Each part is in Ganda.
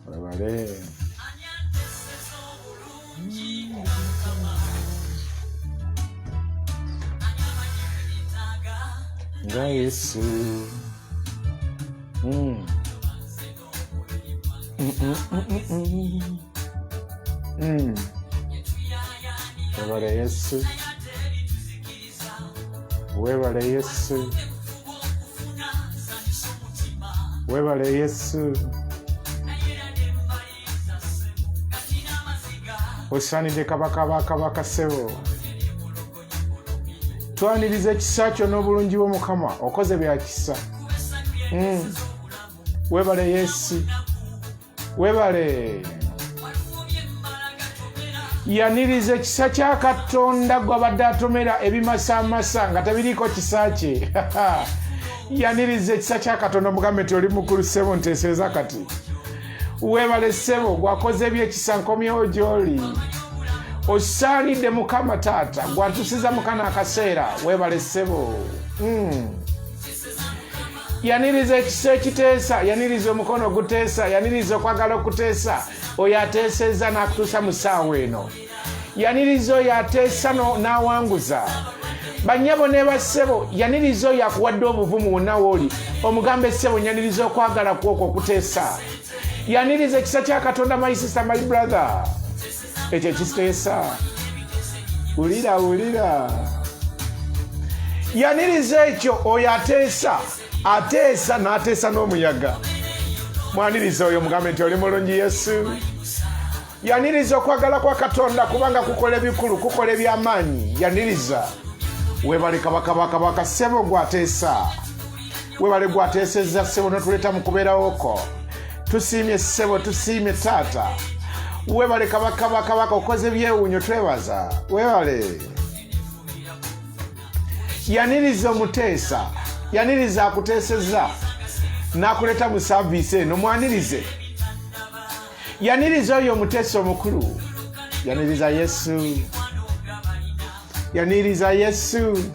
Webale. Nga Yesu. Webale Yesu. Webale Yesu. Webale Yesu. Osanide kabaka sebo. Twaniriza ekisa kyo n'obulungi bw'Omukama okoze bya kisa. Webale Yesu. Webale. Yaniriza ekisa kya Katonda gw'abadde atomera ebimasamasa nga tabiriko kisa kye. Yaniriza ekisa kya Katonda mugambe nti oli mukulu ssebo nteesereza kati. Webale ssebo gwakoze byekisa nkomyewo gy'oli. Osaanidde Mukama Taata gwantusiza mukana akaseera. Webale ssebo. Yaniriza ekisa ekiteesa, yaniriza omukono guteesa, yaniriza okwagala okuteesa. Oyo ateeseza n'akutuusa mu ssaawa eno. Yaniriza oyo ateesa n'awanguza. Bannyabo ne bassebo, yaniriza oyo akuwadde obuvumu wonna w'oli. Omugambe ssebo yaniriza okwagala kw'okwo okuteesa. Yaniriza ekisa kya Katonda, my sister, my brother. Ekyo ekiteesa. Wulira. Yaniriza ekyo oyo ateesa n'ateesa n'omuyaga. Mwaniriza oyo mugambe nti oli mulungi Yesu. Yaniriza okwagala kwa Katonda kubanga kukola ebikulu, kukola eby'amaanyi. Yaniriza. Webale kabaka ssebo gwateesa. Webale gwateesezza ssebo n'otuleeta mu kubeerawoko. Tusiimye ssebo, tusiimye Taata. Webale kabaka okoze byewuunyo twebaza. Webale. Yaniriza omuteesa. Yaniriza akuteesezza. N'akuleeta mu saaviisi eno mwanirize. Yaniriza oyo omuteesa omukulu. Yaniriza Yesu. Yaniriza Yesu.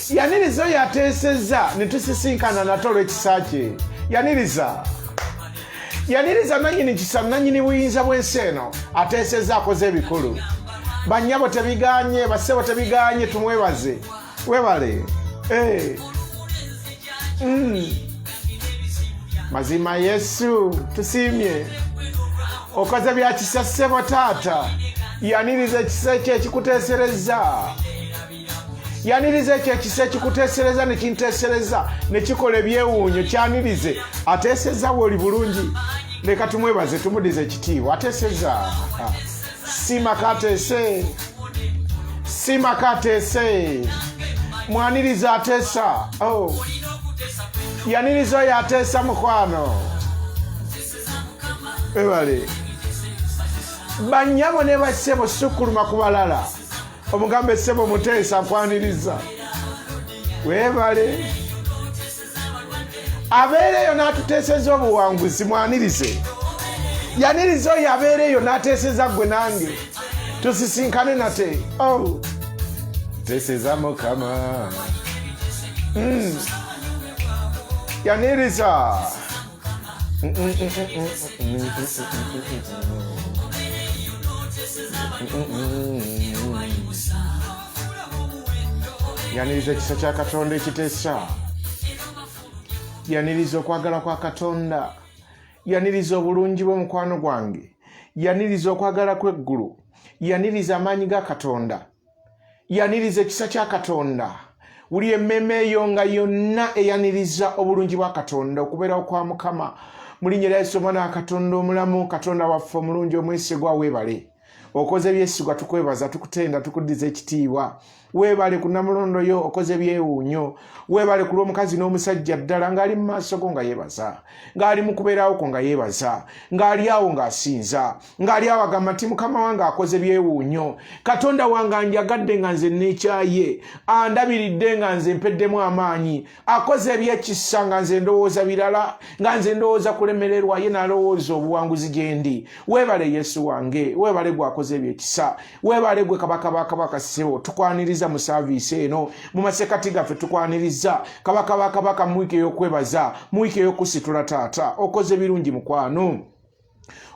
Yaniriza oyo ateesezza ne tusisinkana nate olw'ekisa kye. Yaniriza nannyini kisa, nannyini buyinza bw'ensi eno ateesezza akoze ebikulu. Bannyabo tebiganye, bassebo tebiganye, tumwebaze. Webale. Mazima Yesu tusiimye. Okoze bya kisa ssebo Taata. Yaniriza ekisa ekyo ekikuteesereza. Yaniriza ekyo ekisa ekikuteesereza ne kinteesereza ne kikola ebyewuunyo. Kyanirize ateesezza bw'oli bulungi. Leka tumwebaze, tumudize ekitiibwa. Ateesezza. Simaka ateese. Mwaniriza ateesa. Yaniriza oyo ateesa mukwano. Webale. Bannyabo ne bassebo sukkuluma ku balala. Omugambe ssebo muteesa nkwaniriza. Webale. Abeereyo n'atuteeseza obuwanguzi mwanirize. Yaniriza oyo abeereyo n'ateeseza gwe nange. Tusisinkane nate. Teeseza Mukama. Yaniriza. Yaniriza ekisa kya Katonda ekiteesa. Yaniriza okwagala kwa Katonda. Yaniriza obulungi bw'omukwano gwange. Yaniriza okwagala kw'eggulu. Yaniriza amaanyi ga Katonda. Yaniriza ekisa kya Katonda. Buli emmeme eyo nga yonna eyaniriza obulungi bwa Katonda okubeerawo kwa Mukama. Mu linnya lya Yesu Omwana wa Katonda omulamu, Katonda waffe omulungi omwesigwa, webale. Okoze byesigwa tukwebaza, tukutenda, tukuddiza ekitiibwa. Webale ku Namulondo yo okoze byewuunyo. Webale ku lw'omukazi n'omusajja ddala ng'ali mu maaso go nga yeebaza. Ng'ali mu kubeerawo ko nga yeebaza. Ng'ali awo ng'asinza. Ng'ali awo agamba nti Mukama wange akoze byewuunyo. Katonda wange anjagadde nga nze neekyaye. Andabiridde nga nze mpeddemu amaanyi. Akoze ebyekisa nga nze ndowooza birala. Nga nze ndowooza kulemererwa ye n'alowooza obuwanguzi gye ndi. Webale Yesu wange. Webale gwakoze okoze ebyekisa webale gwe kabaka ssebo tukwaniriza mu service eno mu masekati gaffe tukwaniriza kabaka mu wiiki ey'okwebaza mu wiiki ey'okusitula taata okoze birungi mukwano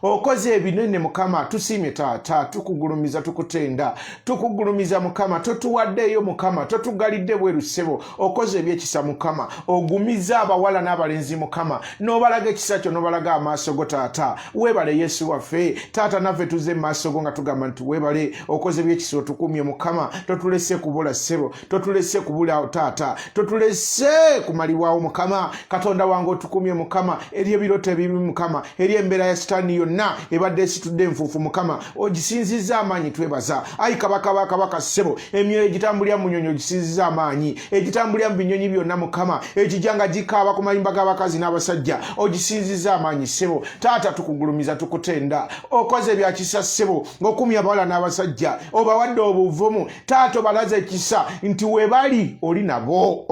okoze ebinene mukama tusiimye taata tukugulumiza tukutenda tukugulumiza mukama totuwaddeeyo mukama totugalidde bweru ssebo okoze ebyekisa mukama ogumiza abawala n'abalenzi mukama n'obalaga ekisa kyo n'obalaga amaaso go taata weebale yesu waffe taata naffe tuze mu maaso go nga tugamba nti weebale okoze ebyekisa otukumye mukama totulese kubula ssebo totulese kubulaawo taata totulese kumalibwawo mukama katonda wange otukumye mukama eri ebirooto ebibi mukama eri embeera ya sitaani yonna ebadde esitudde enfuufu mukama ogisinziza amaanyi twebaza ayi kabaka ssebo emyoyo egitambulira mu nnyonyi ogisinziza amaanyi egitambulira mu binyonyi byonna mukama ekijanga gikaaba ku mayimba g'abakazi n'abasajja ogisinziza amaanyi ssebo taata tukugulumiza tukutenda okoze byakisa ssebo ng'okumya abawala n'abasajja obawadde obuvumu taata obalaze ekisa nti webali oli nabo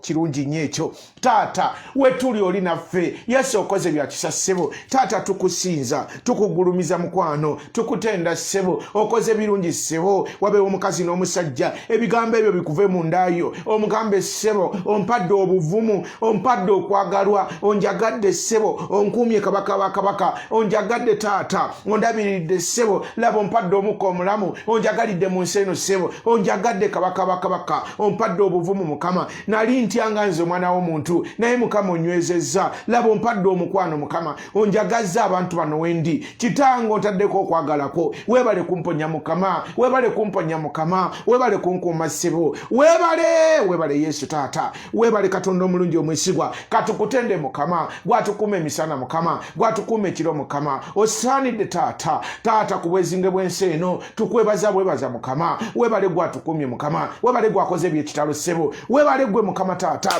kirungi nnyo ekyo taata wetuli oli naffe yesu okoze byakisa ssebo taata tukusinza tukugulumiza mukwano tukutenda ssebo okoze birungi ssebo wabeewo omukazi n'omusajja ebigambo ebyo bikuve mu ndaayo omugambe ssebo ompadde obuvumu ompadde okwagalwa onjagadde ssebo onkuumye kabaka onjagadde taata ondabiriridde ssebo laba ompadde omukka omulamu onjagalidde mu nsi eno ssebo onjagadde kabaka ompadde obuvumu mukama nali ntyanga nze omwana w'omuntu naye mukama onywezezza laba ompadde omukwano mukama onjagazza abantu bano wendi kitango otaddeko okwagalako weebale kumponya mukama weebale kumponya mukama weebale kunkuuma ssebo weebale yesu taata weebale katonda omulungi omwesigwa katukutende mukama gwatukuuma emisana mukama gwatukuuma ekiro mukama osaanidde taata ku bwezinge bw'ensi eno tukwebaza bwebaza mukama weebale gwatukumye mukama weebale gwakoze ebyekitalo ssebo weebale gwe mukama taata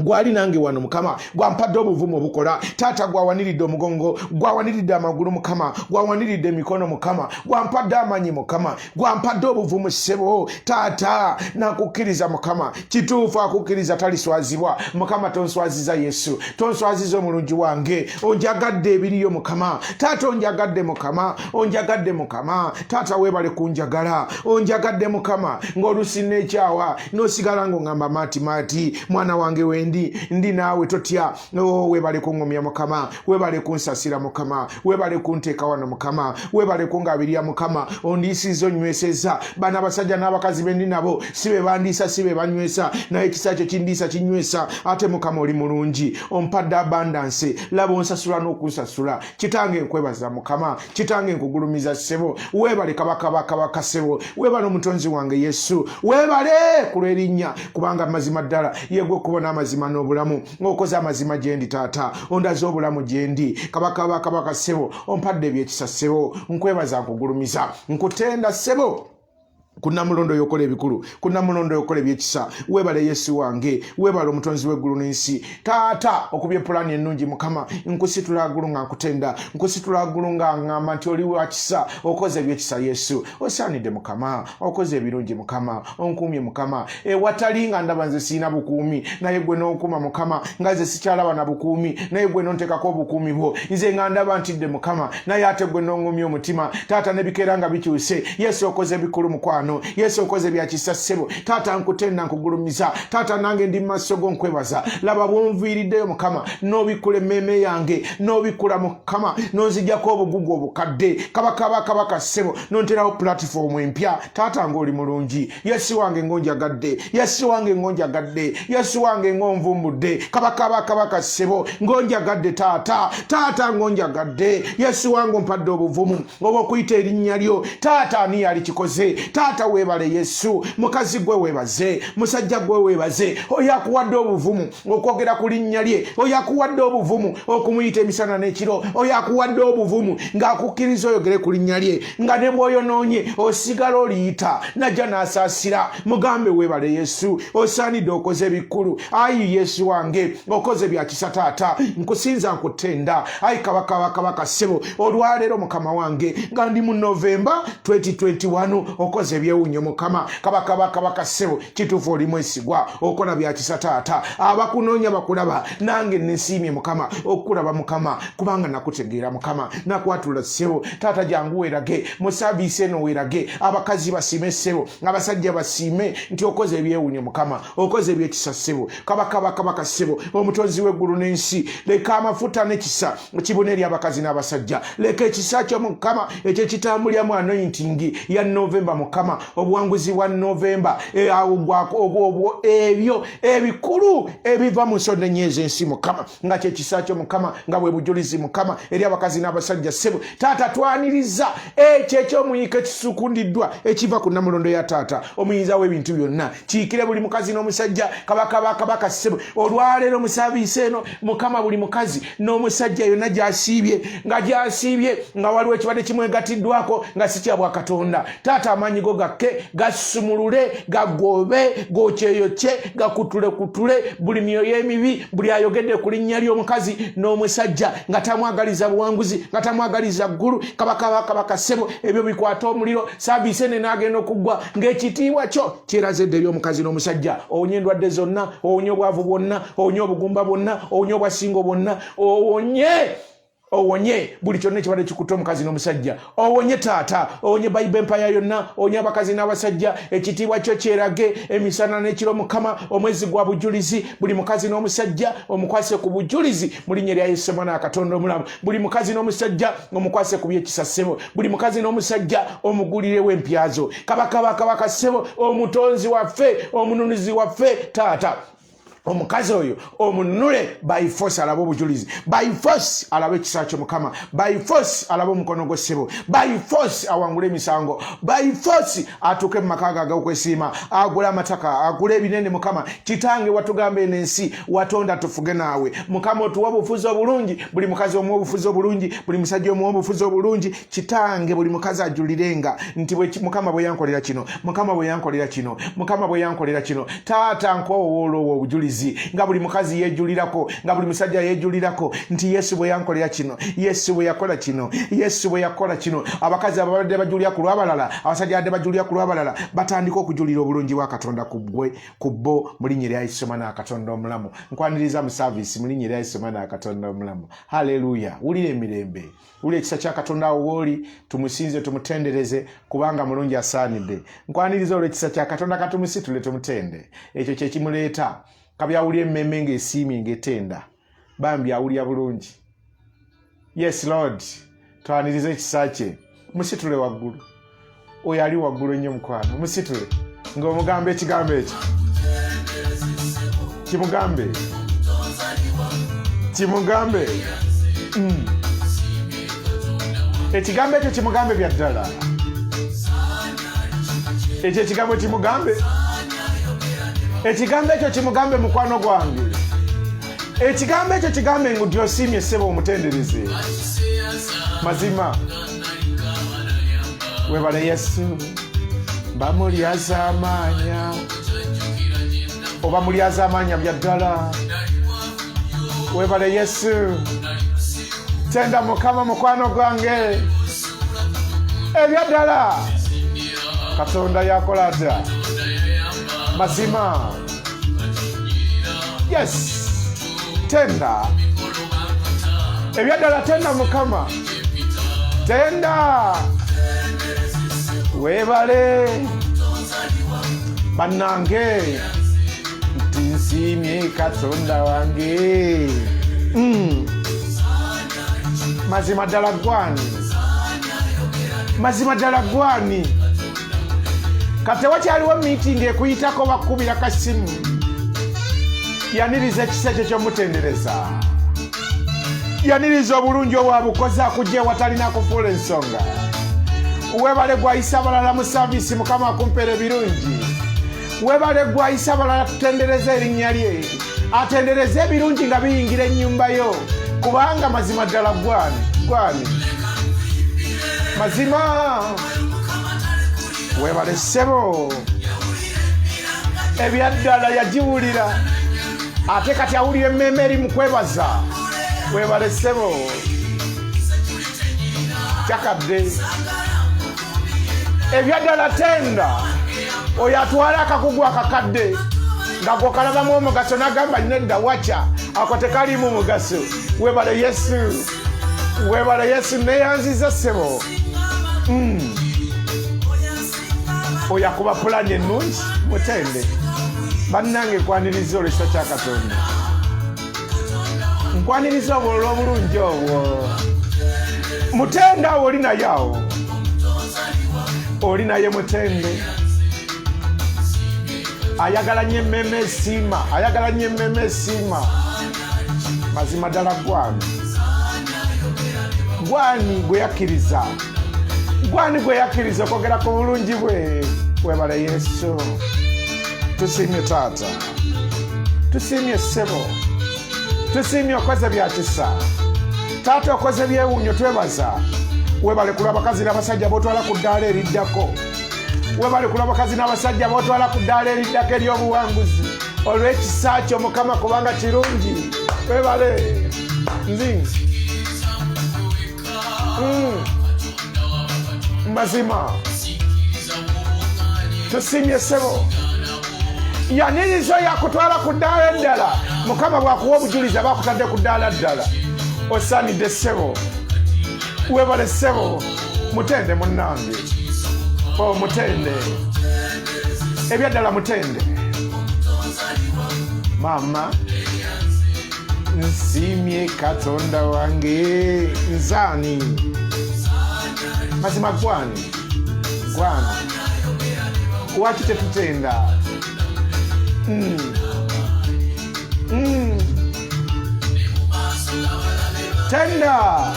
gwali nange wano mukama gwampadde obuvumu obukola taata gwawaniridde omugongo gwawaniridde amagulu mukama gwawaniridde emikono mukama gwampadde amanyi mukama gwampadde obuvumu ssebo taata nakukkiriza mukama kituufu akukkiriza taliswazibwa mukama tonswaziza yesu tonswaziza omulungi wange onjagadde ebiriyo mukama taata onjagadde mukama taata weebale kunjagala onjagadde mukama ng'olusi n'ekyawa n'osigala ng'ongamba maati mwana wange ndi naawe totya weebale kuŋŋumya mukama weebale kunsasira mukama weebale kunteeka wano mukama weebale kungabirya mukama ondiisiza onyweseza bana abasajja n'abakazi bendi nabo si be bandiisa si be banywesa naye ekisa kyo kindiisa kinywesa ate mukama oli mulungi ompadde abandance laba onsasula n'okunsasula kitange nkwebaza mukama kitange nkugulumiza ssebo weebale kabaka ssebo weebale omutonzi wange yesu weebale ku lw'erinnya kubanga mazima ddala yegwe okubona amazima n'obulamu ng'okoze amazima gyendi taata ondaze obulamu gyendi kabaka ssebo ompadde ebyekisa ssebo nkwebaza nkugulumiza nkutenda ssebo kunamulondo yokola ebikulu kunamulondo yokola ebyekisa weebale yesu wange weebale omutonzi w'eggulu n'ensi taata okubye pulaani ennungi mukama nkusitula ggulu nga nkutenda nkusitula ggulu nga ŋŋamba nti oli wakisa okoze ebyekisa yesu osaanidde mukama okoze ebirungi mukama onkuumye mukama ewatali nga ndaba nze siina bukuumi naye gwe n'onkuma mukama nga nze sikyalaba na bukuumi naye gwe n'onteekako obukuumi bwo nze nga ndaba ntidde mukama naye ate gwe n'oŋŋumya omutima taata n'ebikeera nga bikyuse yesu okoze ebikulu mukwano yesu okoze byakisa ssebo taata nkutenda nkugulumiza taata nange ndi maaso go nkwebaza laba bwonviiriddeyo mukama n'obikkula emmeeme yange n'obikkula mukama n'onzijjako obugugu obukadde kabaka ssebo n'onterawo pulatifomu empya taata ng'oli mulungi yesu wange ng'onjagadde yesu wange ng'onjagadde yesu wange ng'onvumbudde kabaka ssebo ng'onjagadde taata ng'onjagadde yesu wange ompadde obuvumu oba okuyita erinnya lyo taata ani yali kikoze taata weebale yesu mukazi gwe weebaze musajja gwe weebaze oyo akuwadde obuvumu okwogera ku linnya lye oyo akuwadde obuvumu okumuyita emisana n'ekiro oyo akuwadde obuvumu ng'akukkiriza oyogere ku linnya lye nga ne bw'oyonoonye osigala oliyita najja n'asaasira mugambe weebale yesu osaanidde okoze ebikulu ayi yesu wange okoze byakisa taata nkusinza nkutenda ayi kabaka ssebo olwaleero mukama wange nga ndi mu Novemba 2021 okoze ebyewunyo mukama kabaka ssebo kituufu oli mwesigwa okola bya kisa taata abakunoonya bakulaba nange nesiimye mukama okulaba mukama kubanga nakutegeera mukama nakwatula ssebo taata jangu weerage mu saaviisi eno weerage abakazi basiime ssebo abasajja basiime nti okoze ebyewunyo mukama okoze ebyekisa ssebo kabaka ssebo omutonzi w'eggulu n'ensi leka amafuta n'ekisa kibuna eri abakazi n'abasajja leka ekisa kyo mukama ekyo kitambulyamu anointing ya November mukama obuwanguzi bwa November ebyo ebikulu ebiva mu nsonda ennyezi ensi mukama nga kyekisa kyo mukama nga bwe bujulizi mukama eri abakazi n'abasajja ssebo taata twaniriza ekyo ekyomuyiika ekisukundiddwa ekiva ku namulondo ya taata omuyinza w'ebintu byonna kiikire buli mukazi n'omusajja kabaka ssebo olwaleero mu saaviisi eno mukama buli mukazi n'omusajja yonna gyasiibye nga waliwo ekibadde kimwegatiddwako nga si kyabwa katonda taata amaanyi go gakke gasumulule gagobe gokyeyokye gakutule buli myoyo emibi buli ayogedde ku linnya ly'omukazi n'omusajja nga tamwagaliza buwanguzi nga tamwagaliza ggulu kabaka ssebo ebyo bikwata omuliro saaviisi eno n'agenda okuggwa ng'ekitiibwa kyo kyeraze edde ery'omukazi n'omusajja owonye endwadde zonna owonye obwavu bwonna owonye obugumba bwonna owonye obwasingo bwonna owonye buli kyonna ekibadde kikutte omukazi n'omusajja owonye taata owonye Bible empire yonna owonye abakazi n'abasajja ekitiibwa kyo kyerage emisana n'ekiro mukama omwezi gwa bujulizi buli mukazi n'omusajja omukwase ku bujulizi mu linnya lya Yesu Mwana Katonda omulamu buli mukazi n'omusajja omukwase ku byekisa ssebo buli mukazi n'omusajja omugulirewo empyazo kabaka ssebo omutonzi waffe omununuzi waffe taata omukazi oyo omunule by force alaba obujulizi by force alaba ekisa kyo mukama by force alaba omukono gwe ssebo by force awangula emisango by force atuuke mu maka ge ag'okwesiima agule amataka agule ebinene mukama kitange watugamba eno ensi watonda tufuge naawe mukama otuwa obufuzi obulungi buli mukazi omuwa obufuzi obulungi buli musajja omuwa obufuzi obulungi kitange buli mukazi ajulirenga nti mukama bwe yankolera kino mukama bwe yankolera kino taata nkowoola obujulizi nga buli mukazi yejulirako nga buli musajja yejulirako nti Yesu bwe yankolera kino Yesu bwe yakola kino abakazi ababadde bajulira ku lwabalala abasajja abadde bajulira ku lwabalala batandika okujulira obulungi bwa Katonda ku bo mu linnya lya Yesu Mwana Katonda omulamu nkwaniriza mu service mu linnya lya Yesu Mwana Katonda omulamu haleluya wulira emirembe wulira ekisa kya Katonda awo wooli tumusinze tumutendereze kubanga mulungi asaanidde nkwaniriza olw'ekisa kya Katonda katumusitule tumutende ekyo kye kimuleeta kabyawulya emmeme ng'esiimye ng'etenda bambi awulya bulungi yes lord twaniriza ekisa kye musitule waggulu oyo ali waggulu ennyo mukwano musitule ng'omugambe ekigambo ekyo kimugambe ekigambo ekyo kimugambe bya ddala ekyo ekigambo kimugambe ekigambo ekyo kimugambe mukwano gwange ekigambo ekyo kigambe ngu gyosiimye ssebo omutendereze mazima webale Yesu bamulyaza amaanya oba mulyaza amaanya bya ddala webale Yesu tenda mukama mukwano gwange ebya ddala Katonda yakola dda mazima yes tenda ebyadala tenda mukama tenda webale bannange nti nsiimye Katonda wange mazima ddala gwani kati wakyaliwo meeting ekuyitako bakubira kasimu yaniriza ekisa kyo kyomutendereza yaniriza obulungi obwabukoze akujja watalina kufuula ensonga webale gwayisa abalala mu saaviisi mukama akumpeera ebirungi webale gwayisa abalala tutendereza erinnya lye atendereza ebirungi nga biyingira ennyumba yo kubanga mazima ddala gwani mazima webale ssebo ebyaddala yagiwulira ate kati awulira emmeme eri mu kwebaza webale ssebo kyakadde Ebyaddala tenda oyo atwala akakugu akakadde nga gokalabamu omugaso n'agamba nedda wacha ako tekalimu mugaso. Webale Yesu, webale Yesu neyanziza ssebo. Oyo akuba pulani ennungi mutende. Bannange nkwaniriza olwekisa kya Katonda, nkwaniriza obulolo obulungi obwo. Mutende awo oli naye awo, oli naye mutende. Ayagala nnyo emmeme esiima, ayagala nnyo emmeme esiima. Mazima ddala gwani gwe yakkiriza, gwani gwe yakkiriza okwogera ku bulungi bwe. Webale Yesu. Tusiimye Taata, tusiimye ssebo, tusiimye okoze bya kisa. Taata okoze byewuunyo, twebaza. Webale ku lw'abakazi n'abasajja b'otwala ku ddaala eriddako. Webale ku lw'abakazi n'abasajja b'otwala ku ddaala eriddako ery'obuwanguzi olw'ekisa kyo Mukama kubanga kirungi. Webale nzinzi. Mazima tusiimye ssebo. Yaniriza yakutwala ku ddaala eddala. Mukama bw'akuwa obujulizi abakutadde ku ddaala ddala. Osaanidde ssebo. Webale ssebo. Mutende munnange. Mutende. Ebyaddala mutende. Mama nsiimye Katonda wange. Nzaani. Mazima gwani. Lwaki tetutenda? Tenda.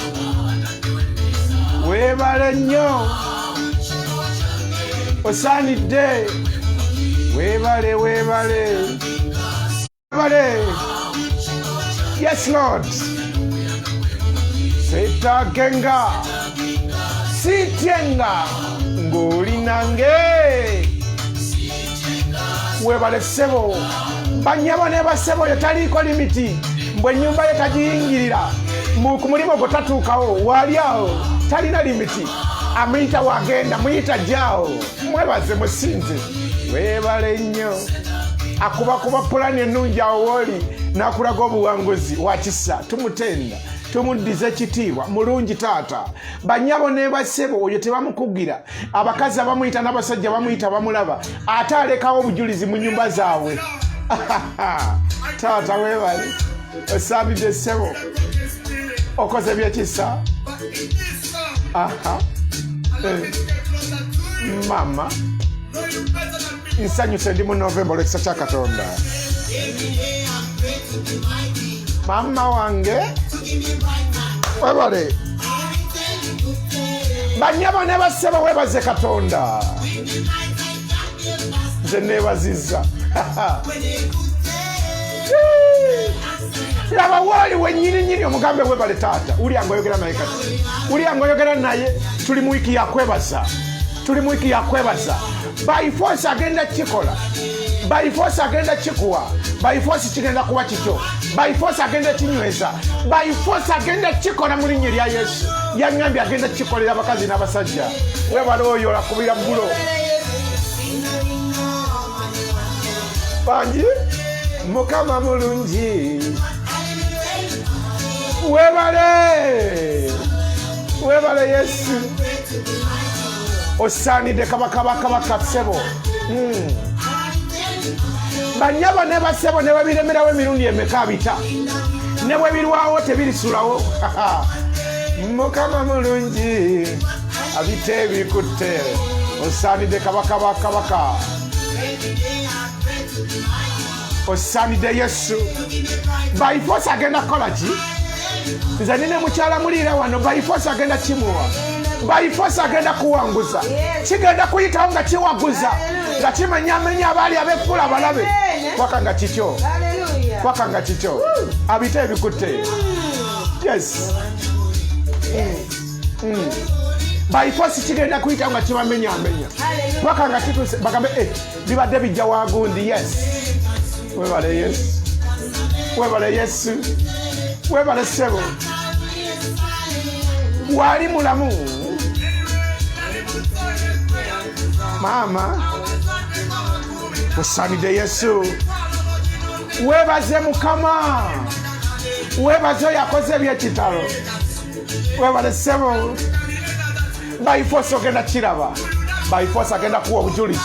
Webale nnyo. Osaanidde. Webale. Yes, Lord. Setagenga. Sityenga. Ngoli nange. Webale ssebo. Banyabo ne bassebo yo taliiko limiti. Mbwe ennyumba ye tagiyingirira. Ku mulimu gwe tatuukawo. Waali awo. Talina limiti. Amuyita wagenda, muyita jjaawo. Mwebaze musinze. Webale nnyo. Akubakuba pulani ennungi awo wooli. N'akulaga obuwanguzi wakisa. Tumutenda. Tumuddiza ekitiibwa. Mulungi Taata. Banyabo ne bassebo oyo tebamukugira. Abakazi abamuyita n'abasajja bamuyita bamulaba. Ate alekawo obujulizi mu nnyumba zaabwe. Taata webale. Osaanidde ssebo. Okoze byekisa. Mama nsanyuse ndi mu Novemba olw'ekisa kya Katonda. Mama wange webale. Banyabo ne bassebo webaze Katonda. Nze neebazizza. Laba wooli wennyini omugambe webale Taata. Ulyanga oyogera naye kati. Ulyanga oyogera naye. Tuli mu wiiki ya kwebaza. By force agenda kikola. By force agenda kikuwa. By force kigenda kuba kikyo. By force agenda kinyweza. By force agenda kikola mu linnya lya Yesu. Yangambye agenda kikolera abakazi n'abasajja. Webale oyo olakubira bulo. Banji Mukama mulungi. Webale Yesu. Osaanidde kabaka ssebo. Banyabo ne bassebo ne babiremerawo emirundi emeka bita. Ne bwe birwawo tebirisulawo. Mukama mulungi. Abite ebikutte. Osaanidde kabaka. Osaanidde Yesu. By force agenda kukola ki? Nze nine mukyala muliira wano. By force agenda kimuwa. By force agenda kuwanguza. Kigenda kuyitawo nga kiwaguza. Nga kimenyamenya abaali ab'effula balabe. Kwaka nga kikyo. Abite ebikutte. Yes. By force kigenda kuyitawo nga kibamenyamenya. Kwaka nga kituse bagambe bibadde bijja wagundi. Yes. Webale Yesu. Webale ssebo. Wali mulamu. Mama musanide Yesu webaze Mukama webaze yakoze byekitalo webale sebo by force ogenda kiraba by force agenda kuwa obujulizi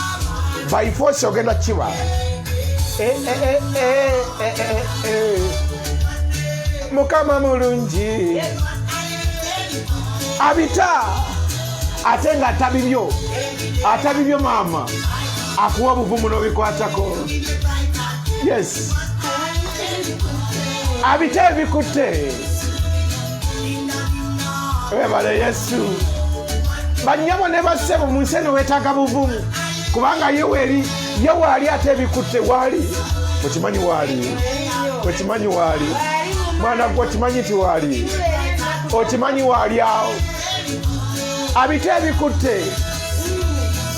by force ogenda kiba Mukama mulungi abita atenga atabibyo mama akuwa buvumu nobikwatako yes abita ebikutte webale Yesu banyabo ne basebo munseno wetaaga buvumu kubanga yewali ate ebikutte wali okimanyi wali mwana gwe okimanyi ti wali okimanyi wali awo abita ebikutte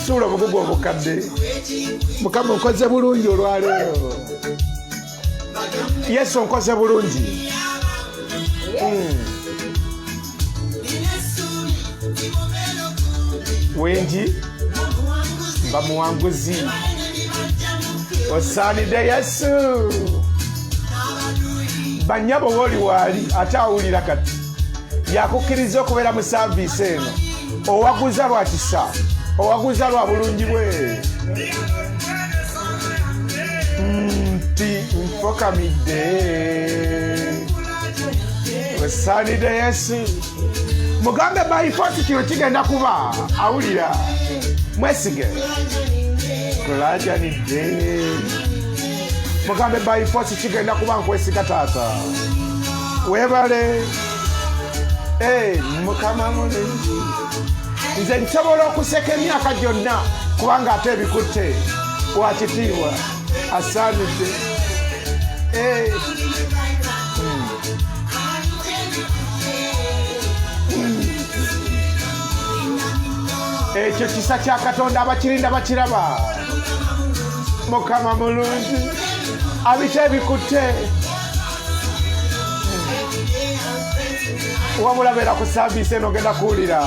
suula obugugu obukadde Mukama nkoze bulungi olwaleero Yesu nkoze bulungi wenji mba muwanguzi osaanidde Yesu banyabo woli wali ate awulira kati yakukkiriza okubeera mu saavisi eno owaguza lwa kisa owaguza lwa bulungi bwe nti nfokamidde osaanidde Yesu mugambe baifoti kino kigenda kuba awulira mwesige kulajanidde mugambe baifoti kigenda kuba nkwesiga taata webale Mukama mulungi nze nsobola okuseka emyaka gyonna kubanga ate ebikutte wakitiibwa asaanidde ekyo kisa kya Katonda abakirinda bakiraba Mukama mulungi abita ebikutte wamulabera ku saavisi eno ogenda kuwulira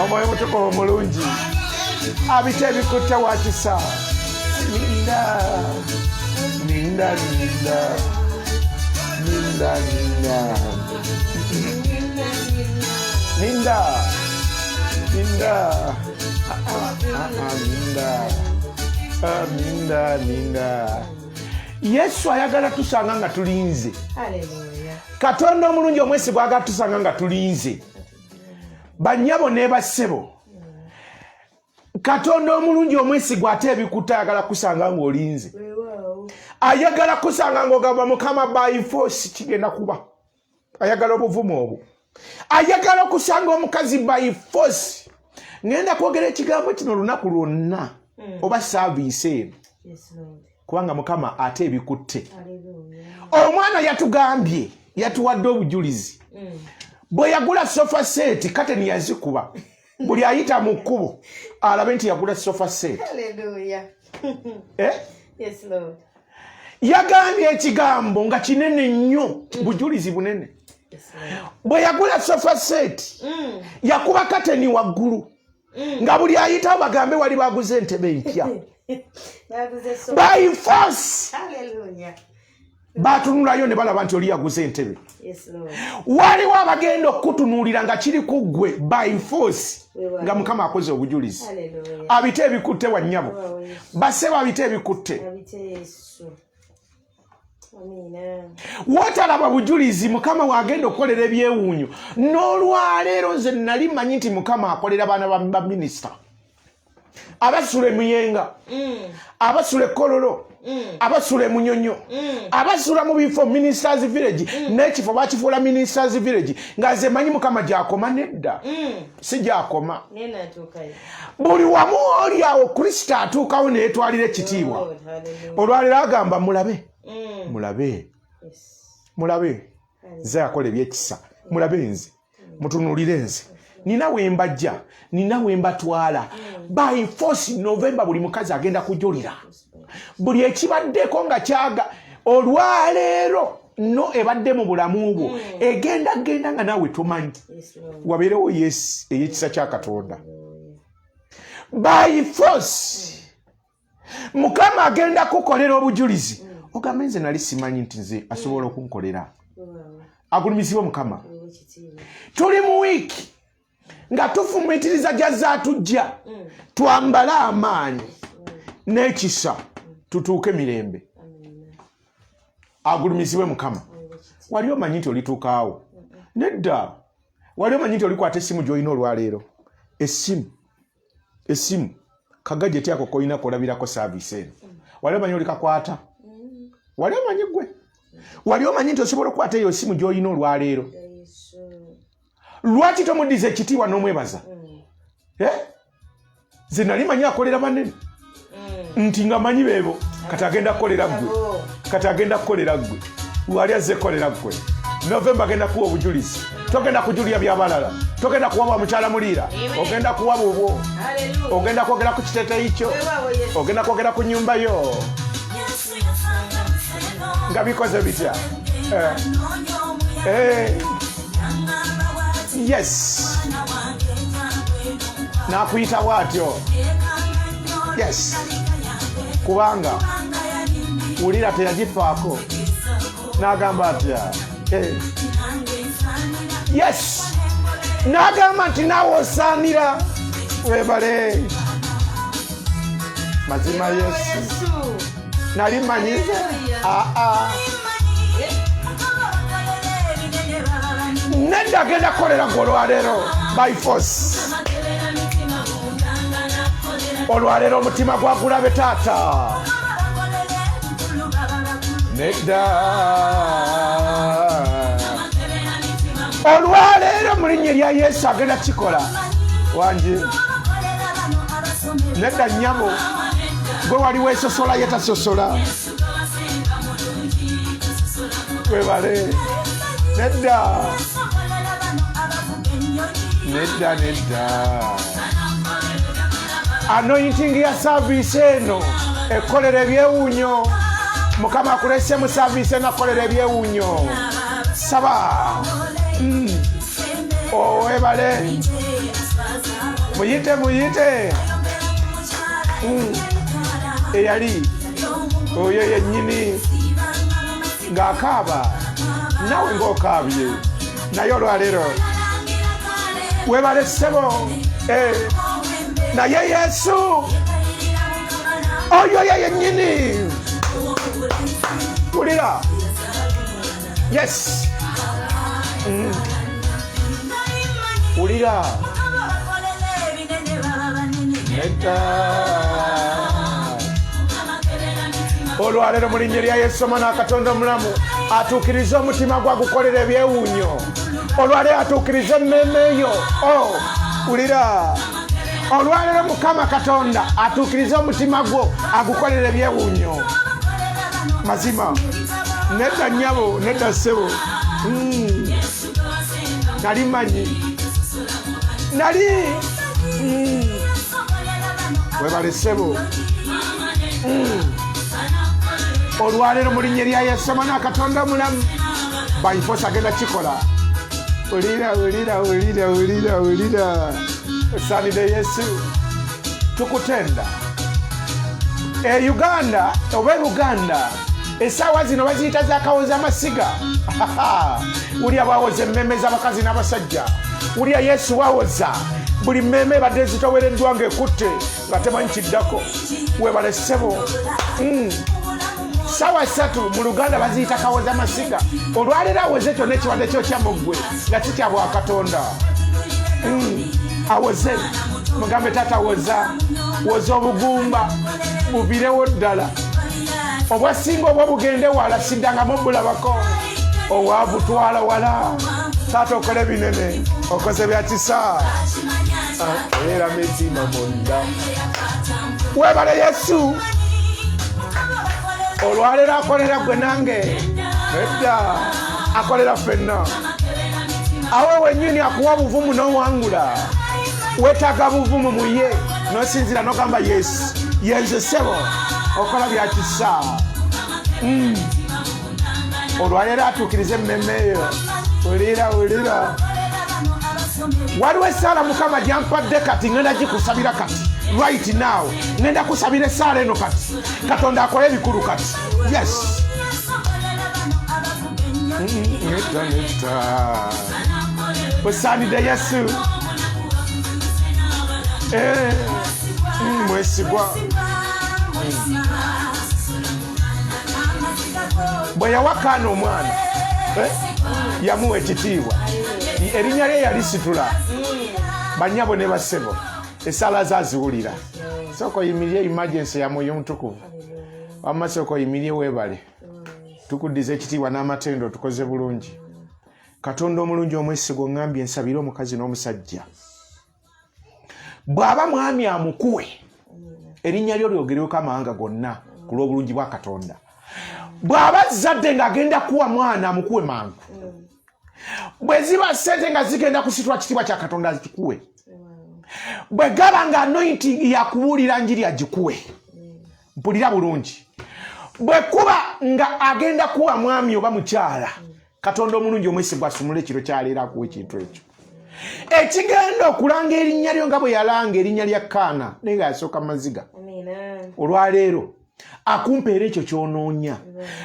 omwoyo mutukuvu mulungi abita ebikutte wakisa ninda Yesu ayagala tusanga nga tulinze Katonda omulungi omwesigwa agala tusanga nga tulinze banyabo ne basebo Katonda omulungi omwesigwa ate ebikutte ayagala kusanga ng'olinze ayagala kusanga ng'ogamba Mukama by force kigenda kuba ayagala obuvumu obwo ayagala okusanga omukazi by force ngenda kwogera ekigambo kino olunaku lwonna oba saavisi eno kubanga Mukama ate ebikutte omwana yatugambye yatuwadde obujulizi bwe yagula sofa set kateni yazikuba buli ayita mu kkubo alabe nti yagula sofa set yagambye ekigambo nga kinene nnyo bujulizi bunene bwe yagula sofa set yakuba kateni waggulu nga buli ayita bagambe wali baguze entebe empya by force batunulayo ne balaba nti oli yaguze entebe waliwo abagenda okutunuulira nga kiri ku ggwe by force nga Mukama akoze obujulizi abite ebikutte wannyabo baseba abite ebikutte wotalaba bujulizi Mukama wagenda okukolera ebyewuunyo n'olwaleero nze nali manyi nti Mukama akolera baana ba minisita abasula emuyenga abasula ekololo abasula emunyonyo abasula mu bifo ministers village n'ekifo bakifuula ministers village nga nze manyi Mukama gyakoma nedda si gyakoma buli wamu oli awo Kristo atuukawo neetwalira ekitiibwa olwaleero agamba mulabe nze akola ebyekisa mulabe nze mutunuulire nze nina wembajja nina wembatwala by force November buli mukazi agenda kujulira buli ekibaddeko nga kyaga olwaleero no ebadde mu bulamu bwo egenda nga nawe tomanyi wabeerewo yes ey'ekisa kya Katonda by force mukama agenda kukolera obujulizi ogamba nze nali simanyi nti nze asobola okunkolera agulumisibwe mukama tuli mu wiiki nga tufumitiriza jazaatujja twambale amaanyi n'ekisa tutuuke mirembe agulumisibwe mukama wali omanyi nti olituukaawo nedda wali omanyi nti olikwata essimu gy'olina olwaleero essimu kagajeti ako koyina kolabirako saavisi eno wali omanyi olikakwata wali omanyi gwe wali omanyi nti osobola okukwata eyo essimu gy'olina olwaleero lwaki tomuddiza ekitiibwa n'omwebaza ze nali manyi akolera banene nti nga manyi beebo kati agenda kukolera gwe wali azze kolera gwe November agenda kuwa obujulizi togenda kujulira byabalala togenda kuwa mukyala muliira ogenda kuwa bubwo ogenda kwogera ku kiteeteeyi kyo ogenda kwogera ku nnyumba yo nga bikoze bitya yes nakuyita bwatyo yes kubanga wulira teyagifaako n'agamba atya yes n'agamba nti naawe osaanira webale mazima yesu nali manyize nedda agenda kukolera gwe olwaleero by force olwaleero omutima gwagulabe taata nedda olwaleero mu linnya lya yesu agenda kikola wanje nedda nnyabo gwe wali weesosola yetasosola webale nedda anointing ya service eno ekolera ebyewuunyo mukama akulese mu service eno akolera ebyewuunyo saba owebale muyite eyali oyo yennyini ng'akaaba nawe ng'okaabye naye olwaleero webale ssebo naye yesu oyo yennyini wulira yes wulira olwaleero mu linnya lya yesu omwana katonda omulamu atuukiriza omutima gwa gukolera ebyewuunyo olwaleero atuukiriza emmeeme yo wulira olwaleero mukama katonda atuukiriza omutima gwo agukolera ebyewuunyo mazima nedda nnyabo nedda ssebo nali manyi nali webale ssebo olwaleero mu linnya lya yesu omwana katonda omulamu by force agenda kikola ulira osaanidde yesu tukutenda Uganda oba Buganda essaawa zino baziyita zakawoza amasiga ulya bawoza emmeme z'abakazi n'abasajja ulya yesu wawoza buli mmeme badde zitowereddwa ng'ekutte nga temanyi kiddako webale ssebo ssaawa 3 mu Luganda baziyita kawoza amasiga olwaleero awoze kyonna ekibadde kyo kyamuggwe nga kitya bwakatonda awoze mugambe taata woza obugumba buvirewo ddala obwasinga obwo bugende wala siddangamu bulabako owavutwala wala taata okole binene okoze bya kisa era mitima munda webale yesu olwaleero akolera gwe nange edda akolera ffenna awe wennyini akuwa buvumu n'owangula wetaaga buvumu mu ye n'osinzira n'ogamba yesu yenze ssebo okola bya kisa olwaleero atuukiriza emmeeme eyo wulira waliwo essaala mukama gyampadde kati ngenda gikusabira kati right now. Ngenda kusabira essala eno kati. Katonda akole ebikulu kati. Yes. Osaanidde Yesu. Mwesigwa. Bwe yawakaana omwana yamuwa ekitiibwa. Erinnya lye yalisitula. Bannyabo ne bassebo essala zaziwulira. Sooka oyimirire emergency ya Mwoyo Mutukuvu. Wamma sooka oyimirire weebale. Tukuddiza ekitiibwa n'amatendo tukoze bulungi. Katonda omulungi omwesigwa ngambye ensabire omukazi n'omusajja. Bw'aba mwami amukuwe erinnya lyo lyogerewo amawanga gonna ku lw'obulungi bwa Katonda. Bw'aba zadde ng'agenda kuwa mwana amukuwe mangu. Bwe ziba ssente nga zigenda kusitula kitiibwa kya Katonda azikuwe. Bwe gaba nga anointing yakubuulira njiri agikuwe. Mpulira bulungi. Bwe kuba nga agenda kuwa mwami oba mukyala, Katonda omulungi omwesigwa asumule ekiro kyaleero akuwa ekintu ekyo. Ekigenda okulanga erinnya lyo nga bwe yalanga erinnya lya Kaana naye nga yasooka maziga. Olwaleero akumpeera ekyo ky'onoonya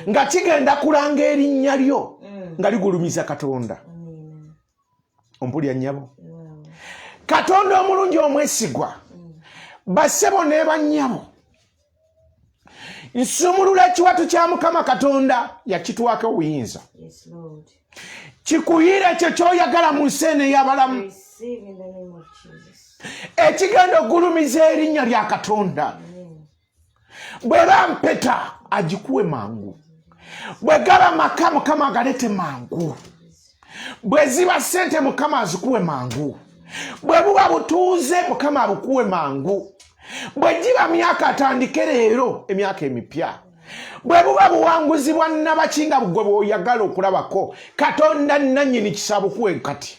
nga kigenda kulanga erinnya lyo nga ligulumiza Katonda. Ompulya nnyabo. Katonda omulungi omwesigwa bassebo ne bannyabo. Nsumulula ekiwato kya Mukama Katonda yakitwako obuyinza. Kikuyire ekyo ky'oyagala mu nsi eno ey'abalamu. Ekigenda ogulumiza erinnya lya Katonda. Bwe bampeta agikuwe mangu. Bwe gaba maka Mukama agalete mangu. Bwe ziba ssente Mukama azikuwe mangu. Bwe buba butuuze Mukama abukuwe mangu. Bwe giba myaka atandike leero emyaka emipya. Bwe buba buwanguzi bwa Nnabakinga bugwe bw'oyagala okulabako Katonda nannyini kisa bukuwe kati.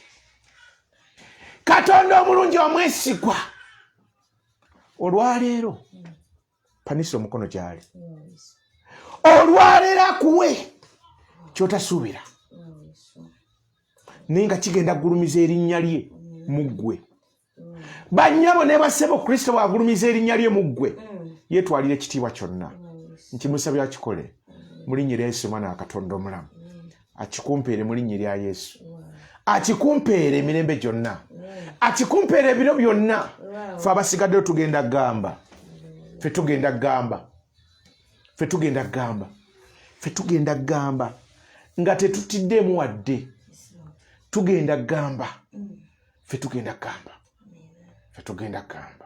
Katonda omulungi omwesigwa. Olwaleero panisa omukono gyali. Olwaleero akuwe ky'otasuubira. Naye nga kigenda gulumiza erinnya lye mu ggwe. Bannyabo ne bassebo Kristo bw'agulumiza erinnya lye mu ggwe yeetwalira ekitiibwa kyonna. Nkimusabira akikole mu linnya lya Yesu Mwana wa Katonda omulamu. Akikumpeere mu linnya lya Yesu. Akikumpeere emirembe gyonna. Akikumpeere ebiro byonna. Ffe abasigaddeyo tugenda gamba. Ffe tugenda gamba. Ffe tugenda gamba. Ffe tugenda gamba. Nga tetutiddemu wadde. Tugenda gamba. Ffe tugenda gamba. Ffe tugenda gamba.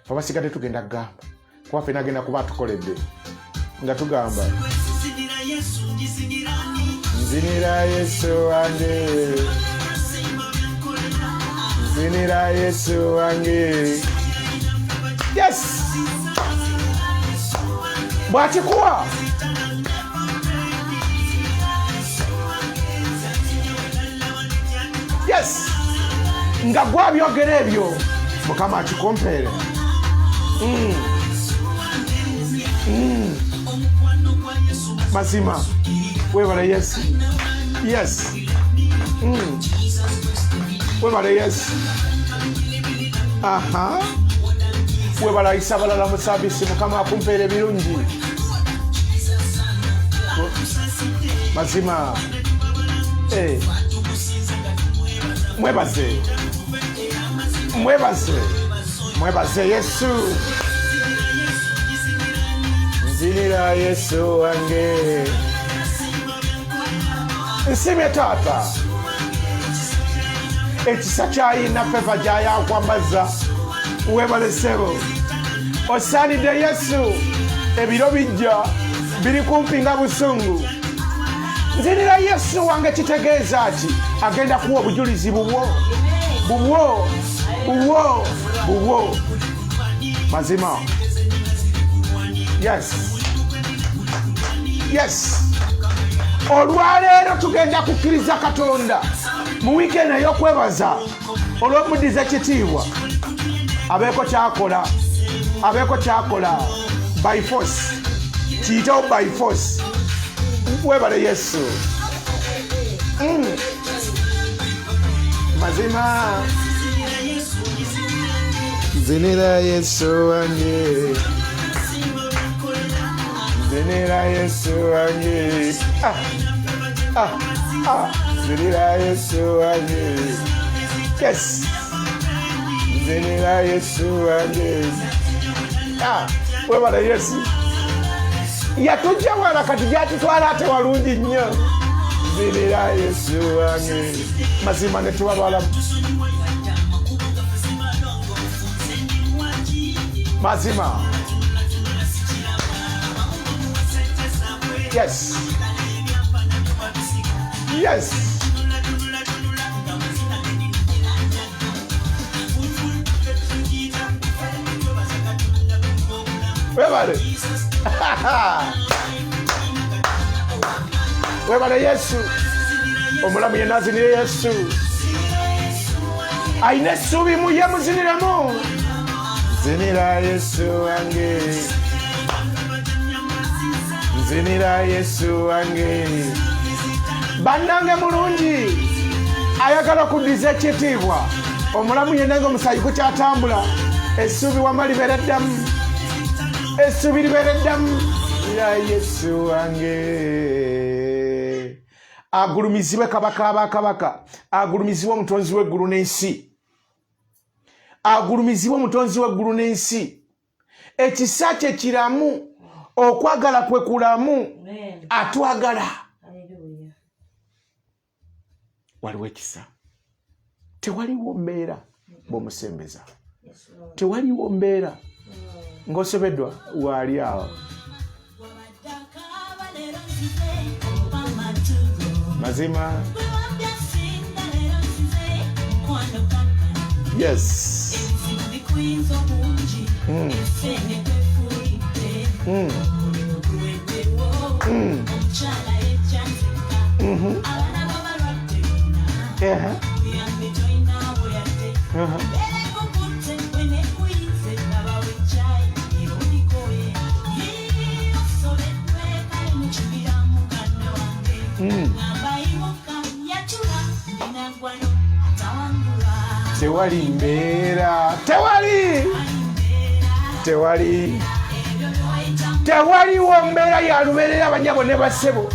Ffe abasigadde tugenda gamba. Kuba ffe nagenda kuba tukoledde. Nga tugamba. Nzinira Yesu wange. Nzinira Yesu wange. Yes! Bw'akikuwa. Yes! Nga gwabyogera ebyo Mukama akikompeere. Mazima webala Yesu. Yes. Webala Yesu. Aha. Webala isa balala mu service Mukama akumpeere ebirungi. Mazima. Mwebaze. Mwebaze. Mwebaze Yesu. Nzinira Yesu wange. Nsimye taata. Ekisa kyayina feva gyayakwambaza. Webale sebo. Osaanidde Yesu. Ebiro bijja biri kumpi nga busungu. Nzinira Yesu wange kitegeeza ati agenda kuwa obujulizi bubwo. Bubwo. Bubwo. Bubwo. Mazima. Yes. Yes. Olwaleero tugenda kukkiriza Katonda mu weekend ey'okwebaza olw'omuddiza ekitiibwa. Abeeko kyakola by force. Kiyitewo by force. Webale Yesu. Mazima. Zinira Yesu wange. Zinira Yesu wange. Zinira Yesu wange. Yes. Zinira Yesu wange. Webala Yesu. Yatujja wala kati gyatutwala ate walungi nnyo. Zinira Yesu wange. Mazima ne tuwabala. Mazima. Yes. Yes. Webale. Webale Yesu. Omulamu yenna azinire Yesu. Ayina essuubi mu ye muziniremu. Zinira Yesu wange. Zinira Yesu wange. Bannange mulungi ayagala kuddiza ekitiibwa. Omulamu yenna ng'omusaayi gukyatambula. Essuubi wamma libeera ddamu. Essuubi libeera ddamu. Ya Yesu wange. Agulumizibwe kabaka abakabaka. Agulumizibwe omutonzi w'eggulu n'ensi. Agulumizibwe omutonzi w'eggulu n'ensi. Ekisa kye kiramu. Okwagala kwe kulamu. Atwagala. Waliwo ekisa. Tewaliwo mbeera bw'omusembeza. Tewaliwo mbeera ng'osobeddwa waali awo. Mazima. Yes. Tewali mbeera. Tewaliwo mbeera ya lubeerera abanyabo ne bassebo.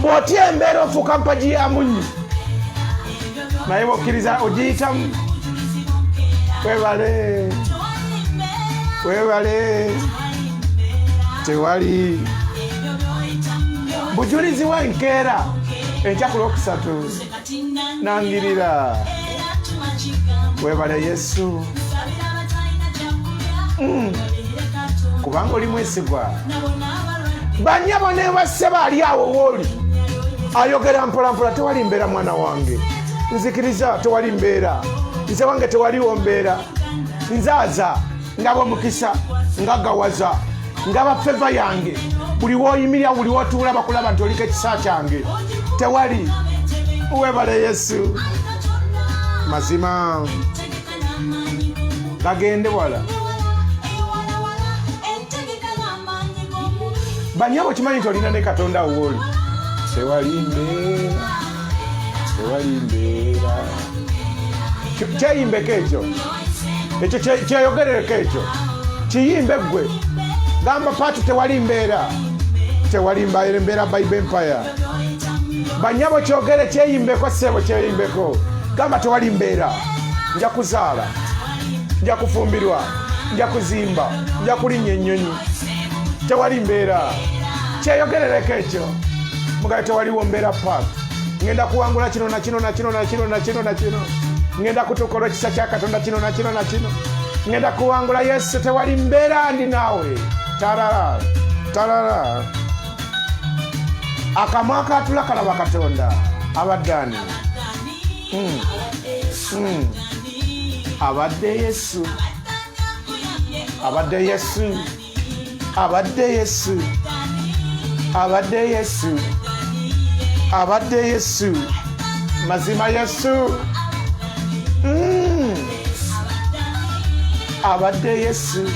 Bw'otya embeera ofuuka mpagi ya munnyo. Naye bw'okkiriza ogiyitamu. Webale. Tewali. Bujulizi w'enkeera. Enkya ku Lwokusatu. Nangirira. Webale Yesu. Kubanga oli mwesigwa. Banyabo ne bassebo ali awo wooli. Ayogera mpolampola. Tewali mbeera mwana wange. Nzikiriza tewali mbeera. Nze wange tewaliwo mbeera. Nzaaza ngaba omukisa ngagawaza ngaba feva yange. Buli w'oyimirira buli w'otuula bakulaba nti oliko ekisa kyange. Tewali. Webale Yesu. Mazima. Bagende wala. Banyabo kimanyi nti olina ne Katonda wooli. Tewali mbeera. Kyeyimbeko ekyo. Ekyo kyeyogerereko ekyo. Kiyimbe ggwe. Gamba Paatu tewali mbeera. Tewali mbeera Bible Empire. Banyabo kyogere kyeyimbeko ssebo kyeyimbeko. Gamba tewali mbeera. Nja kuzaala. Nja kufumbirwa. Nja kuzimba. Nja kulinnya ennyonyi. Tewali mbeera. Kyeyogerereko ekyo. Mugabe tewaliwo mbeera Paatu. Ngenda kuwangula kino na kino na kino na kino na kino na kino. Ngenda kutukola ekisa kya Katonda kino na kino na kino. Ngenda kuwangula Yesu. Tewali mbeera ndi naawe. Talala. Akamwa akatula kalaba Katonda. Abaddaani. Abadde Yesu. Mazima Yesu. Abadde Yesu.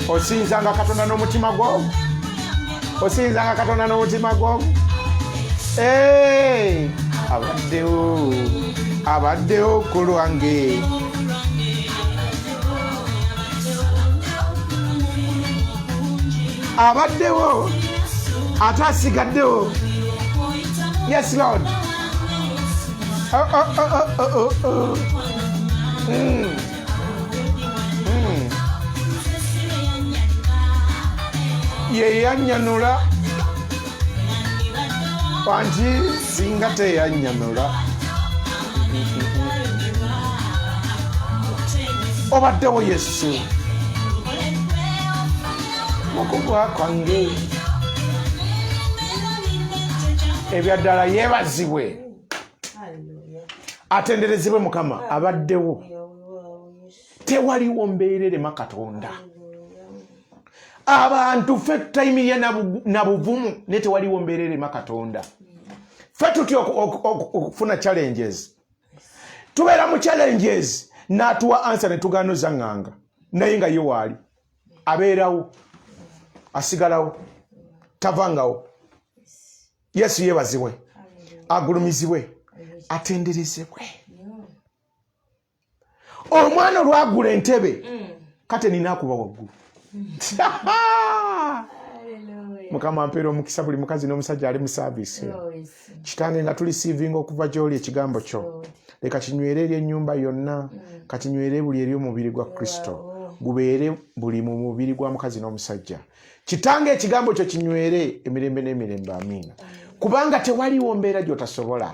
Osinzanga Katonda n'omutima gwo. Abaddewo ku lwange. abaddewo ate asigaddewo. Yes Lord. Ye yanyanula wanji singa teyanyanula. Obaddewo Yesu okugwa kwange ebyaddala yeebazibwe atenderezebwe Mukama. Abaddewo tewaliwo mbeererema Katonda. Abantu ffe tutayimiye na buvumu ne tewaliwo mbeererema Katonda. Ffe tutya okufuna challenges, tubeera mu challenges n'atuwa answer ne tugaana ozanganga naye nga ye waali abeerawo asigalawo tavangawo. Yesu yeebazibwe, agulumizibwe, atenderezebwe. Omwana olwagula entebe kate nina akuba waggulu. Mukama mpeera omukisa buli mukazi n'omusajja ali mu saavisi. Kitange nga tulisiivinga okuva gy'oli ekigambo kyo. Leka kinywere eri ennyumba yonna, kakinywere buli eri omubiri gwa Kristo, gubeere buli mu mubiri gwa mukazi n'omusajja. Kitange ekigambo kyo kinywere emirembe n'emirembe. Amiina. Kubanga tewaliwo mbeera gy'otasobola.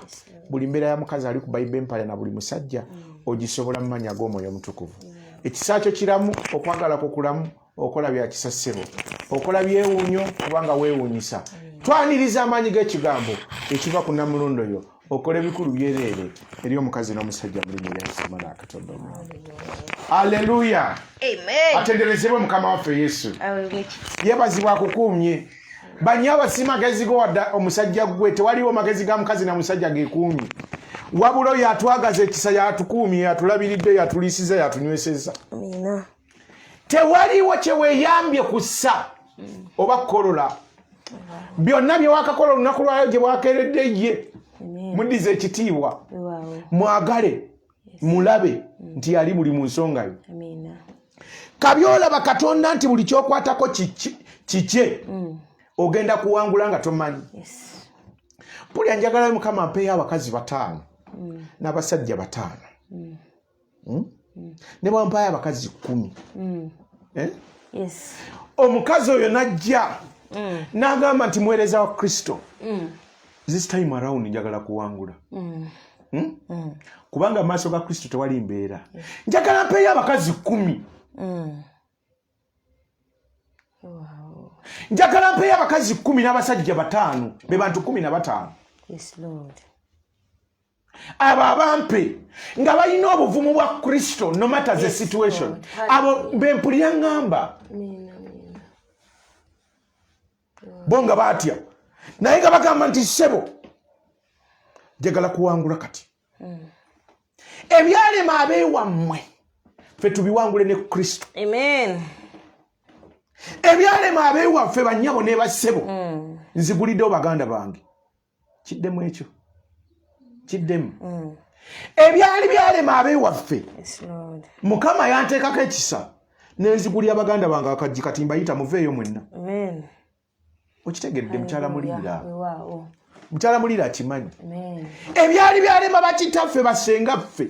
Buli mbeera ya mukazi ali ku Bayibuli empale na buli musajja ogisobola mu mannya g'Omwoyo Omutukuvu. Ekisa kyo kiramu, okwagala kwo kulamu, okola bya kisasiro, okola byewuunyo kubanga weewuunyisa. Twaniriza amaanyi g'ekigambo ekiva ku Namulundo yo, okole bikulu byereere eri omukazi n'omusajja mu linnya lya Yesu Mwana wa Katonda. Haleluya. Amen. Atenderezebwe Mukama waffe Yesu. Yeebazibwa akukuumye. Banya abasima magezi go wadda omusajja gwe, tewaliwo magezi ga mukazi na musajja geekuumye. Wabula oyo atwagaza ekisa yatukuumye, yatulabiridde, yatulisiza, yatunyweseza. Amina. Tewaliwo kye weeyambye kussa oba kukolola. Byonna bye wakakola olunaku lwayo gye bwakeeredde ye. Muddize ekitiibwa. Mwagale, mulabe nti yali buli mu nsonga yo. Amina. Kabyolaba Katonda nti buli kyokwatako kikye. Ogenda kuwangula nga tomanyi. Yes. Pulya njagala Mukama ampeeyo abakazi 5 n'abasajja 5. Ne bwampayo abakazi 10. Yes. Omukazi oyo najja n'agamba nti muweereza wa Kristo. This time around njagala kuwangula. Kubanga maaso ga Kristo tewali mbeera. Njagala mpeeyo abakazi 10. Wow. Njagala mpeeyo abakazi 10 n'abasajja 5. Be bantu 15. Yes, Lord. Abo abampe nga balina obuvumu bwa Kristo no matter the situation. Abo bempulira ngamba. Bonga batya. Naye nga bagamba nti ssebo njagala kuwangula kati. Ebyalema abeewammwe ffe tubiwangule ne Kristo. Amen. Ebyalema abeewaffe bannyabo ne bassebo nziguliddewo baganda bange. Kiddemu ekyo. Kiddemu. Ebyali byalema abeewaffe. Yes, Lord. Mukama yanteekako ekisa nenzigulya baganda bange akajji kati mbayita muveeyo mwenna. Amen. Okitegedde mukyala Mulira. Wow. Mukyala Mulira akimanyi. Amen. Ebyali byalema bakitaffe basengaffe.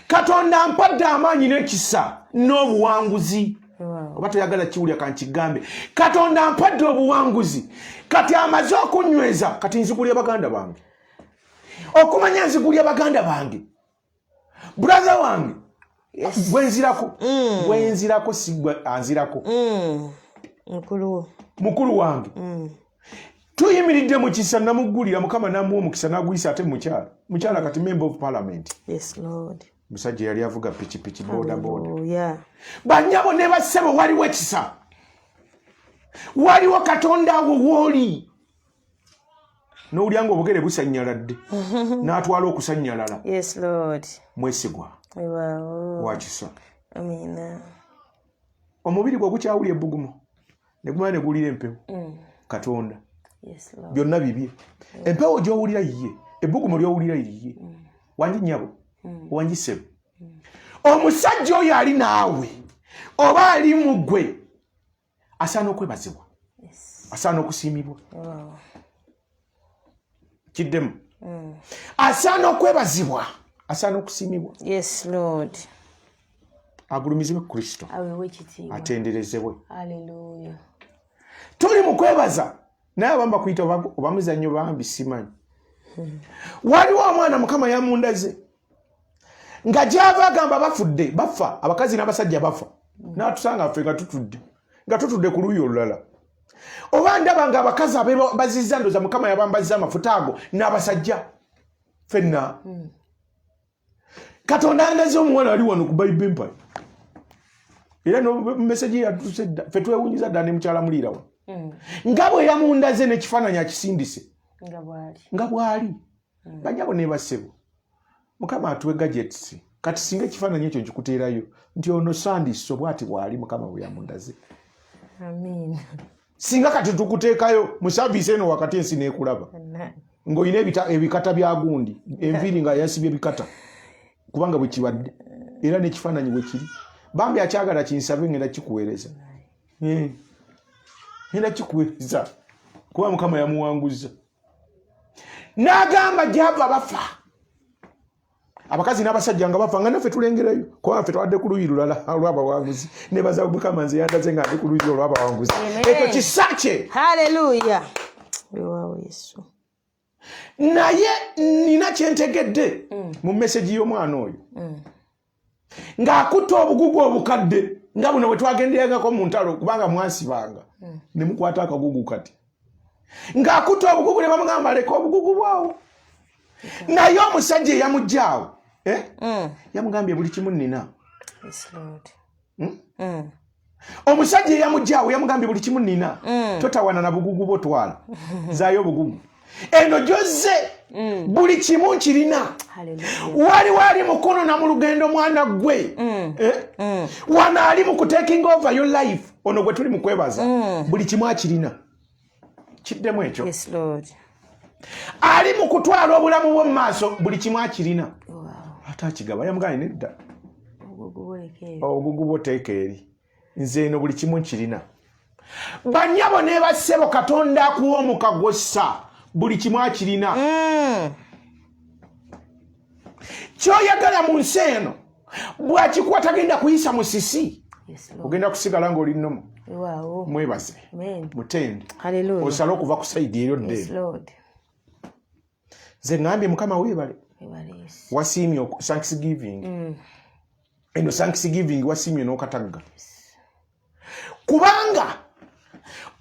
Katonda ampadde amaanyi n'ekisa n'obuwanguzi. Wow. Oba toyagala kiwulya kankigambe. Katonda ampadde obuwanguzi. Kati amaze okunyweza kati nzigulya baganda bange. Okumanya nzigulya baganda bange. Brother wange. Yes. Gwenzirako sigwe anzirako. Mukulu wange. Tuyimiridde mu kisa namugulira Mukama namuwa omukisa n'aguyisa ate mukyala. Mukyala kati member of parliament. Yes, Lord. Musajja yali avuga pikipiki boda. Yeah. Banyabo ne bassebo waliwo ekisa. Waliwo Katonda wo woli. N'olyanga obugere busanyaladde. N'atwala okusanyalala. Yes, Lord. Mwesigwa. Wow. Wakisa. Amina. Omubiri gwo gukyawulya ebbugumu. Ne gumala ne gulira empewo. Katonda. Yes, Lord. Byonna bibye. Empewo gy'owulira yiye. Ebbugumu ly'owulira yiye. Wanji nnyabo. Wanji ssebo. Omusajja oyo ali naawe oba ali mu ggwe asaana okwebazibwa. asaana okusiimibwa Wow. kiddemu asaana okwebazibwa asaana okusiimibwa Yes, Lord. agulumizibwe Kristo Awewe ekitiibwa. atenderezebwe Hallelujah. tuli mu kwebaza naye abamu bakuyita oba muzannyo bambi simanyi waliwo omwana mukama yamundaze nga gyava agamba bafudde bafa abakazi n'abasajja bafa n'atusanga ffe nga tutudde ku luuyi olulala oba ndaba nga abakazi bazizza ndoza mukama yabambazza amafuta ago n'abasajja ffenna katonda andaze omuwala ali wano ku Bible Empire era meseji yatuse dda ffe twewunyiza dda ne mukyala muliirawo nga bwe yamundaze n'ekifaananyi akisindise nga bw'ali banyabo ne bassebo mukama atuwe gadgets kati singa ekifaananyi ekyo nkikuteerayo nti ono sandiso bw'ati bw'ali mukama bwe yamundaze. Amen. Singa kati tukuteekayo mu saavisi eno wakati ensi n'ekulaba ng'olina ebikata bya gundi enviiri nga yasibye ebikata kubanga bwe kibadde era n'ekifaananyi bwe kiri bambi akyagala kinsabe ngenda kikuweereza ngenda kikuweereza kuba mukama yamuwanguza n'agamba gyava bafa abakazi n'abasajja nga bafa nga naffe tulengerayo kuba ffe twadde ku luuyi lulala olw'abawanguzi nebaza mukama nze yandaze nga ndi ku luuyi olw'abawanguzi ekyo kisa kye. Haleluya. Weewaawo Yesu. Naye nina kyentegedde mu meseji y'omwana oyo ng'akutta obugugu obukadde nga buno bwe twagenderangako mu ntalo kubanga mwasibanga ne mukwata akagugu kati ng'akutta obugugu ne bamugamba leka obugugu bwawo naye omusajja eyamuggyaawo yamugambye buli kimu nnina. Yes, Lord. Omusajja eyamuggyaawo yamugambye buli kimu nnina totawana na bugugu bwotwala zaayo obugugu eno gyozze buli kimu nkirina. Waliwo ali mukono na mu lugendo mwana gwe wano ali mu kuteking over your life ono gwe tuli mu kwebaza buli kimu akirina kiddemu ekyo. Yes, Lord. Ali mu kutwala obulamu bwo mu maaso buli kimu akirina ate akigaba yamugambye nedda obugugu bwoteeka eri nze eno buli kimu nkirina. Bannyabo ne bassebo Katonda akuwa omukagossa buli kimu akirina. Kyoyagala mu nsi eno bw'akikuwa tagenda kuyisa musisi ogenda kusigala ng'oli nnomu. Mwebaze mutende osale okuva ku sayidi eryo ddeeno. Nze ngambye mukama weebale wasiimye thanksgiving eno thanksgiving wasiimye n'okatagga kubanga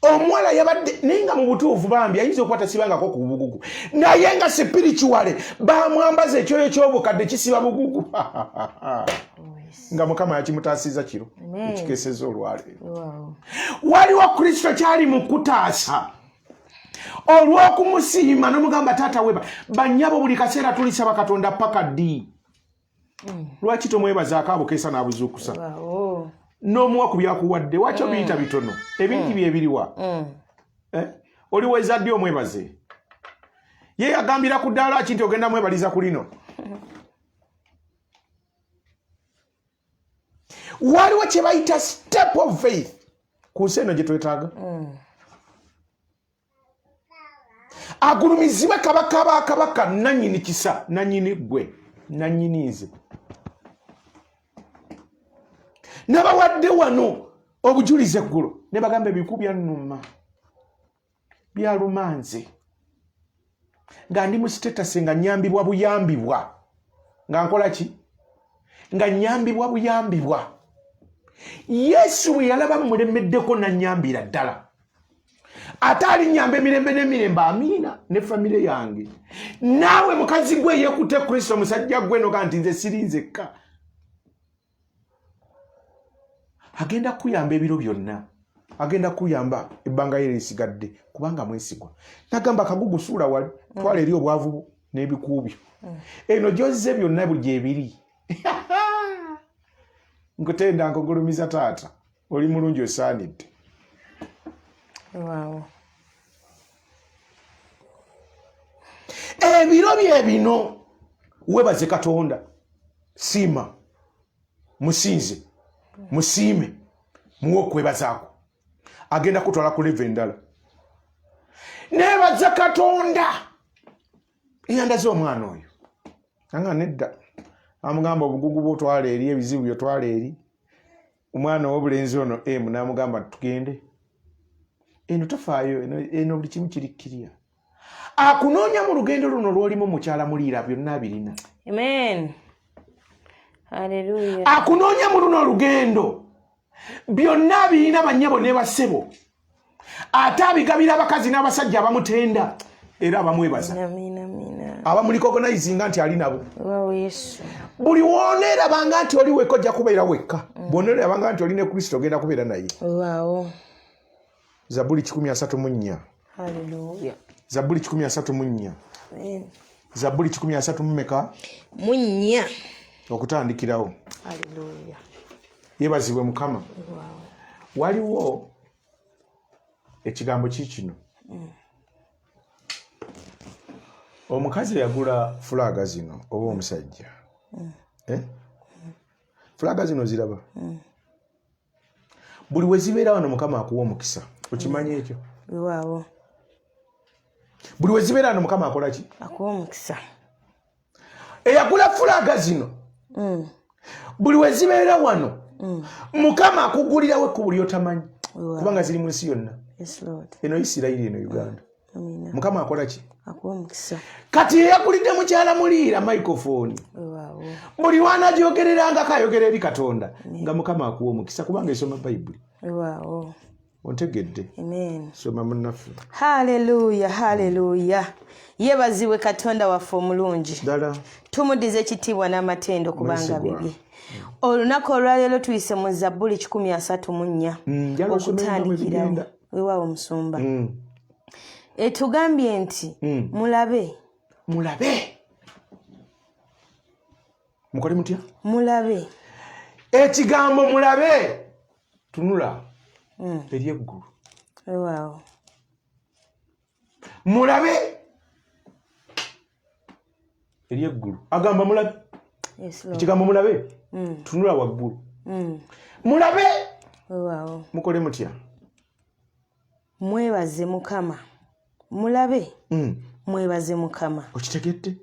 omuwala yabadde naye nga mu butuufu bambi ayinza okuba tasibangako ku bugugu naye nga spirituale bamwambaza ekyoyo ky'obukadde kisiba bugugu nga mukama yakimutaasiza kiro ekikeeseza olwaleero. Waliwo Kristo kyali mu kutaasa olw'okumusiima n'omugamba taata weba bannyabo buli kaseera tulisaba Katonda paka ddi. Lwaki tomwebaza akaabo keesa n'abuzuukusa n'omuwa ku byakuwadde waki obiyita bitono ebingi bye biriwa oliweza ddi omwebaze ye yagambira ku ddaala ki nti ogenda mwebaliza ku lino. Waliwo kye bayita step of faith ku nsi eno gye twetaaga agulumizibwe kabaka nannyini kisa nannyini gwe nannyini nze nabawadde wano obujulize eggulo ne bagamba ebiku byannuma byaluma nze nga ndi mu sitetase nga nnyambibwa buyambibwa nga nkola ki nga nnyambibwa buyambibwa. Yesu bwe yalaba mulemeddeko nannyambira ddala ate alinnyamba emirembe n'emirembe amiina ne famire yange naawe mukazi gwe yeekute Kristo musajja gwe noga nti nze siri nzekka agenda kuyamba ebiro byonna agenda kuyamba ebbanga lye lisigadde kubanga mwesigwa. Nagamba akagugu suula wali twala eri obwavu n'ebikuubyo eno gyozze byonna buli gyebiri nkutenda nkugulumiza taata oli mulungi osaanidde. Ebiro bye bino webaze Katonda siima musinze musiime muwe okwebazaako agenda kutwala ku leve endala nebaza Katonda eyandaze omwana oyo anga nedda amugamba obugugu bwotwala eri ebizibu byotwala eri omwana w'obulenzi ono namugamba tugende eno tofaayo eno buli kimu kirikkirira akunoonya mu lugendo luno lw'olimu mukyala muliira byonna birina. Amen. Hallelujah. Akunoonya mu luno olugendo byonna birina bannyabo ne bassebo ate abigabira abakazi n'abasajja abamutenda era abamwebaza. Abamulicognizinga nti ali nabo. Buli wooneerabanga nti oli wekka ojja kubeera wekka. Bw'oneerabanga nti oli ne Kristo ogenda kubeera naye. Zabuli 134. Hallelujah. Zabuli 134. Amen. Zabuli 134 mmeka? Munnya. Okutandikirawo. Hallelujah. Yebazibwe Mukama. Waliwo ekigambo kikino. Omukazi yagula fulaga zino oba omusajja. Fulaga zino ziraba. Buli we zibeera wano Mukama akuwa omukisa. Okimanyi ekyo? Waawo. Buli we zibeera wano Mukama akola ki? Akuwa omukisa. Eyagula fulaga zino. Buli we zibeera wano Mukama akugulirawo ku buli otamanyi. Kubanga ziri mu nsi yonna. Yes, Lord. Eno Isirayiri eno Uganda. Amina. Mukama akola ki? Akuwa omukisa. Kati eyagulidde mukyala muliira microphone. Waawo. Buli wanagyogereranga kayogera eri Katonda nga Mukama akuwa omukisa kubanga esoma Bayibuli. Waawo. Ontegedde. Amen. Soma munnaffe. Hallelujah, hallelujah. Yebazibwe Katonda waffe omulungi. Dala. Tumudize ekitiibwa n'amatendo kubanga bibye. Olunaku olwaleero tuyise mu Zabbuli 134 okutandikirawo. Weewaawo omusumba. Etugambye nti mulabe. Mulabe. Mukole mutya? Mulabe. Ekigambo mulabe. Tunula. Eri eggulu. Weewaawo. Mulabe. Eri eggulu. Agamba mulabe. Yes, Lord. Ekigambo mulabe. Tunula waggulu. Mulabe. Weewaawo. Mukole mutya? Mwebaze Mukama. Mulabe. Mwebaze Mukama. Okitegedde?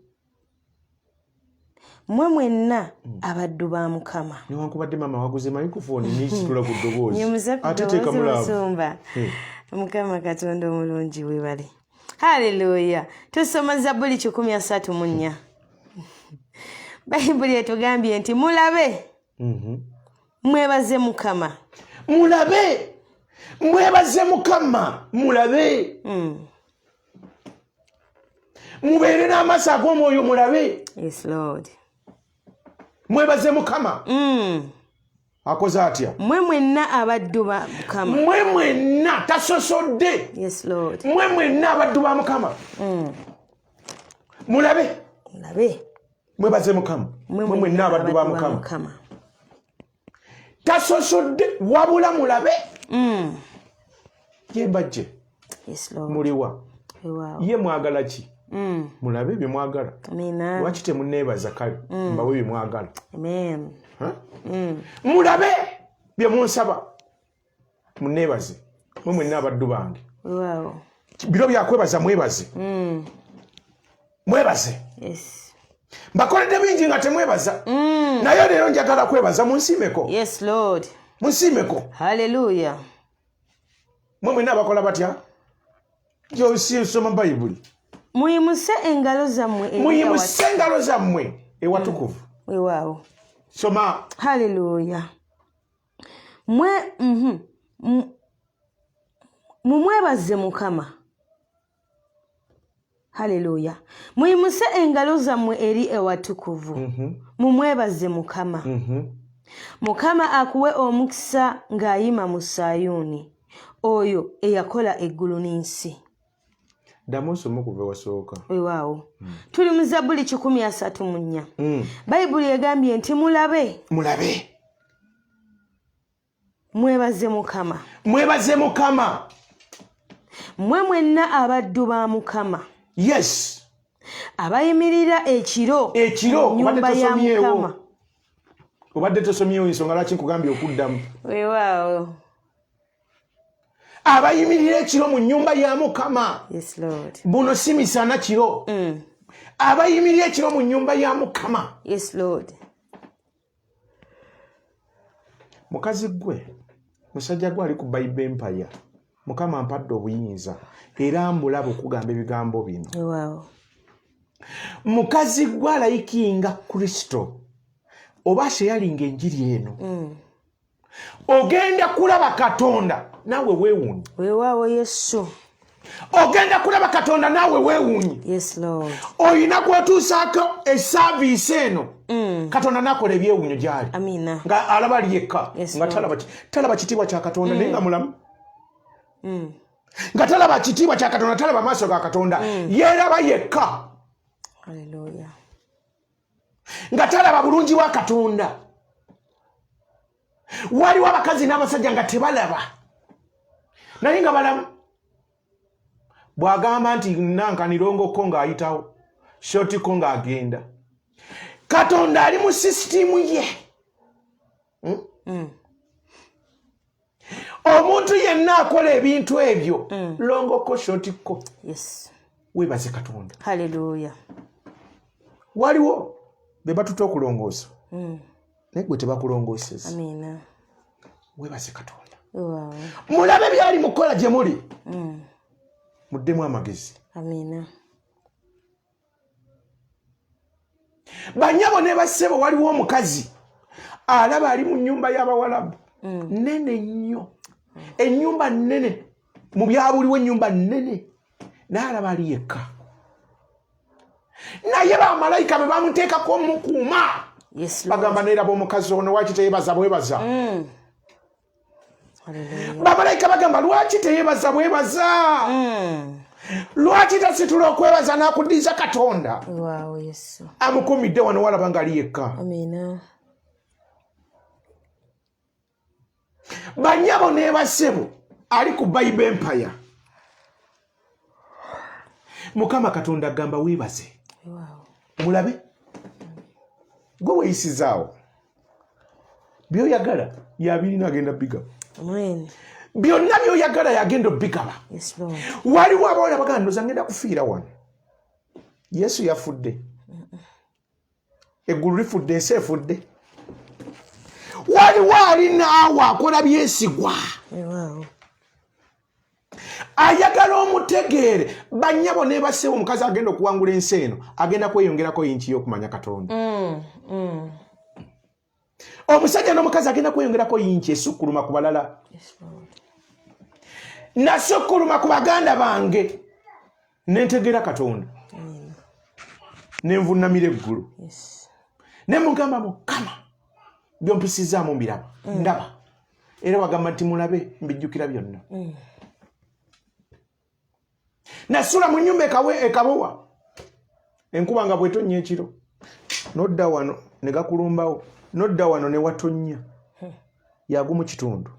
Mwe mwenna abaddu ba Mukama. Newankubadde mama waguze microphone n'ekitula ku ddoboozi. Nyemuze ku ddoboozi musumba. Mukama Katonda omulungi weebale. Hallelujah. Tusoma Zabbuli 134. Bayibuli etugambye nti mulabe. Mwebaze Mukama. Mulabe. Mwebaze Mukama. Mulabe. Mubeere n'amaaso ag'omwoyo mulabe. Yes, Lord. Mwebaze Mukama. Akoze atya? Mwe mwenna abaddu ba Mukama. Mwe mwenna tasosodde. Yes, Lord. Mwe mwenna abaddu ba Mukama. Mulabe. Mulabe. Mwebaze Mukama. Mwe mwenna abaddu ba Mukama. Tasosodde wabula mulabe. Yembajje. Yes, Lord. Muliwa. Wow. Ye mwagala ki? Mulabe bye mwagala. Amina. Lwaki temunneebaza kale mbawe bye mwagala? Amen. Mulabe bye munsaba munneebaze mwe mwenna abaddu bange. Wow. Biro byakwebaza mwebaze. Mwebaze. Yes. Mbakoledde bingi nga temwebaza. Naye leero njagala kwebaza munsiimeko. Yes, Lord. Munsiimeko. Hallelujah. Mwe mwenna abakola batya? Soma Bayibuli. Muyimuse engalo zammwe. Muyimuse engalo zammwe ewatukuvu. Weewaawo. Soma. Hallelujah. Mumwebaze Mukama. Hallelujah. Muyimuse engalo zammwe eri ewatukuvu. Mumwebaze Mukama. Mukama akuwe omukisa ng'ayima mu Sayuuni. Oyo eyakola eggulu n'ensi. Ddamu osome okuva wasooka. Weewaawo. Tuli mu Zabbuli 134. Bayibuli egambye nti mulabe. Mulabe. Mwebaze Mukama. Mwebaze Mukama. Mwe mwenna abaddu ba Mukama. Yes. Abayimirira ekiro. Nyumba ya Mukama. Obadde tosomyewo ensonga lwaki nkugambye okuddamu. Weewaawo. abayimirira ekiro mu nnyumba ya Mukama. Yes, Lord. Buno si misana kiro. Abayimirira ekiro mu nnyumba ya Mukama. Yes, Lord. Mukazi gwe musajja gwe ali ku Bible Empire. Mukama ampadde obuyinza era mbulaba okugamba ebigambo bino. Wow. Mukazi gwe alayikinga Kristo oba sheyalinga enjiri eno. Ogenda kulaba Katonda nawe weewuunye. Weewaawo Yesu. Ogenda kulaba Katonda nawe weewuunye. Yes, Lord. Oyina kwetuusaako esaavisi eno. Katonda nakola ebyewuunyo gy'ali. Amina. Nga alaba ali yekka. Yes, nga talaba kitiibwa kya Katonda naye nga mulamu. Nga talaba kitiibwa kya Katonda, talaba maaso ga Katonda. Yeeraba yekka. Hallelujah. Nga talaba bulungi bwa Katonda. Waliwo abakazi n'abasajja nga tebalaba naye nga balamu. Bw'agamba nti nanka nirongoko ng'ayitawo shotiko ng'agenda. Katonda ali mu sisitimu ye. Omuntu yenna akola ebintu ebyo longoko shotiko. Yes. Weebaze Katonda. Hallelujah. Waliwo be batuta okulongoosa naye gwe tebakulongooseza. Amina. Weebaze Katonda. Wow. Mulabe byali mukola gye muli. Muddemu amagezi. Amina. Banyabo ne bassebo waliwo omukazi alaba ali mu nnyumba y'Abawalabu nene nnyo. Ennyumba nnene mu byabuliwo, ennyumba nnene n'alaba ali yekka. Naye bamalayika be bamuteekako mukuuma. Yes, Lord. Bagamba neeraba omukazi ono lwaki teyebaza bwebaza. Hallelujah. Bamalayika bagamba lwaki teyebaza bwebaza. Lwaki tasitula okwebaza n'akuddiza Katonda. Wow, Yesu. Amukumidde wano walaba nga ali yekka. Amina. Banyabo ne bassebo ali ku Bible Empire. Mukama Katonda agamba weebaze. Wow. Mulabe gwe weeyisizaawo by'oyagala yabirina agenda bigaba. Amen. Byonna by'oyagala yagenda bigaba. Yes, Lord. Waliwo abawala bagamba ndoza ngenda kufiira wano. Yesu yafudde. Eggulu lifudde, ensi efudde. Waliwo ali naawe akola byesigwa. Wow. Ayagala omutegeere. Bannyabo ne bassebo omukazi agenda okuwangula ensi eno agenda kweyongerako yinki y'okumanya Katonda. Omusajja n'omukazi agenda kweyongerako yinki esukkuluma ku balala. Yes, Lord. Nasukkuluma ku baganda bange nentegeera Katonda. Nenvuunamira eggulu. Yes. Ne mugamba Mukama byompisizaamu mbiraba. Ndaba. Era wagamba nti mulabe mbijjukira byonna. Nasula mu nnyumba ekabowa. Enkuba nga bw'etonnya ekiro. Nodda wano ne gakulumbawo. Nodda wano ne watonnya. Yagumu kitundu.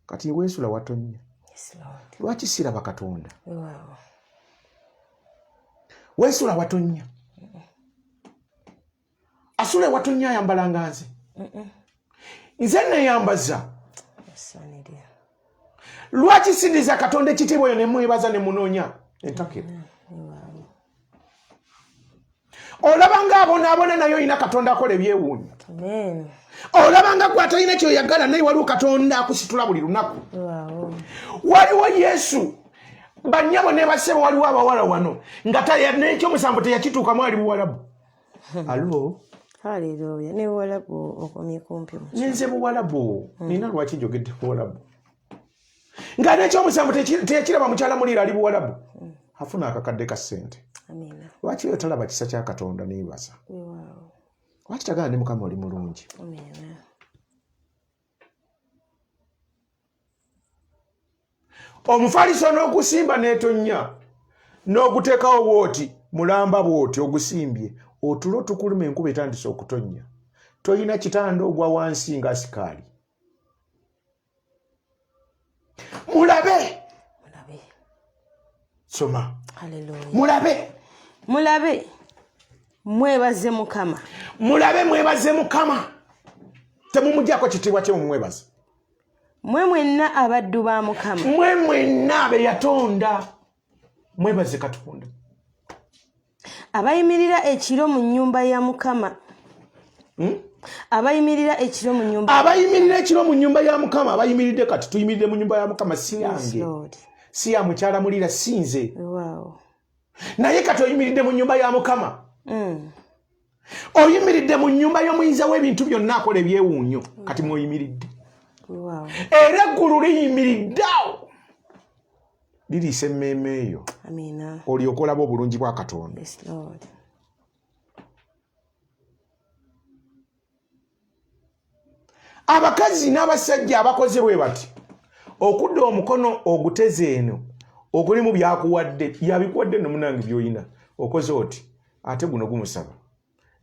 Kati weesula watonnya. Yes, Lord. Lwaki siraba Katonda? Wow. Weesula watonnya. Asula watonnya ayambalanga nze. Nze neeyambaza. Yes, I need you. Lwaki sindiza Katonda ekitiibwa eyo ne mwebaza ne munoonya entakera. Wow. Olaba ng'abonaabona naye olina Katonda akola ebyewuunyo. Amen. Olaba nga gw'atalina kyoyagala naye waliwo Katonda akusitula buli lunaku. Wow. Waliwo Yesu. Bannyabo ne bassebo waliwo abawala wano nga n'ekyomusanvu teyakituukamu ali Buwalabu. Alo? Hallelujah. Ne Buwalabu okomye kumpi. Nze Buwalabu. Nina lwaki njogedde Buwalabu. Nga n'ekyomusanvu teyakiraba mukyala muliira ali Buwalabu. Afuna akakadde ka ssente. Amina. Lwaki oyo talaba kisa kya Katonda neebaza? Wow. Lwaki tagala ne Mukama oli mulungi? Amina. Omufaliso n'ogusimba n'etonnya n'oguteekawo bw'oti mulamba bw'oti ogusimbye otulo tukuluma enkuba etandise okutonnya. Toyina kitanda ogwa wansi nga sikaali. Mulabe. Mulabe. Soma. Hallelujah. Mulabe. Mulabe. Mwebaze Mukama. Mulabe mwebaze Mukama. Temumugyako kitiibwa kye mumwebaze. Mwe mwenna abaddu ba Mukama. Mwe mwenna be yatonda. Mwebaze Katonda. Abayimirira ekiro mu nnyumba ya Mukama. Abayimirira ekiro mu nnyumba. Abayimirira ekiro mu nnyumba ya Mukama. Abayimiridde kati tuyimiridde mu nnyumba ya Mukama si yange. Si ya mukyala mulira sinze. Wow. Naye kati oyimiridde mu nnyumba ya Mukama. Oyimiridde mu nnyumba y'omuyinza w'ebintu byonna akola ebyewuunyo. Kati mwoyimiridde. Wow. Era eggulu liyimiridde awo. Liriisa emmeeme eyo. Amina. Olyoka olaba obulungi bwa Katonda. Yes, Lord. Abakazi n'abasajja abakoze bwe bati okudda omukono oguteze eno ogulimu byakuwadde yabikuwadde no munange byoyina okoze oti ate guno gumusaba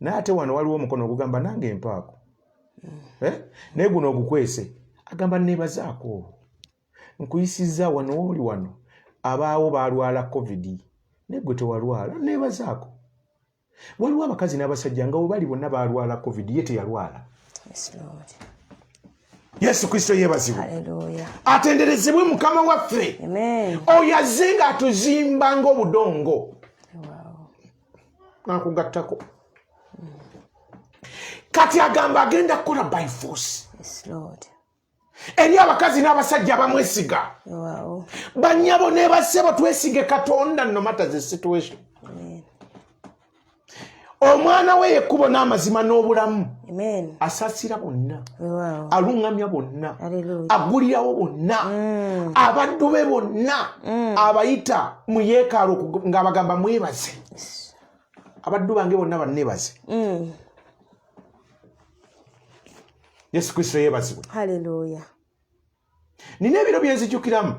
naye ate wano waliwo omukono ogugamba nange mpaako naye guno ogukwese agamba nebazaako nkuyisizza wano oli wano abaawo balwala covid naye gwe tewalwala nebazaako waliwo abakazi n'abasajja nga bwe bali bonna balwala covid ye teyalwala. Yes, Lord. Yesu Kristo yebazibwe. Hallelujah. Atenderezebwe Mukama waffe. Amen. Oyaze nga atuzimba ng'obudongo. Wow. Nakugattako. Kati agamba agenda kukola by force. Yes, Lord. Eri abakazi n'abasajja bamwesiga. Wow. Bannyabo ne bassebo twesige Katonda no matter the situation. Amen. Omwana we yekkubo n'amazima n'obulamu. Amen. Asaasira bonna. Wow. Alungamya bonna. Hallelujah. Agulirawo bonna. Abaddu be bonna. Abayita mu yeekaalu ng'abagamba mwebaze. Abaddu bange bonna bannebaze. Yesu Kristo yeebazibwe. Hallelujah. Nina ebiro bye nzijukiramu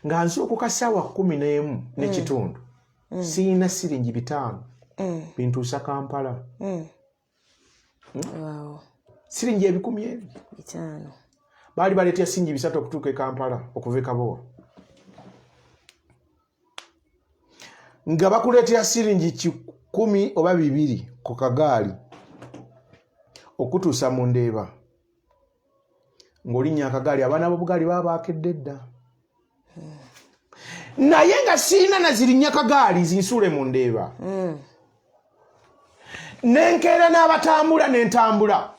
nga nzuukuka ssaawa 11 n'ekitundu. Siina siringi 5 bintuusa Kampala. Wow. Siringi 10,000 baali baleetya siringi 3 okutuuka e Kampala okuva e Kabowa nga bakuleetera siringi 10 oba 2 ku kagaali okutuusa mu Ndeeba ng'olinnya akagaali abaana b'obugaali baba baakedde dda. Naye nga siina na zirinnya kagaali zinsuule mu Ndeeba. Nenkeera n'abatambula n'entambula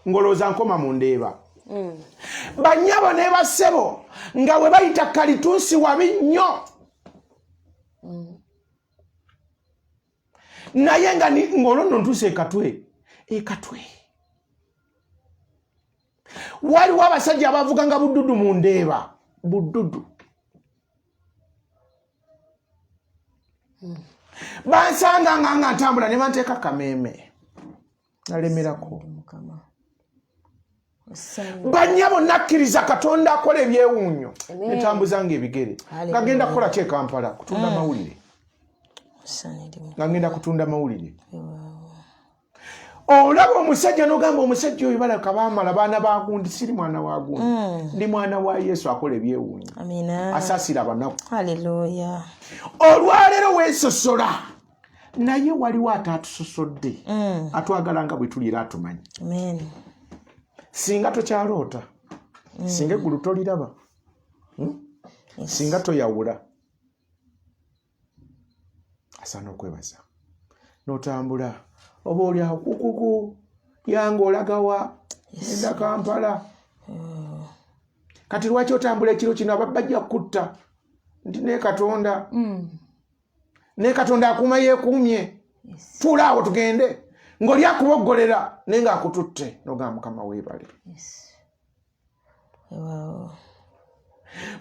ngolooza nkoma mu Ndeeba. Bannyabo ne bassebo nga bwe bayita Kalituusi wabi nnyo. Naye nga ng'olwo nno ntuuse ekatwe. Waliwo abasajja abavuga nga buddudu mu Ndeeba. Buddudu. Bansanga nga ntambula ne banteeka kameeme. Nalemerako. Bannyabo nakkiriza Katonda akola ebyewuunyo. Netambuzanga ebigere. Nga ngenda kukola ki e Kampala kutunda mawulire. Nga ngenda kutunda mawulire. Olaba omusajja n'ogamba omusajja oyo balaka baamala baana ba gundi siri mwana wa gundi. Ndi mwana wa Yesu akola ebyewuunyo. Amina. Asaasira abanaku. Hallelujah. Olwaleero weesosola naye waliwo ataatusosodde atwagala nga bwe tuli era atumanyi. Amen. Singa tokyaloota singa eggulu toliraba singa toyawula asaana okwebaza n'otambula oba oli awo kukuku yange olagawa enda Kampala. Kati lwaki otambula ekiro kino abajja kutta nti ne Katonda ne Katonda akuuma yeekuumye. Tuula awo tugende ng'oli akuboggolera naye ng'akututte n'ogamba Mukama weebale.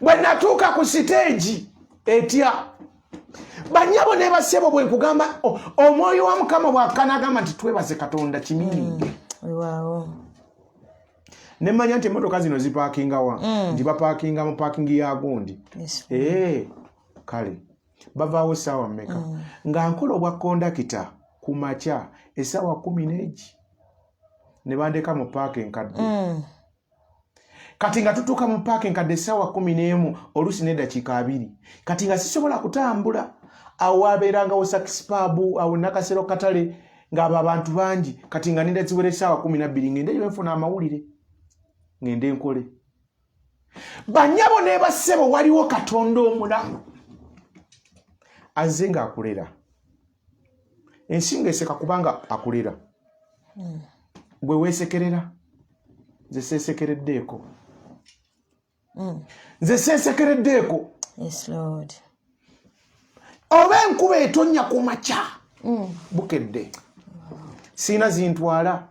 Bwe natuuka ku siteegi etya bannyabo ne bassebo bwe nkugamba omwoyo wa Mukama bw'akanagamba nti twebaze Katonda kimiringe. Ne mmanya nti emmotoka zino zipaakinga wa nti bapaakinga mu paakingi ya gundi. Kale bavaawo essaawa mmeka nga nkola obwa kondakita ku makya essaawa 11 ne bandeka mu paaka enkadde. Kati nga tutuuka mu paaka enkadde essaawa 11 oluusi n'eddakiika 2 kati nga sisobola kutambula awo wabeerangawo sakisipabu awo nakasero katale ng'abo abantu bangi kati nga nenda ziwera essaawa 12 ng'endeyo enfuna amawulire. ngende nkole. Banyabo ne bassebo waliwo Katonda omulamu azze ng'akulera. Ensi ng'eseka kubanga akulera. Bwe weesekerera nze seesekereddeeko. Nze seesekereddeeko. Yes, Lord. Oba enkuba etonnya ku makya bukedde siina zintwala.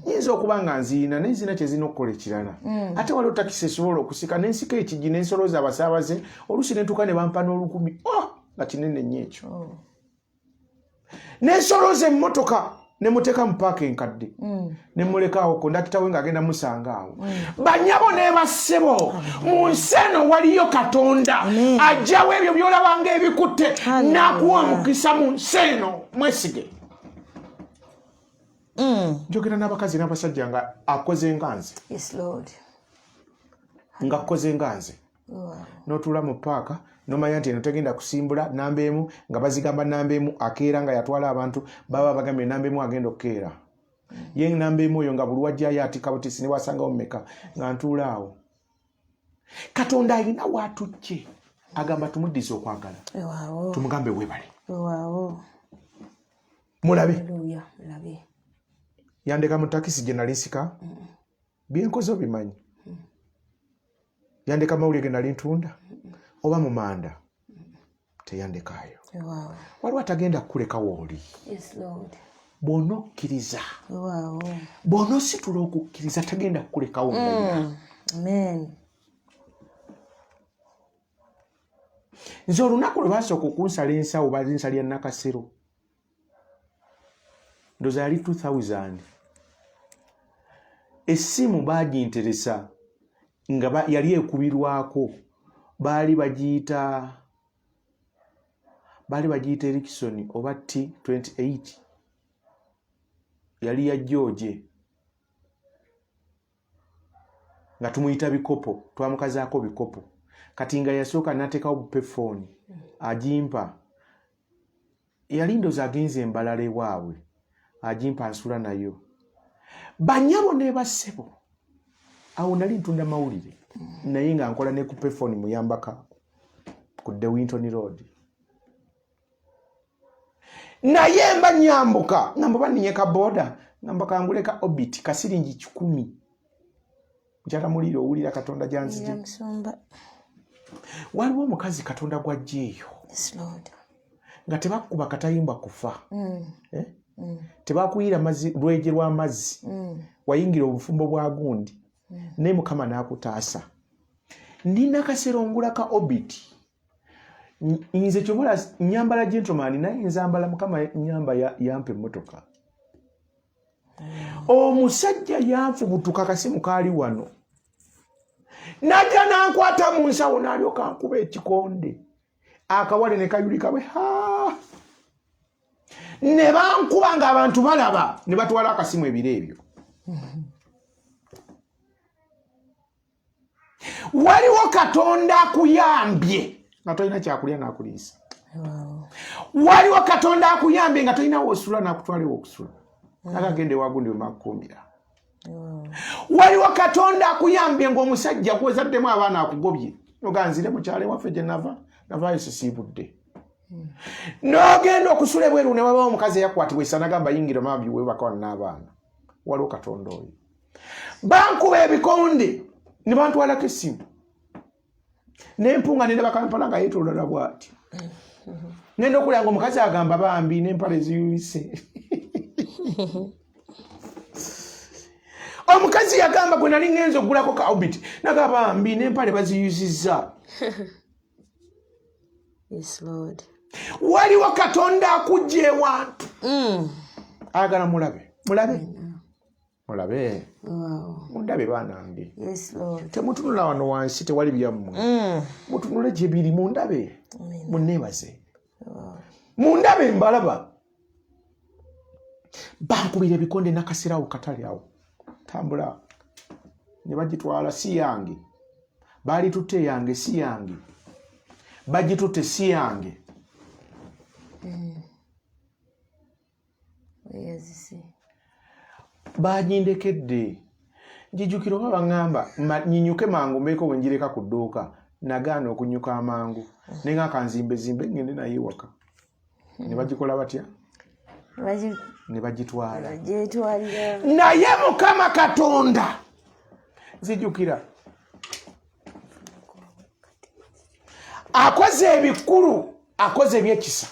Nyinza okuba nga nziina naye zina kyezina okukola ekirala. Ate waliwo takisi esobola okusika n'ensika ekigi n'ensolooza abasaabaze oluusi ne ntuuka ne bampa n'olukumi nga kinene nnyo ekyo. N'ensolooza emmotoka ne muteeka mu paaka enkadde ne mulekaawo kondakita we ng'agenda musanga awo. Banyabo ne bassebo mu nsi eno waliyo Katonda ajjawo ebyo by'olaba ng'ebikutte n'akuwa omukisa mu nsi eno mwesige. Njogera n'abakazi n'abasajja nga akoze nga nze. Yes, Lord. Nga akoze nga nze. N'otuula mu paaka n'omanya nti eno tegenda kusimbula namba emu nga bazigamba namba emu akeera nga yatwala abantu baba bagambye namba emu agenda okukeera. Ye namba emu oyo nga buli wajjayo atika butisi ne wasangawo mmeka nga ntuula awo. Katonda alina waatujje agamba tumuddize okwagala. Tumugambe weebale. Mulabe. Yandeka mu takisi gye nali nsika byenkoze obimanyi. Yandeka mawulire ge nali ntunda oba mu manda teyandekaayo. Waliwo atagenda kukuleka wooli. Bw'onokkiriza bw'onositula okukkiriza tagenda kukuleka wooli. Nze olunaku lwe basooka okunsala ensawo bazinsalya Nakasero ndoza yali 2000. Essimu baginteresa nga yali ekubirwako baali bagiyita Erickson oba T28 yali ya George nga tumuyita bikopo twamukazaako bikopo kati nga yasooka n'ateekawo bupefooni agimpa yali ndoza agenze embalala ewaabwe agimpa nsula nayo. Banyabo ne bassebo awo nali ntunda mawulire naye nga nkola ne ku payphone muyambaka ku De Winton Road. Naye mba nyambuka ngamba baninyeka boda ngamba kanguleka Orbit kasiringi 10 njala muliro owulira Katonda janzije. Waliwo omukazi Katonda gwajjeeyo. Yes, Lord. Nga tebakuba katayimba kufa. Tebakuyira lweje lw'amazzi wayingira obufumbo bwa gundi ne Mukama n'akutaasa. Nina kaserongulaka Orbit nze kyobola nyambala gentleman naye nzambala Mukama nyamba yampe emmotoka. Omusajja yanfubutuka kasimu kaali wano najja nankwata mu nsawo n'alyoka nkuba ekikonde akawale ne kayulika bwe ne bankuba nga abantu balaba ne batwala akasimu ebiro ebyo. Waliwo Katonda akuyambye nga tolina kyakulya n'akuliisa. Waliwo Katonda akuyambye nga tolina wosula n'akutwala okusula akagende wagundi wemakukumbira. Waliwo Katonda akuyambye ng'omusajja gwezaddemu abaana akugobye oganzire mukyale waffe gye navaayo sisiibudde. N'ogenda okusula ebweru ne wabawo omukazi eyakwatibwa essa n'agamba yingira mabi webaka wano n'abaana. Waliwo Katonda oyo. Bankuba ebikonde ne bantwalako essimu n'empunga ne bakampala nga yeetooloola bw'ati. Ngenda okulya nga omukazi agamba bambi n'empale ziyuyise. Omukazi yagamba gwe nali ngenza okugulako ka Orbit nagamba bambi n'empale baziyuzizza. Yes, Lord. Waliwo Katonda akujja ewantu. Agala mulabe. Mundabe banange. Yes, Lord. Temutunula wano wansi tewali byammwe. Mutunule gye biri mundabe. Munneebaze. Mundabe mbalaba. Bankubira ebikonde nakasirawo katali awo. Tambula. Ne bagitwala si yange. Baali tutte yange si yange. Bagitutte si yange. Bagindekedde njijukira oba baŋŋamba nyinyuke mangu mbeeko bwe njireka ku dduuka nagaana okunyuka amangu ne nga kanzimbezimbe ngende naye ewaka ne bagikola batya ne bagitwala naye Mukama Katonda nzijukira akoze ebikulu akoze ebyekisa.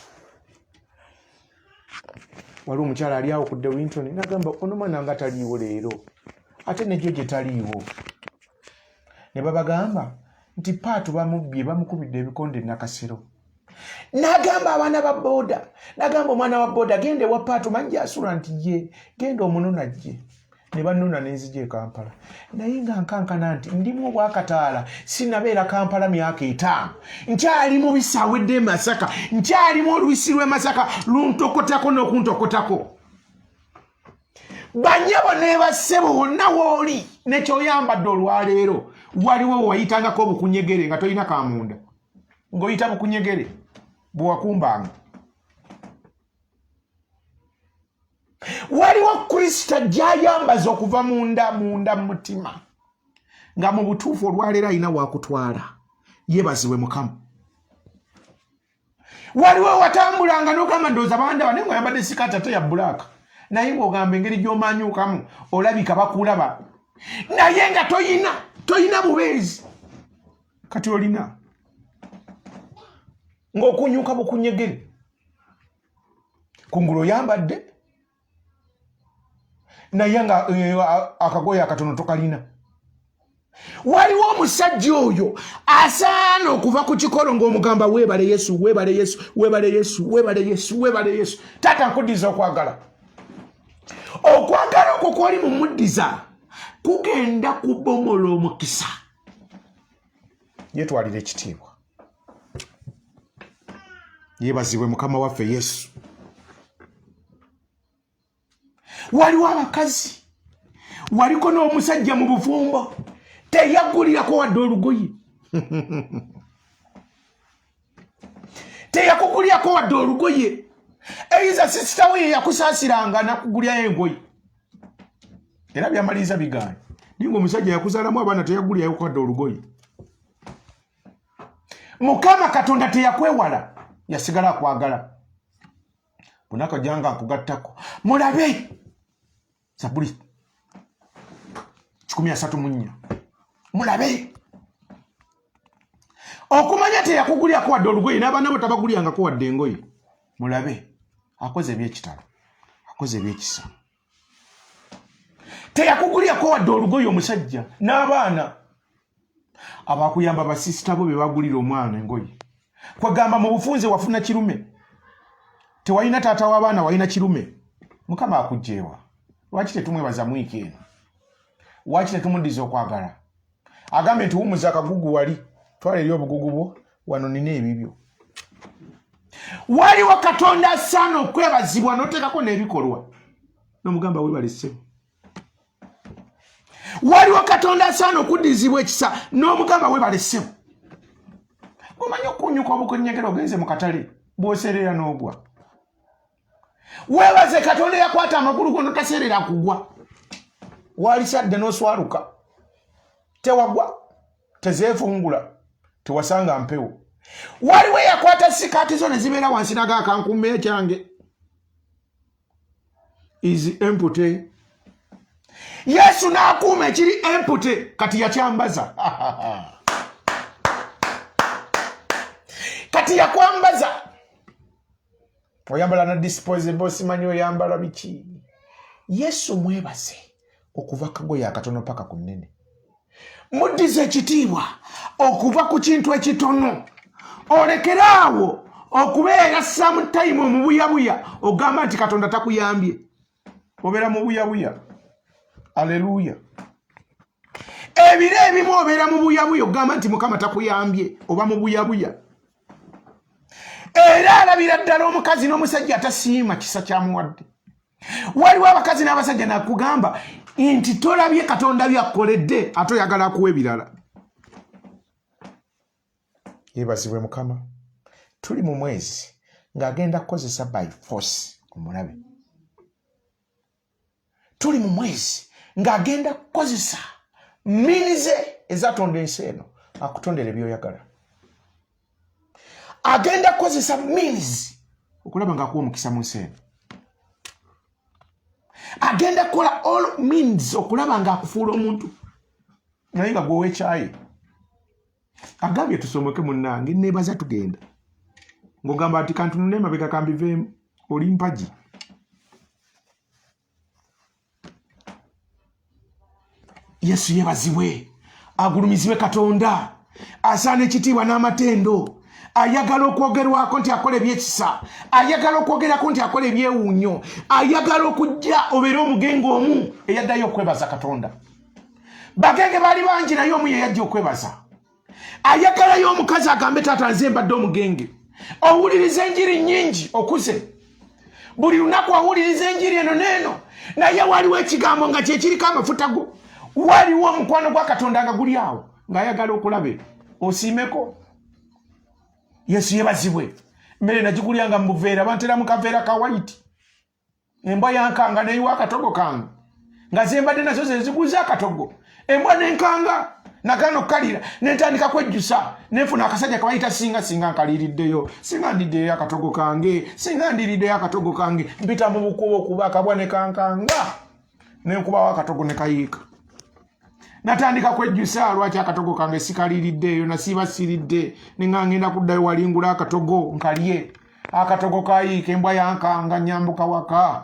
Waliwo omukyala ali awo ku De Winton nagamba ono mwana nga taliiwo leero ate nejjo gye taliiwo ne babagamba nti Paatu bamubbye bamukubidde ebikonde Nakasero. Nagamba abaana ba booda nagamba omwana wa booda gende wa Paatu manyi asula nti ye genda omunona gye ne bannona n'enzija e Kampala naye nga nkankana nti ndimu obwakataala sinabeera Kampala myaka 5 nkyali mu bisawedde Masaka nkyalimu olubisi lw'e Masaka luntokotako n'okuntokotako banyabo ne bassebo wonna wooli nekyoyambadde olwaleero waliwo wayitangako obukunyegere nga tolina kamunda ng'oyita bukunyegere bwe wakumbanga. Waliwo Kristo gy'ayambaza okuva munda mu mutima nga mu butuufu olwaleero alina wakutwala yeebazibwe Mukama. Waliwo watambulanga n'ogamba ndowooza banda bane ng'oyambadde sikaati ate ya bbulaaka naye ng'ogamba engeri gy'omanyukamu olabika bakulaba naye nga toyina bubeezi kati olina ng'okunyuka bukunyegere kungulu oyambadde naye nga akagoye akatono tokalina. Waliwo omusajja oyo asaana okuva ku kikolo ng'omugamba weebale Yesu weebale Yesu weebale Yesu weebale Yesu weebale Yesu. Taata nkuddiza okwagala okwo kwoli mu muddiza kugenda kubomola omukisa. Yetwalira ekitiibwa yeebazibwe Mukama waffe Yesu. Waliwo abakazi waliko n'omusajja mu bufumbo teyagulirako wadde olugoye teyakugulirako wadde olugoye eiza sisita we yakusaasiranga nakugulyayo engoye era byamaliriza bigaanyi ninga omusajja yakuzaalamu abaana teyagulyayo wadde olugoye. Mukama Katonda teyakwewala yasigala akwagala. Bunaka janga nkugattako mulabe Zaburi 13:4 mulabe okumanya teyakugulyako wadde olugoye n'abaana bo tabagulyangako wadde engoye. Mulabe akoze ebyekitalo akoze ebyekisa teyakugulyako wadde olugoye omusajja n'abaana abakuyamba basisita bo be bagulira omwana engoye. Kwegamba mu bufunze wafuna kirume tewalina taata w'abaana walina kirume. Mukama akugjeewa. Lwaki tetumwebaza mwiki eno? Lwaki tetumuddiza okwagala? Agambe nti wumuza akagugu wali twala eri obugugu bwo wano nina ebibyo. Waliwo Katonda asaana okwebazibwa n'oteekako n'ebikolwa n'omugamba weebale ssebo. Waliwo Katonda asaana okuddizibwa ekisa n'omugamba weebale ssebo. Omanyi okunyuka obukunyegera ogenze mu katale bw'oserera n'ogwa. Weebaze Katonda yakwata amagulu gono taseerera kugwa. Walisadde n'oswaluka tewagwa tezeefungula tewasanga mpewo. Waliwo yakwata sikaati zo ne zibeera wansi nagaakankumme ekyange is empty. Yesu n'akuuma ekiri empty kati yakyambaza. Kati yakwambaza oyambala na disposable simanyi oyambala biki. Yesu mwebaze okuva kagoye akatono paka ku nnene. Muddize ekitiibwa okuva ku kintu ekitono olekeraawo okubeera sometime omubuyabuya ogamba nti Katonda takuyambye obeera mu buyabuya. Aleluya. Ebiro ebimu obeera mu buyabuya ogamba nti Mukama takuyambye oba mu buyabuya. Era alabira ddala omukazi n'omusajja atasiima kisa kyamuwadde. Waliwo abakazi n'abasajja nakugamba nti tolabye Katonda byakkoledde ate oyagala akuwa ebirala. Yeebazibwe Mukama. Tuli mu mwezi ng'agenda kukozesa by force omulabe. Tuli mu mwezi ng'agenda kukozesa minize ezatonda ensi eno akutondera ebyoyagala agenda kukozesa means okulaba nga akuwa omukisa mu nsi eno agenda kukola all means okulaba nga akufuula omuntu naye nga gwowe ekyayi agambye tusomoke munnange neebaza tugenda ng'ogamba nti kantunule emabega kambiveemu oli mpagi Yesu yebazibwe agulumizibwe Katonda asaana ekitiibwa n'amatendo ayagala okwogerwako nti akola ebyekisa ayagala okwogerako nti akola ebyewuunyo ayagala okujja obeere omugenge omu eyaddayo okwebaza Katonda bagenge baali bangi naye omu yeyajja okwebaza ayagalayo omukazi agambe taata nze mbadde omugenge owuliriza enjiri nnyingi okuze buli lunaku awuliriza enjiri eno n'eno naye waliwo ekigambo nga kyekiriko amafuta go waliwo omukwano gwa Katonda nga guli awo ng'ayagala okulabe osiimeko Yesu yebazibwe mmere nagigulyanga mu buveera bantera mu kaveera ka white embwa yankanga neyiwa akatogo kange nga zembadde nazo ze ziguza akatogo embwa nenkanga nagano kalira nentandika kwejjusa nenfuna akasajja kabayita singa nkaliriddeyo singa ndiddeyo akatogo kange singa ndiriddeyo akatogo kange mpita mu bukubo okuba akabwa ne kankanga nenkubawo akatogo ne kayiika natandika kwejjusa lwaki akatogo kange sikaliriddeyo nasiiba siridde nenga ngenda kuddayo walingula akatogo nkalye akatogo kayiika embwa yankanga nyambuka waka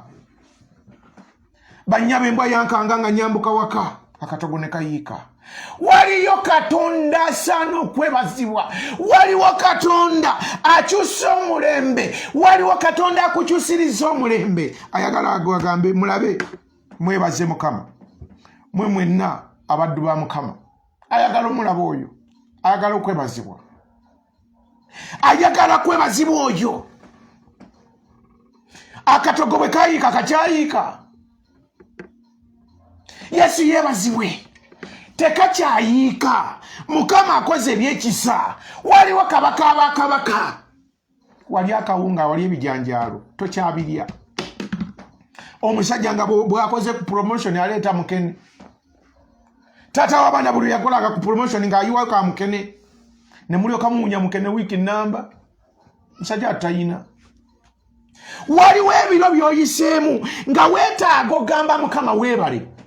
banyaba embwa yankanga nga nyambuka waka akatogo ne kayiika waliyo Katonda asaana okwebazibwa waliwo Katonda akyusa omulembe waliwo Katonda akukyusiriza omulembe ayagala agambe mulabe mwebaze Mukama mwe mwenna abaddu ba Mukama ayagala omulaba oyo ayagala okwebazibwa ayagala kwebazibwa oyo akatogo bwe kayiika kacyayiika Yesu yebazibwe tekakyayiika Mukama akoze ebyekisa waliwo kabaka abakabaka wali akawunga wali ebijanjaalo tokyabirya omusajja nga bwakoze ku promotion aleeta mukene tata w'abaana buli yakolaga ku promotion ng'ayiwako amukene ne mulyoka muwunya mukene wiiki namba musajja atayina waliwo ebiro by'oyiseemu nga weetaaga ogamba Mukama weebale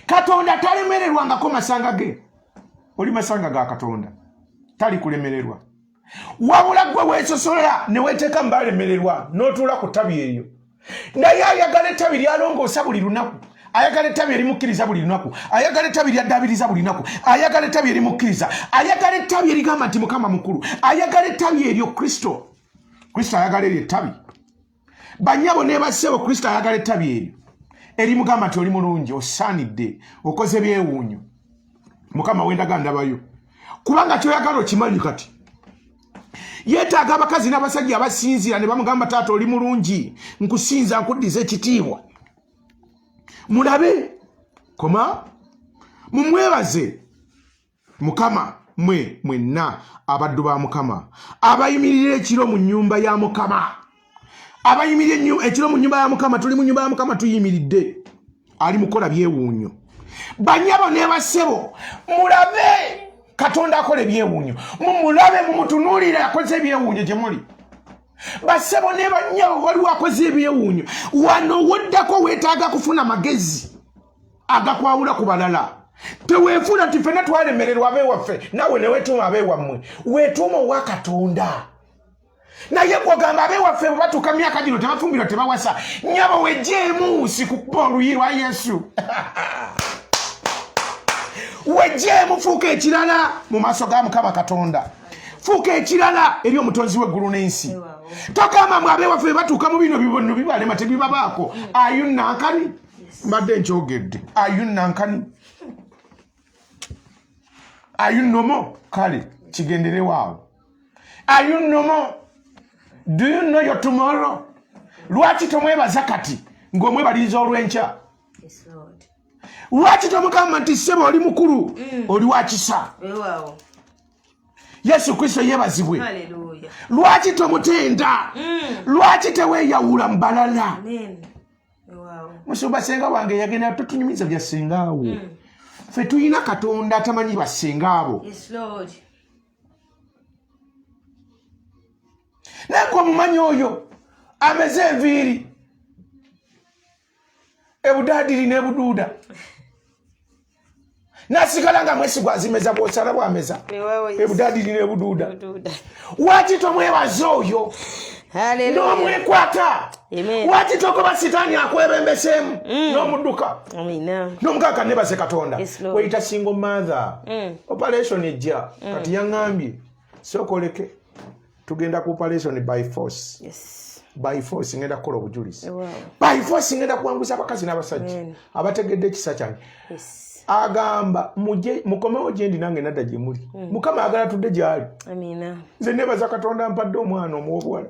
Katonda talemererwangako masanga ge oli masanga ga Katonda tali kulemererwa wabula gwe weesosola ne weeteeka mbalemererwa n'otuula ku ttabi eyo naye ayagala ettabi lyalongoosa buli lunaku ayagala ettabi erimukkiriza buli lunaku ayagala ettabi lyaddaabiriza buli lunaku ayagala ettabi erimukkiriza ayagala ettabi erigamba nti Mukama mukulu ayagala ettabi eryo Kristo ayagala eryo ettabi banyabo ne bassebo Kristo ayagala ettabi eryo erimugamba nti oli mulungi osaanidde okoze byewuunyo Mukama wendaga ndabayo kubanga kyoyagala okimanyi kati yeetaaga abakazi n'abasajja abasinzira ne bamugamba taata oli mulungi nkusinza nkuddiza ekitiibwa mulabe koma mumwebaze Mukama mwenna abaddu ba Mukama abayimirira ekiro mu nnyumba ya Mukama abayimirira ekiro mu nnyumba ya Mukama tuli mu nnyumba ya Mukama tuyimiridde ali mukola byewuunyo banyabo ne basebo mulabe Katonda akola ebyewuunyo mumulabe mumutunuulire akoze ebyewuunyo gye muli basebo ne banyabo waliwo akoze ebyewuunyo wano woddako weetaaga kufuna magezi agakwawula ku balala teweefuna nti ffenna twalemererwa abeewaffe nawe ne weetuuma abeewammwe weetuuma owa Katonda naye gwogamba abeewaffe bwe batuuka myaka gino tebafumbirwa tebawasa nyabo wejjeemu sikukuba oluyi lwa Yesu wejjeemu fuuka ekirala mu maaso ga Mukama Katonda fuuka ekirala eri omutonzi w'eggulu n'ensi togamba mwe abeewaffe bwe batuuka mu bino bibono bibalema tebibabaako ayunnankani mbadde nkyogedde ayunnankani ayunnomo kale kigenderewaawo ayunnomo do you know your tomorrow lwaki tomwebaza kati ng'omwebaliriza olw'enkya lwaki tomugamba nti ssebo oli mukulu oli wakisa Yesu Kristo yebazibwe lwaki tomutenda lwaki teweeyawula mu balala musumba senga wange yagenda totunyumiza bya sengaawo ffe tulina Katonda atamanyi bassenga abo. Yes, Lord. Naye gwe omumanyi oyo ameze enviiri ebudaadiri n'ebuduuda nasigala nga mwesigwa azimeza bw'osala bw'ameza ebudaadiri n'ebuduuda. Waki tomwebaza oyo n'omwekwata? Waki togoba sitaani akwebembeseemu n'omudduka? N'omukaaka nebaze Katonda. Weyita single mother. Operation ejja kati yaŋŋambye sookoleke tugenda ku operation by force. By force ngenda kukola obujulizi. By force ngenda kuwanguza abakazi n'abasajja abategedde ekisa kyange. Agamba mukomewo gye ndi nange nadda gye muli. Mukama agala tudde gy'ali. Nze nebaza Katonda ampadde omwana omuwubuwala.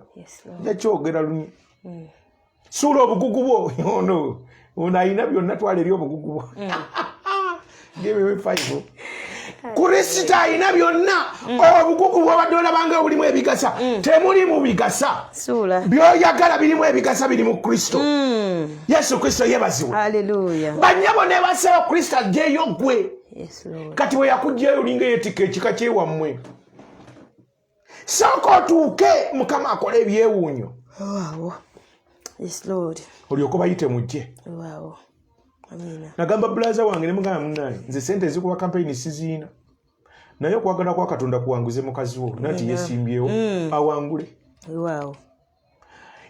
Yakyogera lunye. Suula obugugu bwo ono ayina byonna twala eri obugugu bwo. Give 5. Kurisita ayina byonna obugugu bw'obadde olabanga bulimu ebigasa. Temuli mu bigasa. By'oyagala birimu ebigasa biri mu Kristo. Yesu Kristo yeebazibwe. Bannyabo ne basaba Kristo ajjeeyo ggwe. Kati bwe yakugjayo olinga yeetikka ekika kyewammwe. Sooka otuuke Mukama akole ebyewuunyo. Olyoke bayite mujje. Nagamba bulaza wange ne mugamba munnaye nze sente ezikuba kampeyini siziina. Naye okwagala kwa Katonda kuwanguze mukazi wo nati yesimbyewo awangule.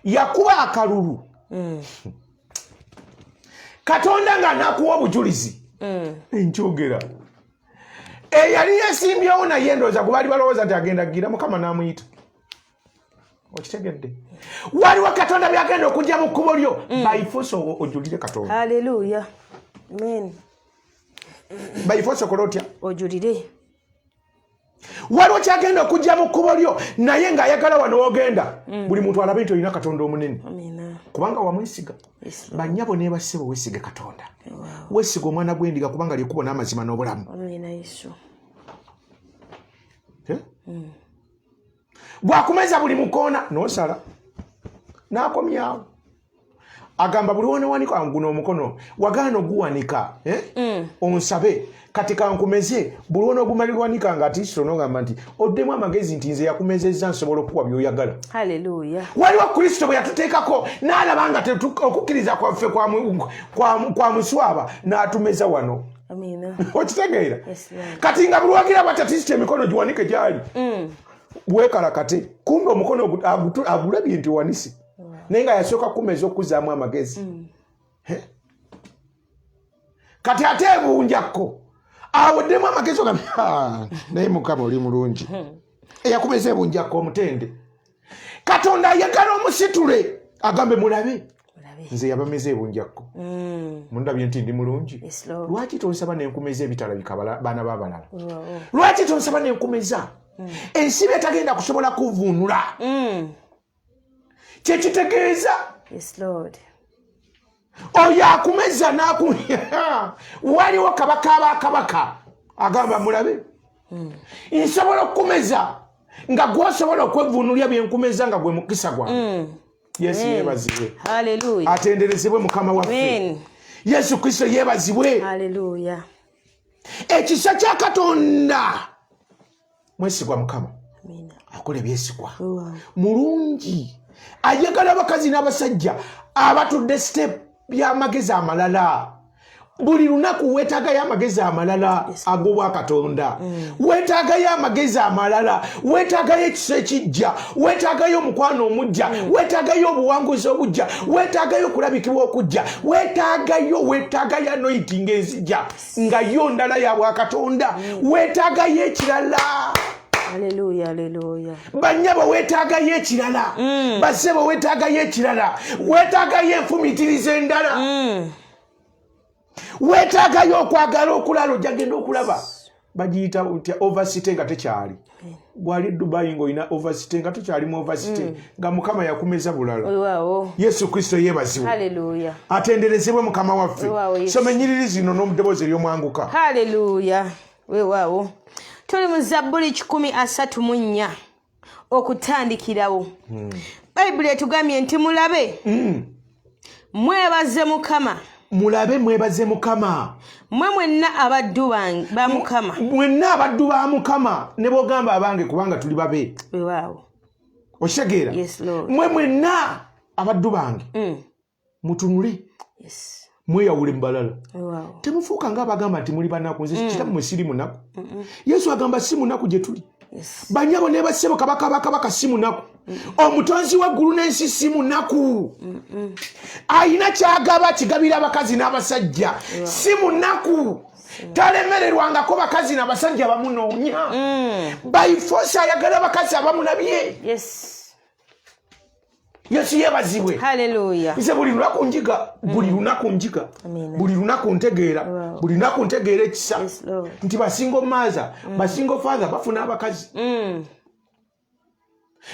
Yakuba akalulu. Katonda nga nakuwa obujulizi. Enkyogera. Yali yesimbyewo naye ndowooza kuba ali balowooza nti agenda gira Mukama n'amuyita. Okitegedde? Waliwo Katonda byagenda okujja mu kkubo lyo. By force ojulire Katonda. Hallelujah. Amen. By force okola otya? Ojulire. Waliwo kyagenda okujja mu kkubo lyo naye ng'ayagala wano w'ogenda. Buli muntu alabe nti olina Katonda omunene. Kubanga wamwesiga. Bannyabo ne bassebo weesige Katonda. Weesiga omwana gw'endiga kubanga ly'ekkubo n'amazima n'obulamu. Bwakumeza buli mukoona n'osala n'akomyawo. Agamba buli wanika guno omukono wagaana oguwanika onsabe kati kankumeze buli ogumalirwanika nga atiisito n'ogamba nti oddemu amagezi nti nze yakumezezza nsobola okukuwa by'oyagala. Haleluya. Waliwo Kristo bwe yatuteekako n'alaba nga okukkiriza kwaffe kwa muswaba n'atumeza wano. Okitegeera? Kati nga buli wagira batatiisito emikono giwanike gyali. Weekalakate kumbe omukono agulabye nti wanisi naye nga yasooka kumeza okuzaamu amagezi. Kati ate ebunjakko awoddemu amagezi ogamba naye Mukama oli mulungi eyakumeza ebunjakko omutende. Katonda ayagala omusitule agambe mulabe nze yabameza ebunjakko mundabye nti ndi mulungi. Lwaki tonsaba n'enkumeza ebitalabika baana b'abalala? Lwaki tonsaba n'enkumeza ensibi etagenda kusobola kuvuunula? Kyekitegeeza oyo akumeza n'akumya. Waliwo kabaka abakabaka agamba mulabe nsobola okukumeza nga gwosobola okwevuunulya byenkumeza nga gwe mukisa gwange. Yesu yeebazibwe. Atenderezebwe Mukama waffe. Yesu Kristo yeebazibwe. Ekisa kya Katonda mwesigwa Mukama akola ebyesigwa mulungi. Ayagala abakazi n'abasajja abatudde step by'amagezi amalala. Buli lunaku weetaagayo amagezi amalala ag'obwa Katonda. Weetaagayo amagezi amalala. Weetaagayo ekisa ekijja. Weetaagayo omukwano omujja. Weetaagayo obuwanguzi obujja. Weetaagayo okulabikibwa okujja. Weetaagayo anointing ezijja nga yo ndala ya bwa Katonda. Weetaagayo ekirala. Haleluya. Bannyabo weetaagayo ekirala. Bassebo weetaagayo ekirala. Weetaagayo enfumitiriza endala. Weetaagayo okwagala okulala ojagenda okulaba. Bagiyita overcity nga tekyali. Bwali Dubai ng'olina overcity nga tekyali mu overcity nga Mukama yakumeza bulala. Yesu Kristo yeebazibwe. Haleluya. Atenderezebwe Mukama waffe. Soma ennyiriri zino n'omuddoboozi ery'omwanguka. Haleluya. Weewaawo. Tuli mu Zabbuli 134 okutandikirawo. Bayibuli etugambye nti mulabe mwebaze Mukama mulabe mwebaze Mukama. Mmwe mwenna abaddu ba Mukama. Mwenna abaddu ba Mukama ne bogamba abange kubanga tuli babe. Waaw. Oshageera. Yes Lord. Mmwe mwenna abaddu bange. Mutunule. Yes. Mweyawule mbalala. Wow. Temufuuka ng'abagamba nti muli banaku nze kitammwe siri munaku. Yesu agamba si munaku gye tuli. Yes. Banyabo ne bassebo kabaka si munaku. Omutonzi w'eggulu n'ensi si munaku. Ayina kyagaba kigabira abakazi n'abasajja. Si munaku. Talemererwangako bakazi n'abasajja bamunoonya. By force ayagala abakazi abamunabye. Yes. Yesu yebazibwe. Hallelujah. Nze buli lunaku njiga, buli lunaku njiga. Buli lunaku ntegeera, buli lunaku ntegeera ekisa. Yes Lord. Nti basingo maaza, basingo father bafuna abakazi.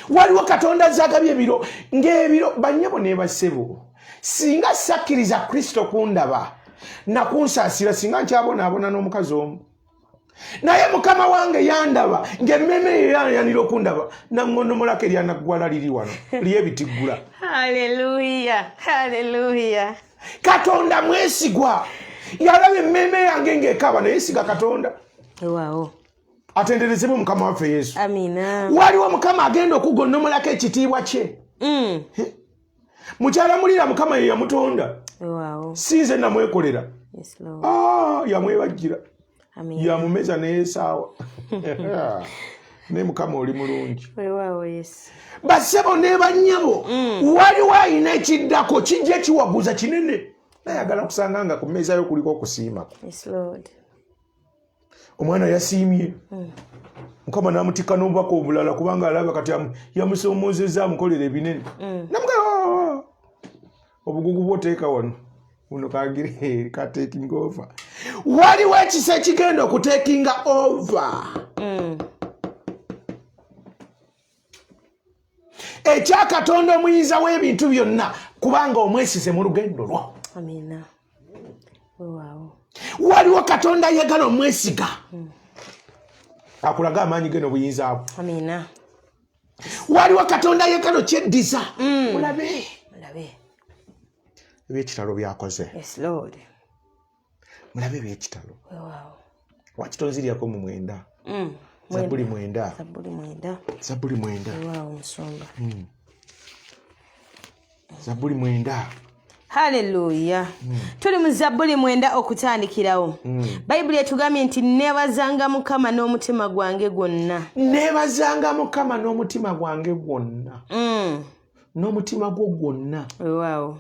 Waliwo Katonda zagabye ebiro, ng'ebiro bannyabo ne bassebo. Singa sakkiriza Kristo kundaba, nakunsaasira singa nkyabonaabona n'omukazi omu. Naye Mukama wange yandaba ng'emmeme yanira okundaba naŋŋonnomolako eryanaggwala liri wano lyebitiggula. Hallelujah. Hallelujah. Katonda mwesigwa. Yalaba emmeme yange ng'ekaba naye siga Katonda. Wow. Atenderezebwe Mukama waffe Yesu. Amina. Waliwo Mukama agenda okugonnomolako ekitiibwa kye. Mukyala mulira Mukama ye yamutonda. Wow. Sinze namwekolera. Yes Lord. Yamwebajjira. Amina. Yamumeza n'esaawa. Ne Mukama oli mulungi. Wow, yes. Bassebo ne bannyabo waliwo ayina ekiddako kijja kiwaguza kinene. Nayagala kusanga nga ku mmeeza yo kuliko okusiima. Yes Lord. Omwana yasiimye. Mukama n'amutikka n'obubaka obulala kubanga alaba kati yamusoomozezza amukolera ebinene. Namugamba obugugu bwoteeka wano. Uno kagire ka taking over. Waliwo ekisa ekigenda okutekinga over. Ekya Katonda omuyinza w'ebintu byonna kubanga omwesize mu lugendo lwo. Amina. Wow. Waliwo Katonda ayagala omwesiga. Akulaga amaanyi ge n'obuyinza bwo. Amina. Waliwo Katonda ayagala okyeddiza. Mulabe. Ebyekitalo byakoze. Yes Lord. Mulabe ebyekitalo. Wow. Wakitonziryako mu 9. Zabuli 9. Zabuli 9. Wow, musumba. Zabuli 9. Hallelujah. Tuli mu Zabuli 9 okutandikirawo. Bayibuli etugambye nti neebazanga Mukama n'omutima gwange gwonna. Neebazanga Mukama n'omutima gwange gwonna. N'omutima gwo gwonna. Wow.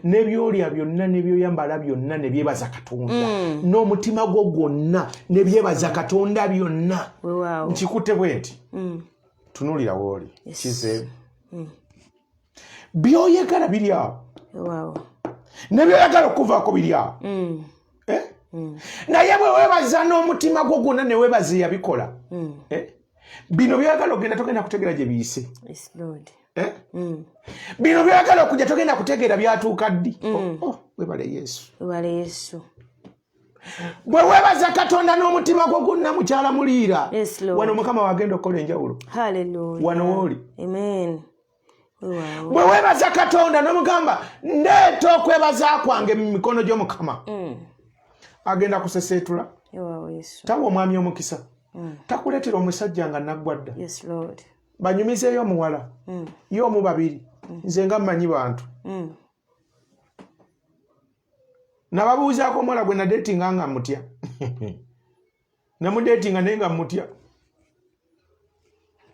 N'ebyolya byonna n'ebyoyambala byonna ne byebaza Katonda. N'omutima gwo gwonna ne byebaza Katonda byonna. Wow. Nkikutte bwe nti. Tunuulira w'oli. Kize. Byoyagala biri awo. Wow. Ne byoyagala okuvaako biri awo. Naye bwe weebaza n'omutima gwo gwonna ne weebaza yabikola. Bino byagala ogenda togenda kutegeera gye biyise. Yes Lord. Bino byagala okujja togenda kutegeera byatuuka ddi. Webale Yesu. Webale Yesu. Bwe weebaza Katonda n'omutima gwo gwonna mukyala muliira. Yes Lord. Wano Mukama wagenda okukola enjawulo. Hallelujah. Wano wooli. Amen. Wow. Bwe weebaza Katonda n'omugamba ndeeta okwebaza kwange mu mikono gy'Omukama. Agenda kuseseetula. Wow, Yesu. Tawa omwami omukisa. Takuleetera omusajja nga naggwadda. Yes Lord. Banyumizeeyo omuwala. Y'omu babiri. Nze nga mmanyi bantu. Nababuuzaako omuwala gwe nadeetinga nga mutya. Namudeetinga naye nga mutya.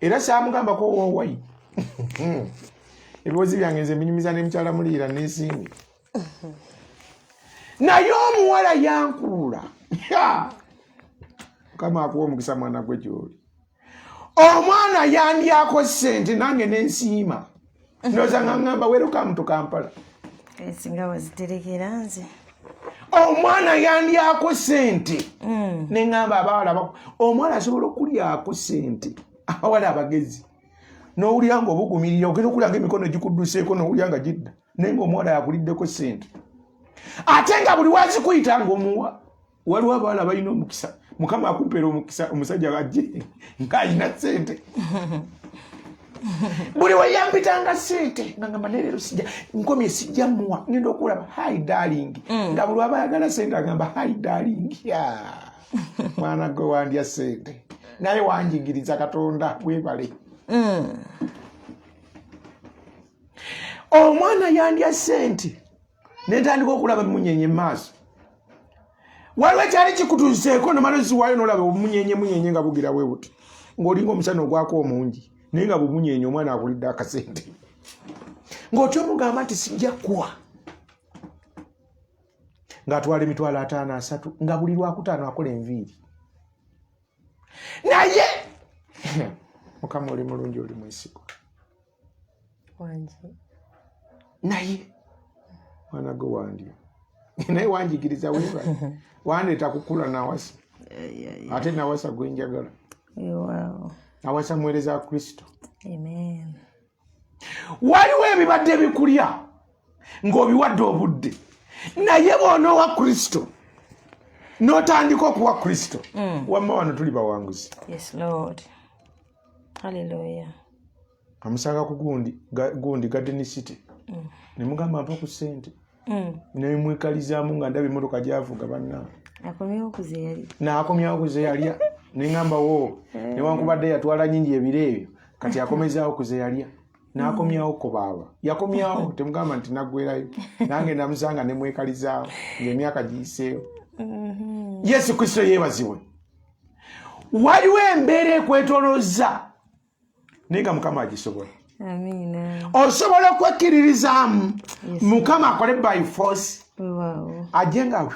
Era saamugambako woowayi. Ebiwozi byange nze mbinyumiza n'emukyala muliira n'ensimbi. Naye omuwala yankuula. Mukama akuwa omukisa mwana gwe gy'oli. Omwana yandyako ssente nange n'ensiima. Ndowooza nga ngamba welcome to Kampala. Ensinga waziterekera nze. Omwana yandyako ssente. Ne ngamba abawala omwana asobola okulyako ssente. Abawala abagezi. N'owulira nga obugumirira ogenda okulya ng'emikono gikudduseeko n'owulira nga gidda. Naye ng'omuwala yakuliddeko ssente. Ate nga buli wazikuyita ng'omuwa. Waliwo abawala balina omukisa. Mukama akumpeera omukisa omusajja bajje ng'alina ssente. buli we yampitanga sente nga ngamba nerero nkomye sijja muwa ngenda okulaba hi darling nga buli aba ayagala sente agamba hi darling mwana gwe wandya sente naye wanjigiriza Katonda webale. Omwana yandya sente netandika okulaba munyenye maaso waliwo ekyali kikutuuseeko nomalozi waayo nolaba omunyenye nga bugira bwe buti ng'olinga omusana ogwako omungi naye nga bumunyenye omwana akulidde akasente ng'otyo omugamba nti sijja kuwa ng'atwala emitwalo 5-3 nga buli lwakutaano akola enviiri naye Mukama oli mulungi oli mwesigwa naye mwana gwe wandya naye wanjigiriza weba wandeeta kukula nawasa ate nawasa gwenjagala nawasa muweereza wa Kristo. Waliwo ebibadde bikulya ng'obiwadde obudde naye bw'onoowa Kristo n'otandika okuwa Kristo wamma wano tuli bawanguzi. Amusanga ku gundi Garden City ne mugamba mpa ku ssente ne mwekalizaamu nga ndaba emmotoka gy'avuga bannange n'akomyawo kuzeyalya ne ŋŋambawo newankubadde yatwala nnyingi ebiro ebyo kati akomezaawo kuzeyalya n'akomyawo kubaaba yakomyawo temugamba nti naggwerayo nange namusanga ne mwekalizaawo ng'emyaka giyiseewo. Yesu Kristo yeebazibwe. Waliwo embeera ekwetolozza naye nga Mukama agisobola. Osobola okwekkiririzaamu Mukama akole by force ajje nga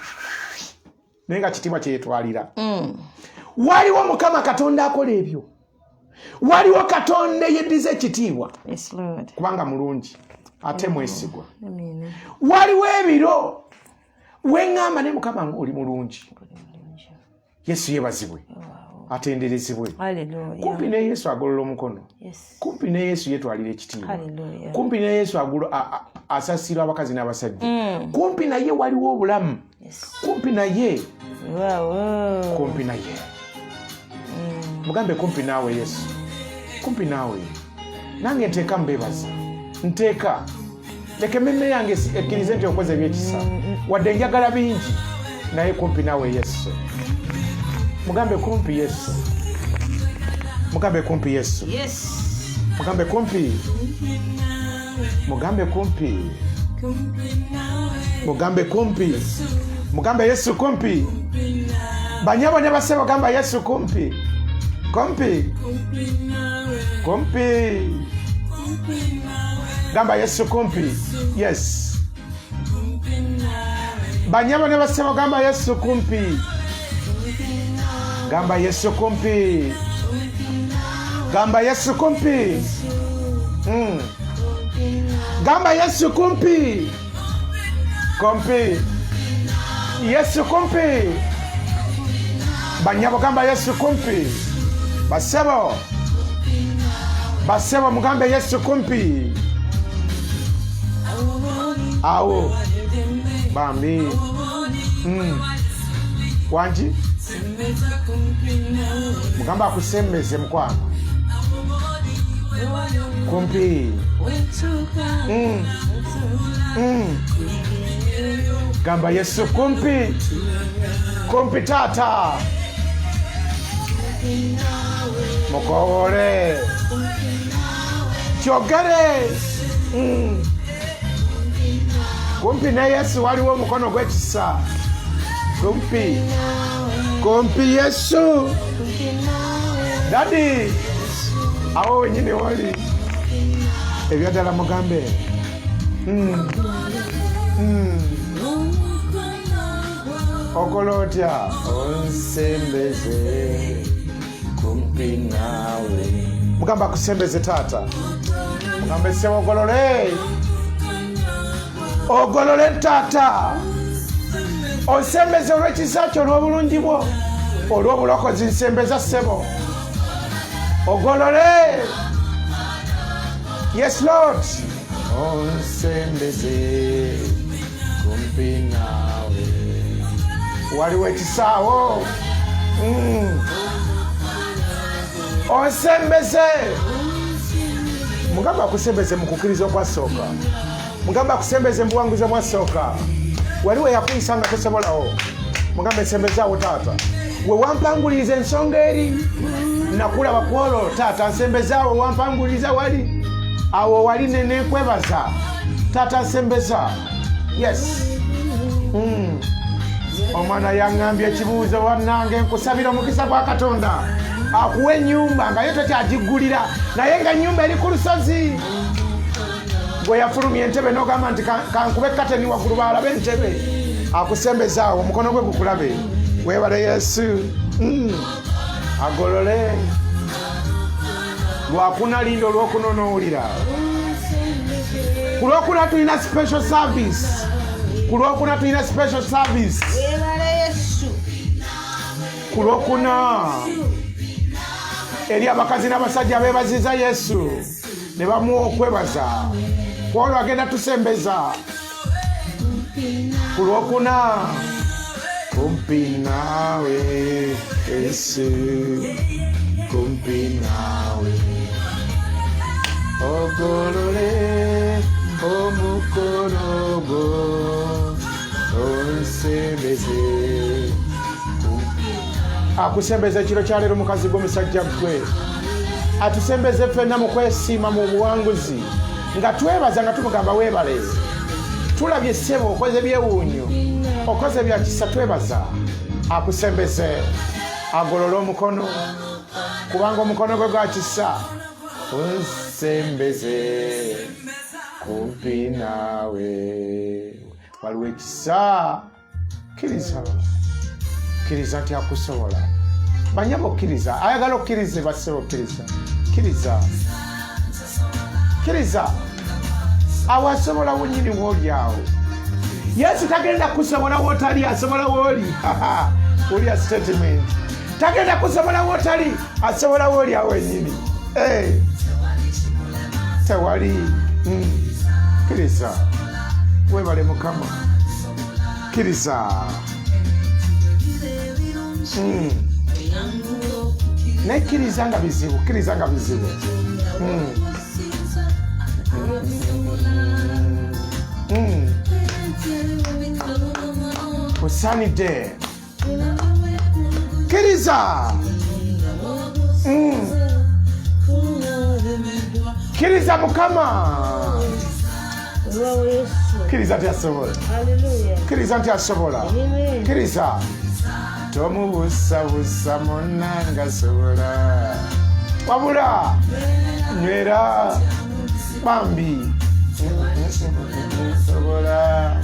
naye nga kitiibwa kyeyetwalira. Waliwo Mukama Katonda akola ebyo. Waliwo Katonda yeddiza ekitiibwa kubanga mulungi ate mwesigwa. Waliwo ebiro weŋŋamba ne Mukama oli mulungi. Yesu yeebazibwe atenderezebwe. Kumpi ne Yesu agolola omukono. Kumpi ne Yesu yetwalira ekitiibwa. Kumpi ne Yesu asasira abakazi n'abasajja. Kumpi naye waliwo obulamu. Kumpi naye mugambe kumpi naawe Yesu, kumpi naawe nange nteeka mbebaza nteeka leka emmeme yange ekkirize nti okoze ebyekisa wadde njagala bingi naye kumpi naawe Yesu. Mugambe kumpi Yesu, mugambe kumpi Yesu, mugambe kumpi, mugambe kumpi, mugambe kumpi, mugambe Yesu kumpi. Banyabo ne basebo gamba Yesu kumpi, kumpi, kumpi, gamba Yesu kumpi. Yes. Banyabo ne basebo gamba Yesu kumpi, gamba Yesu kumpi, gamba Yesu kumpi, gamba Yesu kumpi, kumpi, Yesu kumpi. Banyabo gamba Yesu kumpi. Basebo, basebo mugambe Yesu kumpi. Awo bambi wanji mugamba akusembeze mukwano kumpi. Gamba Yesu kumpi, kumpi tata mukowole kyogere. Kumpi ne Yesu waliwo omukono gw'ekisa. Kumpi, kumpi Yesu. Dadi awo wenyini wali ebyoddala mugambe. Okola otya onsembeze kumpi nawe. Mugamba akusembeze tata. Mugambe sebo ogolole. Ogolole tata. Onsembeze olw'ekisa kyo olw'obulungi bwo. Olw'obulokozi nsembeza sebo. Ogolole. Yes Lord. Onsembeze kumpi nawe. Waliwo ekisaawo. Onsembeze Mugamba akusembeze mu kukkiriza okwasooka. Mugamba akusembeze mu buwanguzi bwasooka. Waliwo yakuyisa nga tosobolawo. Mugamba nsembezaawo taata. We wampanguliriza ensonga eri. Nakulaba kwolwo taata nsembezaawo wampanguliriza wali. Awo wali nekwebaza. Taata nsembeza. Yes. Omwana yaŋŋambye ekibuuzo wannange nkusabira omukisa gwa Katonda akuwa ennyumba nga yo tokyagiggulira naye nga ennyumba eri ku lusozi. Gwe yafulumya entebe n'ogamba nti kankube kateni waggulu baalabe entebe. Akusembezaawo omukono gwe gukulabe. Weebale Yesu. Agolole. Lwakuna lindo olw'okunonoowulira. Ku lwokuna tulina special service. Ku lwokuna tulina special service. Ku lwokuna eri abakazi n'abasajja beebaziza Yesu ne bamuwa okwebaza. Kwolwo agenda tusembeza. Ku lwokuna kumpi naawe Yesu, kumpi naawe. Ogolole omukono gwo onsembeze. Akusembeza ekiro kyaleero mukazi gw'omusajja gwe. Atusembeze ffenna mu kwesiima mu buwanguzi nga twebaza nga tumugamba weebale. Tulabye ssebo okoze byewuunyo, okoze bya kisa, twebaza. Akusembeze. Agolole omukono kubanga omukono gwe gwa kisa. Onsembeze kumpi naawe. Waliwo ekisa. Kkiriza. Kkiriza nti akusobola. Banyabo kkiriza. Ayagala okkirize bassebo kkiriza. Kkiriza. Kkiriza. Awo asobola wonyini w'oli awo. Yesu tagenda kusobola w'otali, asobola w'oli. Oli a statement. Tagenda kusobola w'otali, asobola w'oli awo ennyini. Tewali. Kkiriza. Weebale Mukama. Kkiriza. Naye kkiriza nga bizibu. Kkiriza nga bizibu. Osaanidde. Kkiriza. Kkiriza Mukama. Kkiriza nti asobola. Kkiriza nti asobola. Kkiriza. Tomubuusabuusa munnanga asobola. Wabula nywera bambi. Asobola.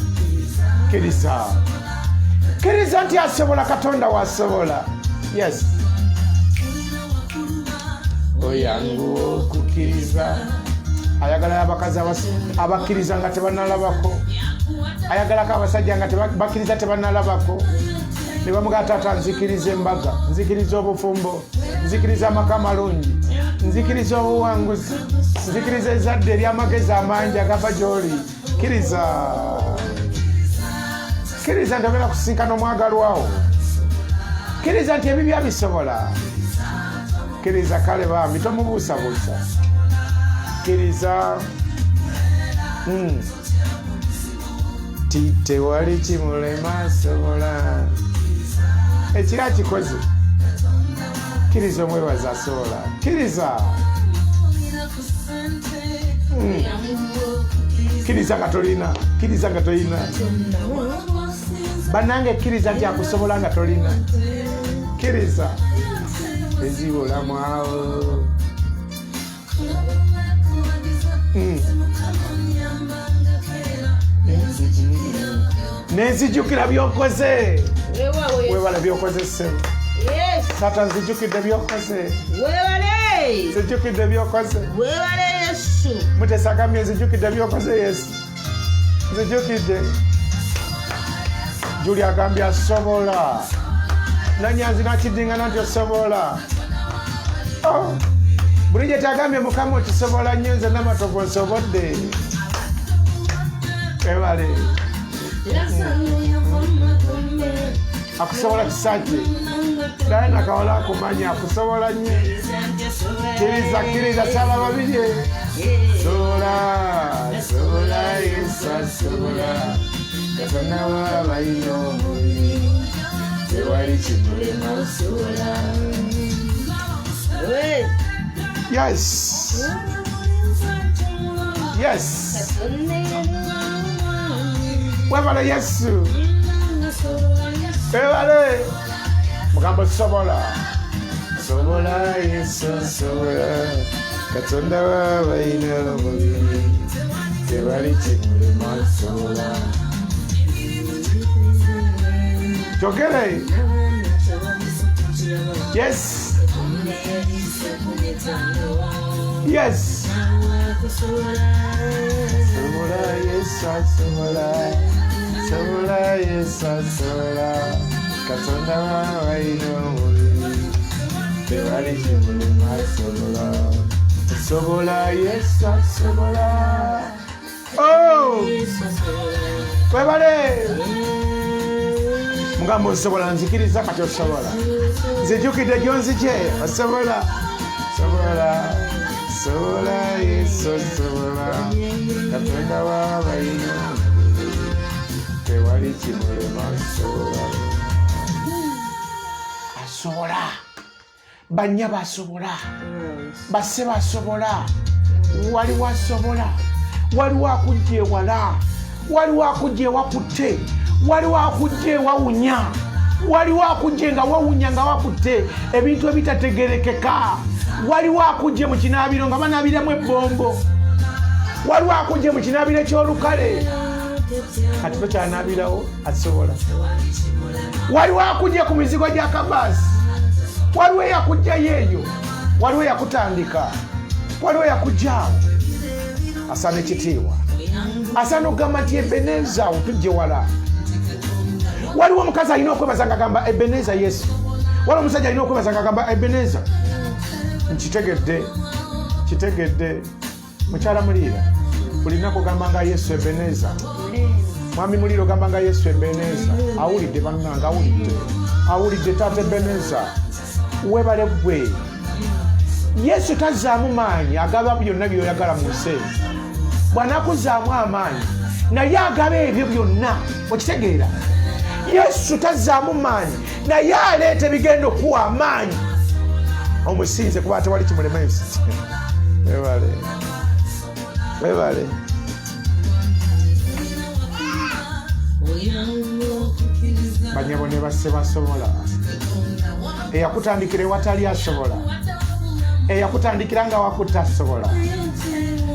Kkiriza. Kkiriza nti asobola. Katonda wasobola. Yes. Oyangu okukkiriza. Ayagala abakazi abakkiriza nga tebannalabako. Ayagalako abasajja nga bakkiriza tebannalabako. Ne bamugaa taata nzikiriza embaga, nzikiriza obufumbo, nzikiriza amaka amalungi, nzikiriza obuwanguzi, nzikiriza ezzadde ery'amagezi amangi agava gy'oli. Kkiriza. Kkiriza nti obeera kusinkana omwagalwawo. Kkiriza nti ebibya bisobola. Kkiriza kale bambi tomubuusabuusa. Kkiriza. Ti tewali kimulema asobola. Ekiro akikoze. Kkiriza omwebaza asobola. Kkiriza. Kkiriza nga tolina. Kkiriza nga tolina. Bannange kkiriza nti akusobola nga tolina. Kkiriza. Ezibulamu awo. Nenzijukira byokoze. Weebale byokoze ssebo. Taata nzijukidde byokoze. Weebale. Nzijukidde byokoze. Weebale Yesu. Mutesa agambye nzijukidde byokoze Yesu. Nzijukidde. Juli agambye asobola. Nanyanzi nakidingana nti osobola. Bridget agambye Mukama okisobola nnyo, nze n'amatovu nsobodde. Weebale. akusobola kisaje naye nakawala akumanya akusobola nnyo kiriza sala babirye sobola Yesu asobola Katonda w'abalina omubiri tewali kimulema sobola. Yes. Webale Yesu. Webale. Mugambo sobola Yesu sobola Katonda w'abalina omubiri tewali kimulema sobola. Jogere. Yes. Sobola Yesu sobola Katonda w'abalina omubiri tewali kimulema sobola. Sobola Yesu sobola. Oh. Webale. Mugambo sobola nzikiriza kati osobola. Nzijukidde gyonzije osobola. Sobola Yesu sobola Katonda w'abalina omubiri tewali kimulema sobola. Asobola. Bannya basobola. Basse basobola. Waliwo asobola. Waliwo akujja ewala. Waliwo akujja ewakutte. Waliwo akujja ewawunya. Waliwo akujja nga wawunya nga wakutte ebintu ebitategerekeka. Waliwo akujja mu kinaabiro nga banaabiramu ebbombo. Waliwo akujja mu kinaabiro ekyolukale kati tokyanaabirawo asobola. Waliwo akujja ku mizigo gya kabaasi. Waliwo eyakujjayo eyo. Waliwo eyakutandika. Waliwo eyakujjaawo. Asaana ekitiibwa. Asaana okugamba nti Ebeneza otujje wala. Waliwo omukazi alina okwebaza nga agamba Ebeneza Yesu. Waliwo omusajja alina okwebaza nga agamba Ebeneza. Kitegedde. Mukyala Muliira olina kugamba nga Yesu Ebeneza. Mwami Muliira ogamba nga Yesu Ebeneza. Awulidde bannanga awulidde taata Ebeneza. Webale gwe. Yesu tazaamu maanyi agaba byonna byoyagala mu nsi. Bw'anakuzaamu amaanyi naye agaba ebyo byonna. Okitegeera? Yesu tazaamu maanyi naye aleeta ebigenda okuwa amaanyi. Omusinze kuba tewali kimulema Yesu. Webale. Banyabo ne basse basobola. Eyakutandikira ewatali asobola. Eyakutandikira nga wakutte asobola.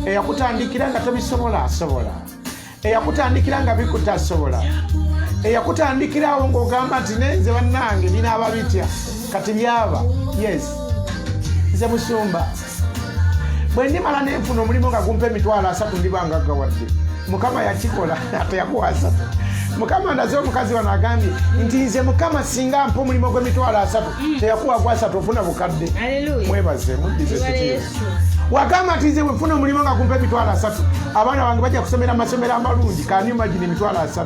Eyakutandikira nga tobisobola asobola. Eyakutandikira nga bikutte asobola. Eyakutandikirawo ng'ogamba nti nenze bannange binaaba bitya kati byaba. Yes. Nze musumba bwe ndimala nenfuna omulimu nga gumpa emitwalo 3 ndibanga gawadde. Mukama yakikola ate yakuwasa. Mukama ndaze omukazi wano agambye nti nze Mukama singa mpa omulimu gw'emitwalo 3 teyakuwa gwa 3 ofuna bukadde. Mwebaze muddize ekitiibwa. Wagamba nti nze bwe nfuna omulimu nga gumpa emitwalo 3 abaana bange bajja kusomera amasomero amalungi kandi imagine emitwalo 3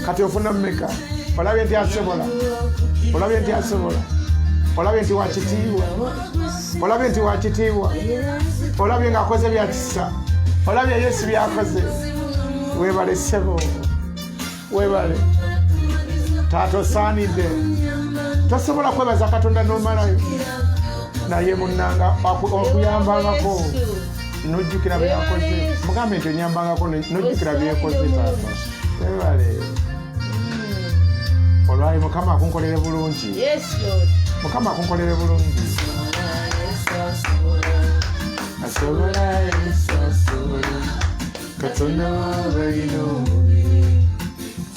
kati ofuna mmeka? Olabye nti asobola. Olabye nti wakitiibwa. Olabye ng'akoze bya kisa. Olabye Yesu byakoze. Webale ssebo. Taata osaanidde. Tosobola kwebaza Katonda n'omalayo. Naye munnanga okuyambangako n'ojjukira bye yakoze. Mugambe nti onyambangako n'ojjukira bye yakoze taata. Webale. Olwayo Mukama akunkolere bulungi. Mukama akunkolere bulungi. Asobola Yesu asobola Katonda w'abalina omubiri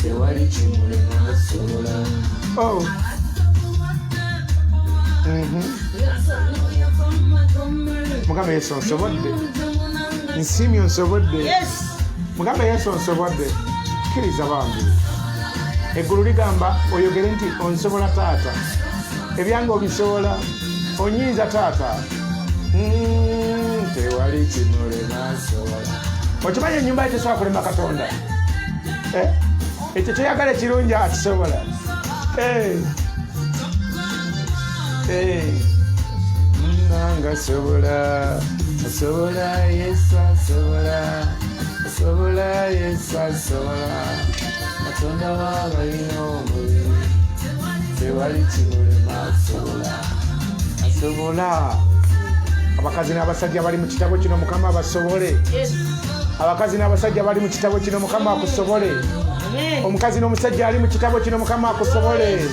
tewali kimulema asobola. Oh. Mukama Yesu onsobodde. Nsiimye onsobodde. Mukama Yesu onsobodde. Kkiriza bambi. Eggulu ligamba oyogere nti onsobola taata. Ebyange obisobola. Onyinza taata. Tewali kimulema asobola. Okimanyi ennyumba tesobola kulema Katonda. ekyo kyoyagala ekirungi akisobola. Nanga asobola, Yesu asobola, Yesu asobola. Katonda w'abalina omubiri tewali kimulema, asobola. Abakazi n'abasajja bali mu kitabo kino Mukama basobole. Abakazi n'abasajja bali mu kitabo kino Mukama akusobole. Omukazi n'omusajja ali mu kitabo kino Mukama akusobole.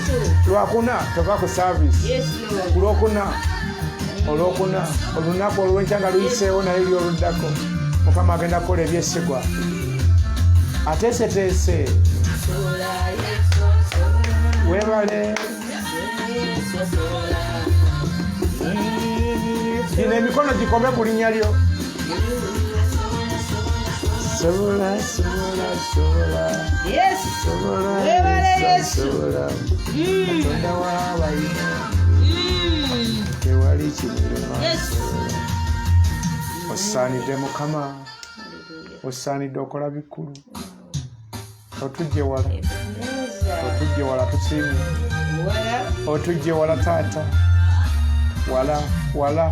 Lwakuna tova ku service. Olwokuna olunaku olw'enkya nga luyiseewo naye eri oluddako Mukama agenda kukola ebyesigwa. Ateeseteese weebale. Gino emikono gikome ku linnya lyo. Sobola. Katonda w'abalina tewali kimulema. Osaanidde Mukama, osaanidde okola bikulu. Otujje wala tusiime. Otujje wala taata. Wala.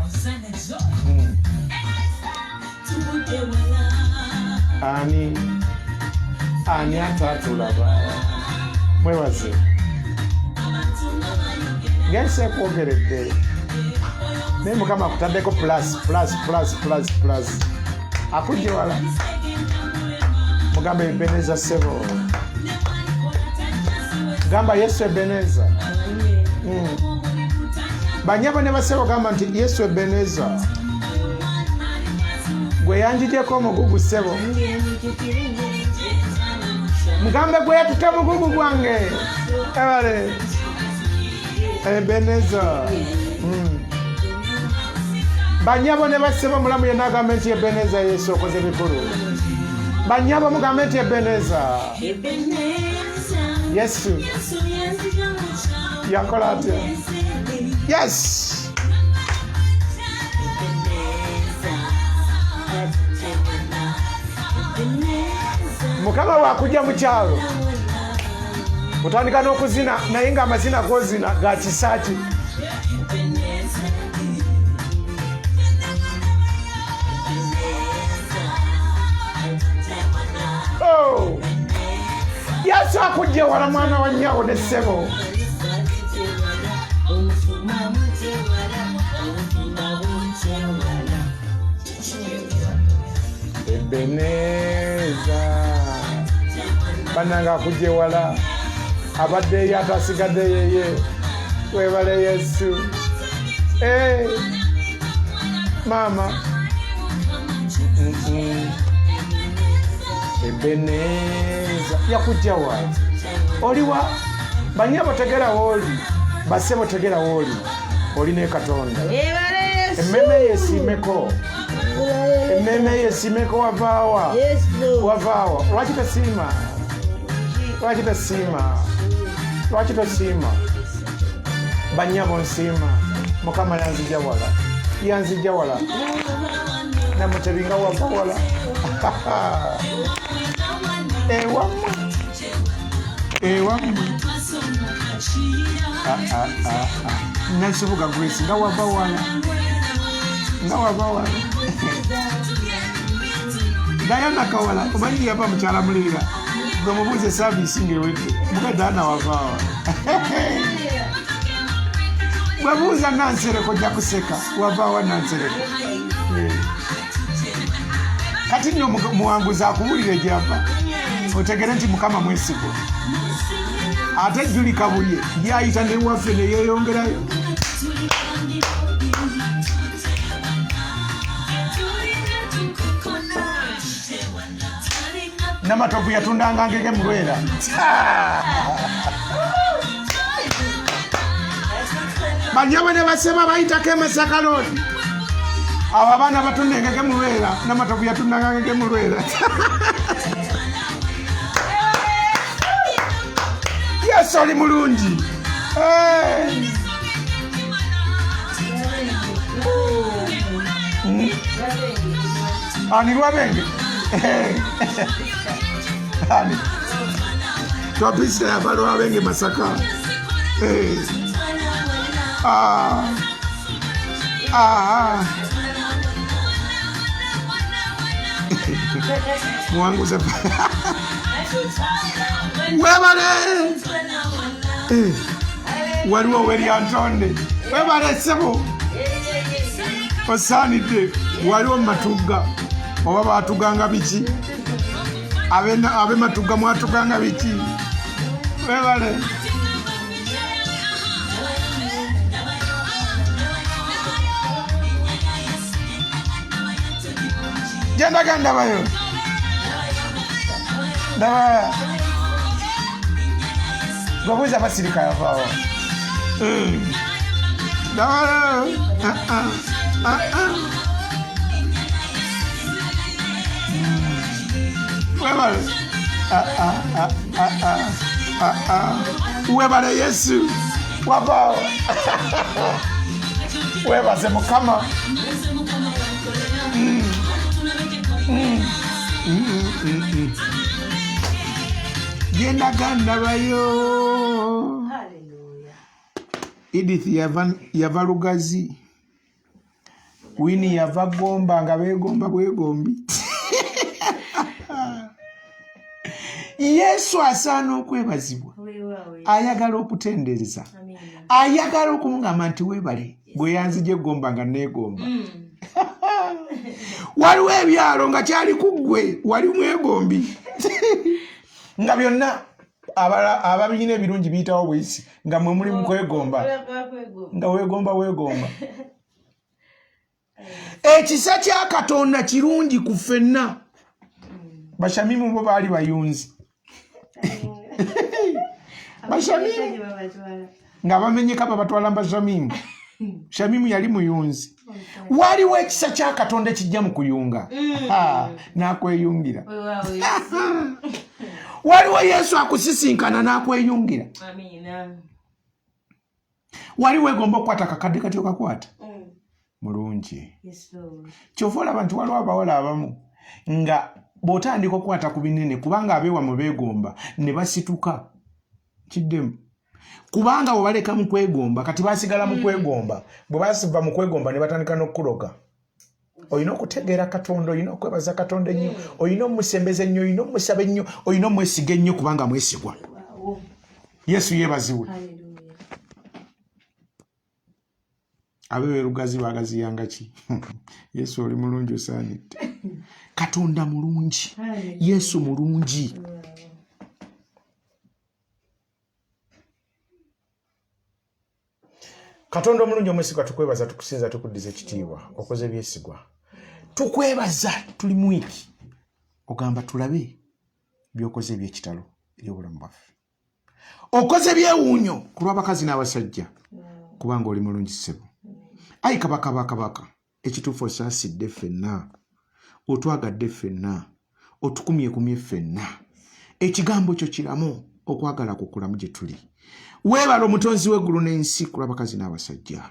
Ani atatulaba. Mwebaze. Ngese kwogeredde. Naye Mukama akutaddeko plus. Akujje wala. Mugambe Ebeneza Sebo. Gamba Yesu Ebeneza. Banyabo ne basebo gamba nti Yesu Ebeneza. Gwe yanjijeko omugugu Sebo. Mugambe gwe yatuta mugugu gwange. Ebale. Ebeneza. Banyabo ne basebo mulamu yenna agamba nti Ebeneza Yesu okoze bikulu. Banyabo mugambe nti Ebeneza. Yesu. Yakola atya. Yes. Mukama wakujja mu kyalo. Otandika n'okuzina naye ng'amazina g'ozina ga kisaaki. Oh. Yesu akujje wala mwana wa nnyawo ne ssebo. Ebeneza. Bananga akujje wala. Abadde yata asigadde yeye. Webale Yesu. Mama. Ebeneza. Yakujja wala. Oliwa. Banyabo tegera woli. Basebo tegera woli. Oline Katonda. Emmeme yesimeko. Emmeme yesimeko wavaawa. Wavaawa. Lwaki tosiima? Banyabo nsiima. Mukama yanzijja wala. Namutebinga wava wala. Ewamu. Nansibuga Grace nga wava wala. Diana Kawala omanyi yava mukyala mulira. Gwe mubuuze service ng'ewedde. Mukadde ana wavaawa. Bwebuuza Nansereko ojja kuseka. Wavaawa Nansereko. Kati nno muwanguzi akuwulire gy'ava. Otegere nti Mukama mwesigwa. Ate Juli Kabulye yayita ne waffe ne yeeyongerayo. Namatovu yatundanga ngege mulwera. Banyabo ne basema bayitako Masaka Road. Abo abaana batunda engege mulwera. Namatovu yatundanga ngege mulwera. Yesu oli mulungi. Ani lwabenge. twapisa yabalwa abenge Masaka. Mwanguza webale waliwo weri Antonde webale sebo osanidde waliwo Matugga oba batuganga biki abe Matugga mwatuganga biki webale Jenda ganda bayo. Daba. Babuza basirika yavao. Daba. Webale. Webale Yesu. Wavao. Webaze Mukama. Jenda ganda bayo. Hallelujah. Edith yava Lugazi. Winnie yava Gomba nga begomba bwegombi. Yesu asaana okwebazibwa. Ayagala okutendereza. Ayagala okumugamba nti webale gwe yanzije Gomba nga neegomba. Waliwo ebyalo nga kyali kuggwe wali mwegombi nga byonna ababinyina ebirungi biyitawo bwisi nga mwe muli mukwegomba nga wegomba ekisa kya Katonda kirungi ku ffenna bashamimu bo baali bayunzi bashamimu nga bamenyeka babatwala bashamimu Shamimu yali muyunzi. Waliwo ekisa kya Katonda kijja mu kuyunga. Nakweyungira. Waliwo Yesu akusisinkana nakweyungira. Amina. Waliwo egomba okukwata akakadde kati okakwata. Mulungi. Yes Lord. Kyovola abantu waliwo abawala abamu nga bw'otandika okukwata ku binene kubanga abeewa mu beegomba ne basituka. Kiddemu. Kubanga obaleka mu kwegomba kati basigala mu kwegomba bwe basiva mu kwegomba ne batandika n'okuloga oyina okutegeera Katonda oyina okwebaza Katonda ennyo oyina omusembeza ennyo oyina omusaba ennyo oyina omwesiga ennyo kubanga mwesigwa Yesu yeebazibwe abewe Lugazi bagaziyanga ki Yesu oli mulungi osaanidde Katonda mulungi Yesu mulungi Katonda omulungi omwesigwa tukwebaza tukusinza tukuddiza ekitiibwa okoze byesigwa tukwebaza tuli mu wiki ogamba tulabe byokoze eby'ekitalo eby'obulamu bwaffe okoze byewuunyo ku lw'abakazi n'abasajja kubanga oli mulungi ssebo ayi kabaka ekituufu osaasidde ffenna otwagadde ffenna otukumyekumye ffenna ekigambo kyo kiramu okwagala kukulamu gye tuli weebala omutonzi w'eggulu n'ensi ku lw'abakazi n'abasajja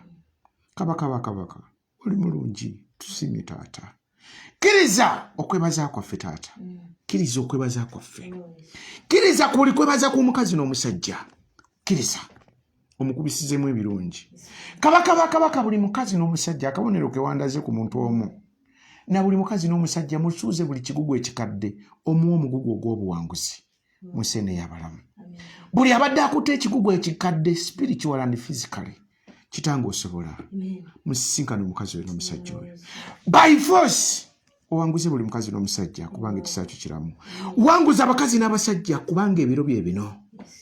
kabaka oli mulungi tusimye taata kkiriza okwebaza kwaffe taata kkiriza okwebaza kwaffe kkiriza ku buli kwebaza kw'omukazi n'omusajja kkiriza omukubisizemu ebirungi kabaka buli mukazi n'omusajja akabonero ke wandaze ku muntu omu na buli mukazi n'omusajja musuuze buli kigugu ekikadde omuwa omugugu ogw'obuwanguzi mu nsene y'abalamu buli abadde akutte ekigugu ekikadde spiritual and physically kitanga osobola musisinkane omukazi oyo n'omusajja oyo by force owanguze buli mukazi n'omusajja kubanga ekisa kyo kiramu wanguza abakazi n'abasajja kubanga ebiro bye bino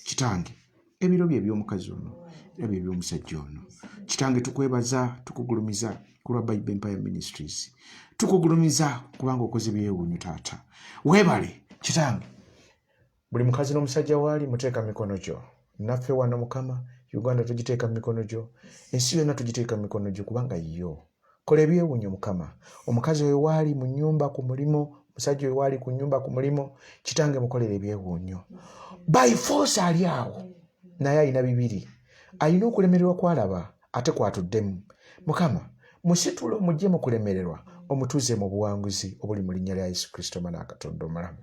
kitange ebiro bye by'omukazi ono ebyo by'omusajja ono kitange tukwebaza tukugulumiza ku lwa Bible Empire Ministries tukugulumiza kubanga okoze byewuunyo taata weebale kitange buli mukazi n'omusajja waali muteeka mikono gyo naffe wano Mukama Uganda tugiteeka mikono gyo ensi yonna tugiteeka mikono gyo kubanga yo kola ebyewuunyo Mukama omukazi oyo waali mu nnyumba ku mulimo musajja oyo waali ku nnyumba ku mulimo kitange mukolere ebyewuunyo by force ali awo naye alina bibiri alina okulemererwa kwalaba ate kwatuddemu Mukama musitulo mujje mu kulemererwa omutuuze mu buwanguzi obuli mu linnya lya Yesu Kristo Mwana Katonda omulamu.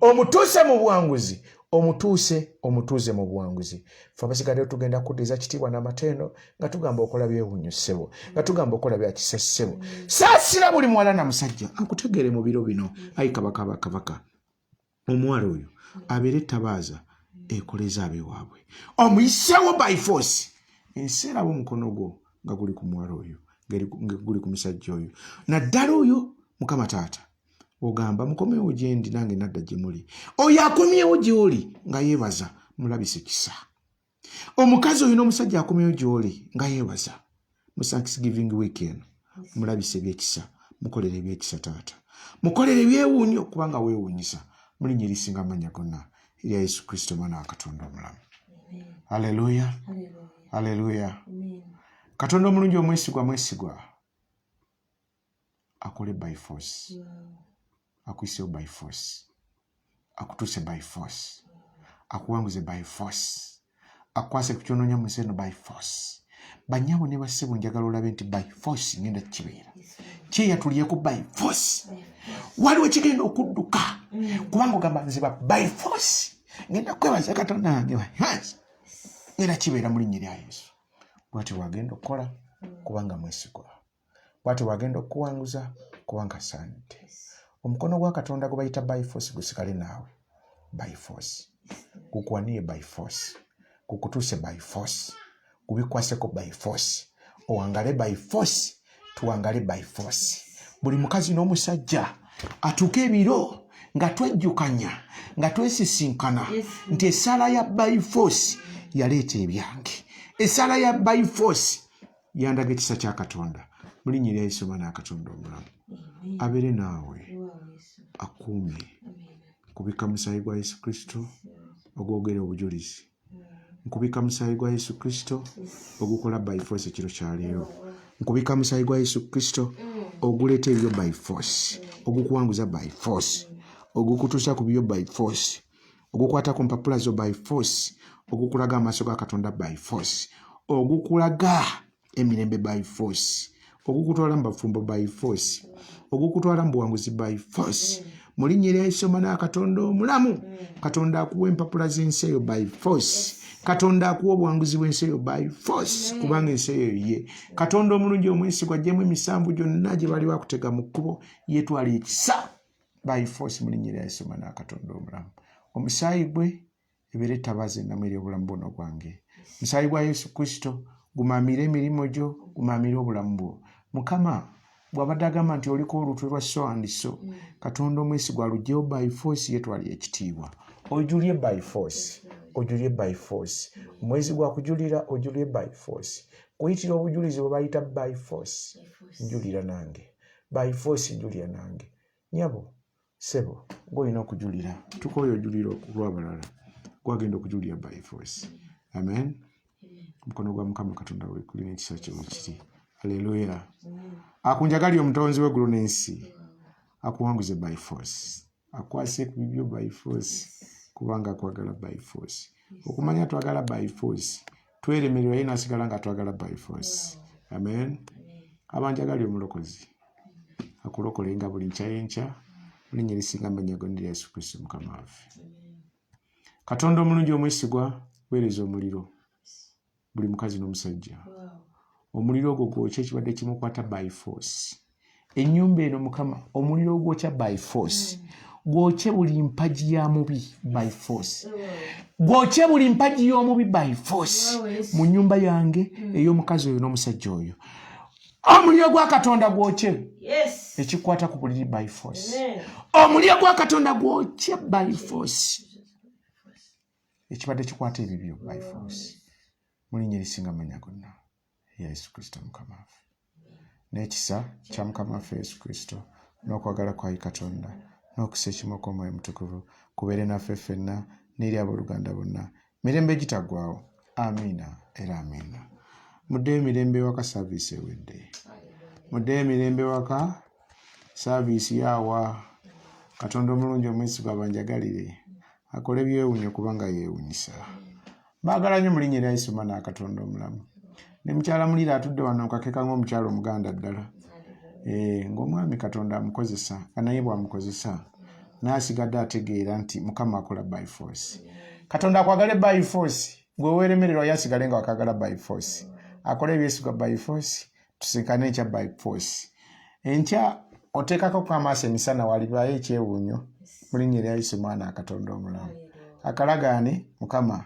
Omutuuse mu buwanguzi, omutuuze mu buwanguzi. Ffe abasigaddeyo tugenda kuddiza kitiibwa n'amateeno nga tugamba okola byewuunyo ssebo, nga tugamba okola bya kisa ssebo. Saasira buli muwala na musajja akutegeere mu biro bino, ayi kabaka. Omuwala oyo abeere ettabaaza ekoleza abeewaabwe. Omuyiseewo by force. Ensi eraba omukono gwo nga guli ku muwala oyo, nga guli ku musajja oyo. Naddala oyo Mukama Taata ogamba mukomewo gye ndi nange nadda gye muli. Oyo akomyewo gy'oli nga yeebaza mulabise kisa. Omukazi oyo n'omusajja akomyewo gy'oli nga yeebaza mu Thanksgiving weekend mulabise ebyekisa, mukolere ebyekisa Taata. Mukolere ebyewuunyo kubanga weewuunyisa mu linnya erisinga amannya gonna erya Yesu Kristo Mwana wa Katonda omulamu. Haleluya. Haleluya. Katonda omulungi omwesigwa akole by force. Akuisewo by force. Akutuuse by force. Akuwanguze by force. Akwase ku kyononya mu nsi eno by force. Banyawo ne bassebo njagala olabe nti by force ngenda kibeera. Kyeyatuliyeko by force. Waliwo kigenda okudduka kubanga ogamba nziba by force. Ngenda kwebaza Katonda wange ngenda kibeera mu linnya lya Yesu. Bw'ati wagenda okukola kubanga mwesigwa. Bw'ati wagenda okuwanguza kubanga sante. Omukono gwa Katonda gwe bayita by force gusigale naawe by force. Gukwaniye by force. Gukutuuse by force. Gubikwaseko by force. Owangale by force. Tuwangale by force. Buli mukazi n'omusajja atuuke ebiro nga twejjukanya nga twesisinkana nti essala ya by force yaleeta ebyange. Essala ya by force yandaga ekisa kya Katonda mu linnya lya Yesu Mwana wa Katonda omulamu. Abeere naawe akuumye kubika musaayi gwa Yesu Kristo ogwogera obujulizi. Nkubika musaayi gwa Yesu Kristo ogukola by force ekiro kya leero. Nkubika musaayi gwa Yesu Kristo oguleeta ebyo by force, ogukuwanguza by force, ogukutuusa ku byo by force, ogukwata ku mpapula zo by force, ogukulaga amaaso ga Katonda by force, ogukulaga emirembe by force, ogukutwala mu bafumbo by force, ogukutwala mu buwanguzi by force. Mu linnya lya Yesu Mwana wa Katonda omulamu, Katonda akuwa empapula z'ensi eyo by force. Katonda akuwa obuwanguzi bw'ensi eyo by force kubanga ensi eyo ye. Katonda omulungi omwesigwa ajjemu emisanvu gyonna gye bali bakutega mu kkubo yeetwala ekisa by force mu linnya lya Yesu Mwana wa Katonda omulamu. Omusaayi gwe ebeere ettabaaza ennamu eri obulamu buno bwange. Omusaayi gwa Yesu Kristo gumaamire emirimu gyo, gumaamire obulamu bwo. Mukama bw'abadde agamba nti oliko olutwe lwa so and so, Katonda omwesigwa alugyewo by force yeetwala ekitiibwa. Ojulye by force. Ojulye by force. Omwezi gwa kujulira ojulye by force. Kuyitira obujulizi bwe bayita by force. Njulira nange. By force njulira nange. Nyabo, sebo, gw'olina okujulira. Tukooye ojulira okulwabalala. Gwagenda okujulira by force. Amen. Mukono gwa Mukama Katonda we kuli n'ekisa kye kiri. Haleluya. Akunjagalye omutonzi w'eggulu n'ensi. Akuwanguze by force. Akwase ku bibyo by force. Kubanga akwagala by force. Okumanya twagala by force. Tweremererwa ye n'asigala nga twagala by force. Amen. Abanjagalye omulokozi. Akulokolenga buli nkya y'enkya. Mu linnya erisinga amannya gonna erya Yesu Kristo Mukama waffe. Katonda omulungi omwesigwa weereza omuliro. Buli mukazi n'omusajja. Omuliro ogwo gwokya ekibadde kimukwata by force. Ennyumba eno Mukama omuliro gwokya by force. Gwokye buli mpagi ya mubi by force. Gwokye buli mpagi y'omubi by force. Mu nnyumba yange ey'omukazi oyo n'omusajja oyo. Omuliro gwa Katonda gwokye. Ekikwata ku buliri by force. Omuliro gwa Katonda gwokye by force. Ekibadde kikwata ebibyo by force. Mu linnya erisinga amannya gonna ya Yesu Kristo Mukama waffe. N'ekisa kya Mukama waffe Yesu Kristo n'okwagala kwa Katonda n'okusa ekimo kw'Omwoyo Mutukuvu kubeere naffe ffenna n'eri abooluganda bonna mirembe gitaggwaawo. Amiina era amiina. Muddeyo emirembe waka saaviisi ewedde. Muddeyo emirembe waka saaviisi yaawa. Katonda omulungi omwesigwa abanjagalire akole byewuunyo kubanga yeewuunyisa. Baagala nnyo mu linnya erya Yesu Mwana wa Katonda omulamu. Ne mukyala mulira atudde wano nkakeka ng'omukyala omuganda ddala. ng'omwami Katonda amukozesa naye bw'amukozesa n'asigadde ategeera nti Mukama akola by force. Katonda akwagale by force, gwe weeremererwa yasigale nga wakagala by force. Akola ebyesigwa by force, tusinkane enkya by force. Enkya oteekako ku amaaso emisana walibaayo ekyewuunyo mu linnya erya Yesu Mwana Katonda omulamu. Akalagaane Mukama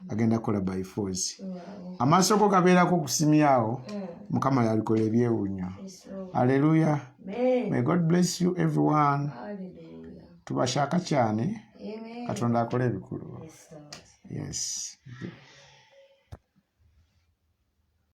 agenda kukola by force. Amaaso go gabeerako kusimyawo, Mukama yalikola ebyewuunyo. Hallelujah. May God bless you everyone. Tubashaka cyane. Katonda akole ebikulu. Yes.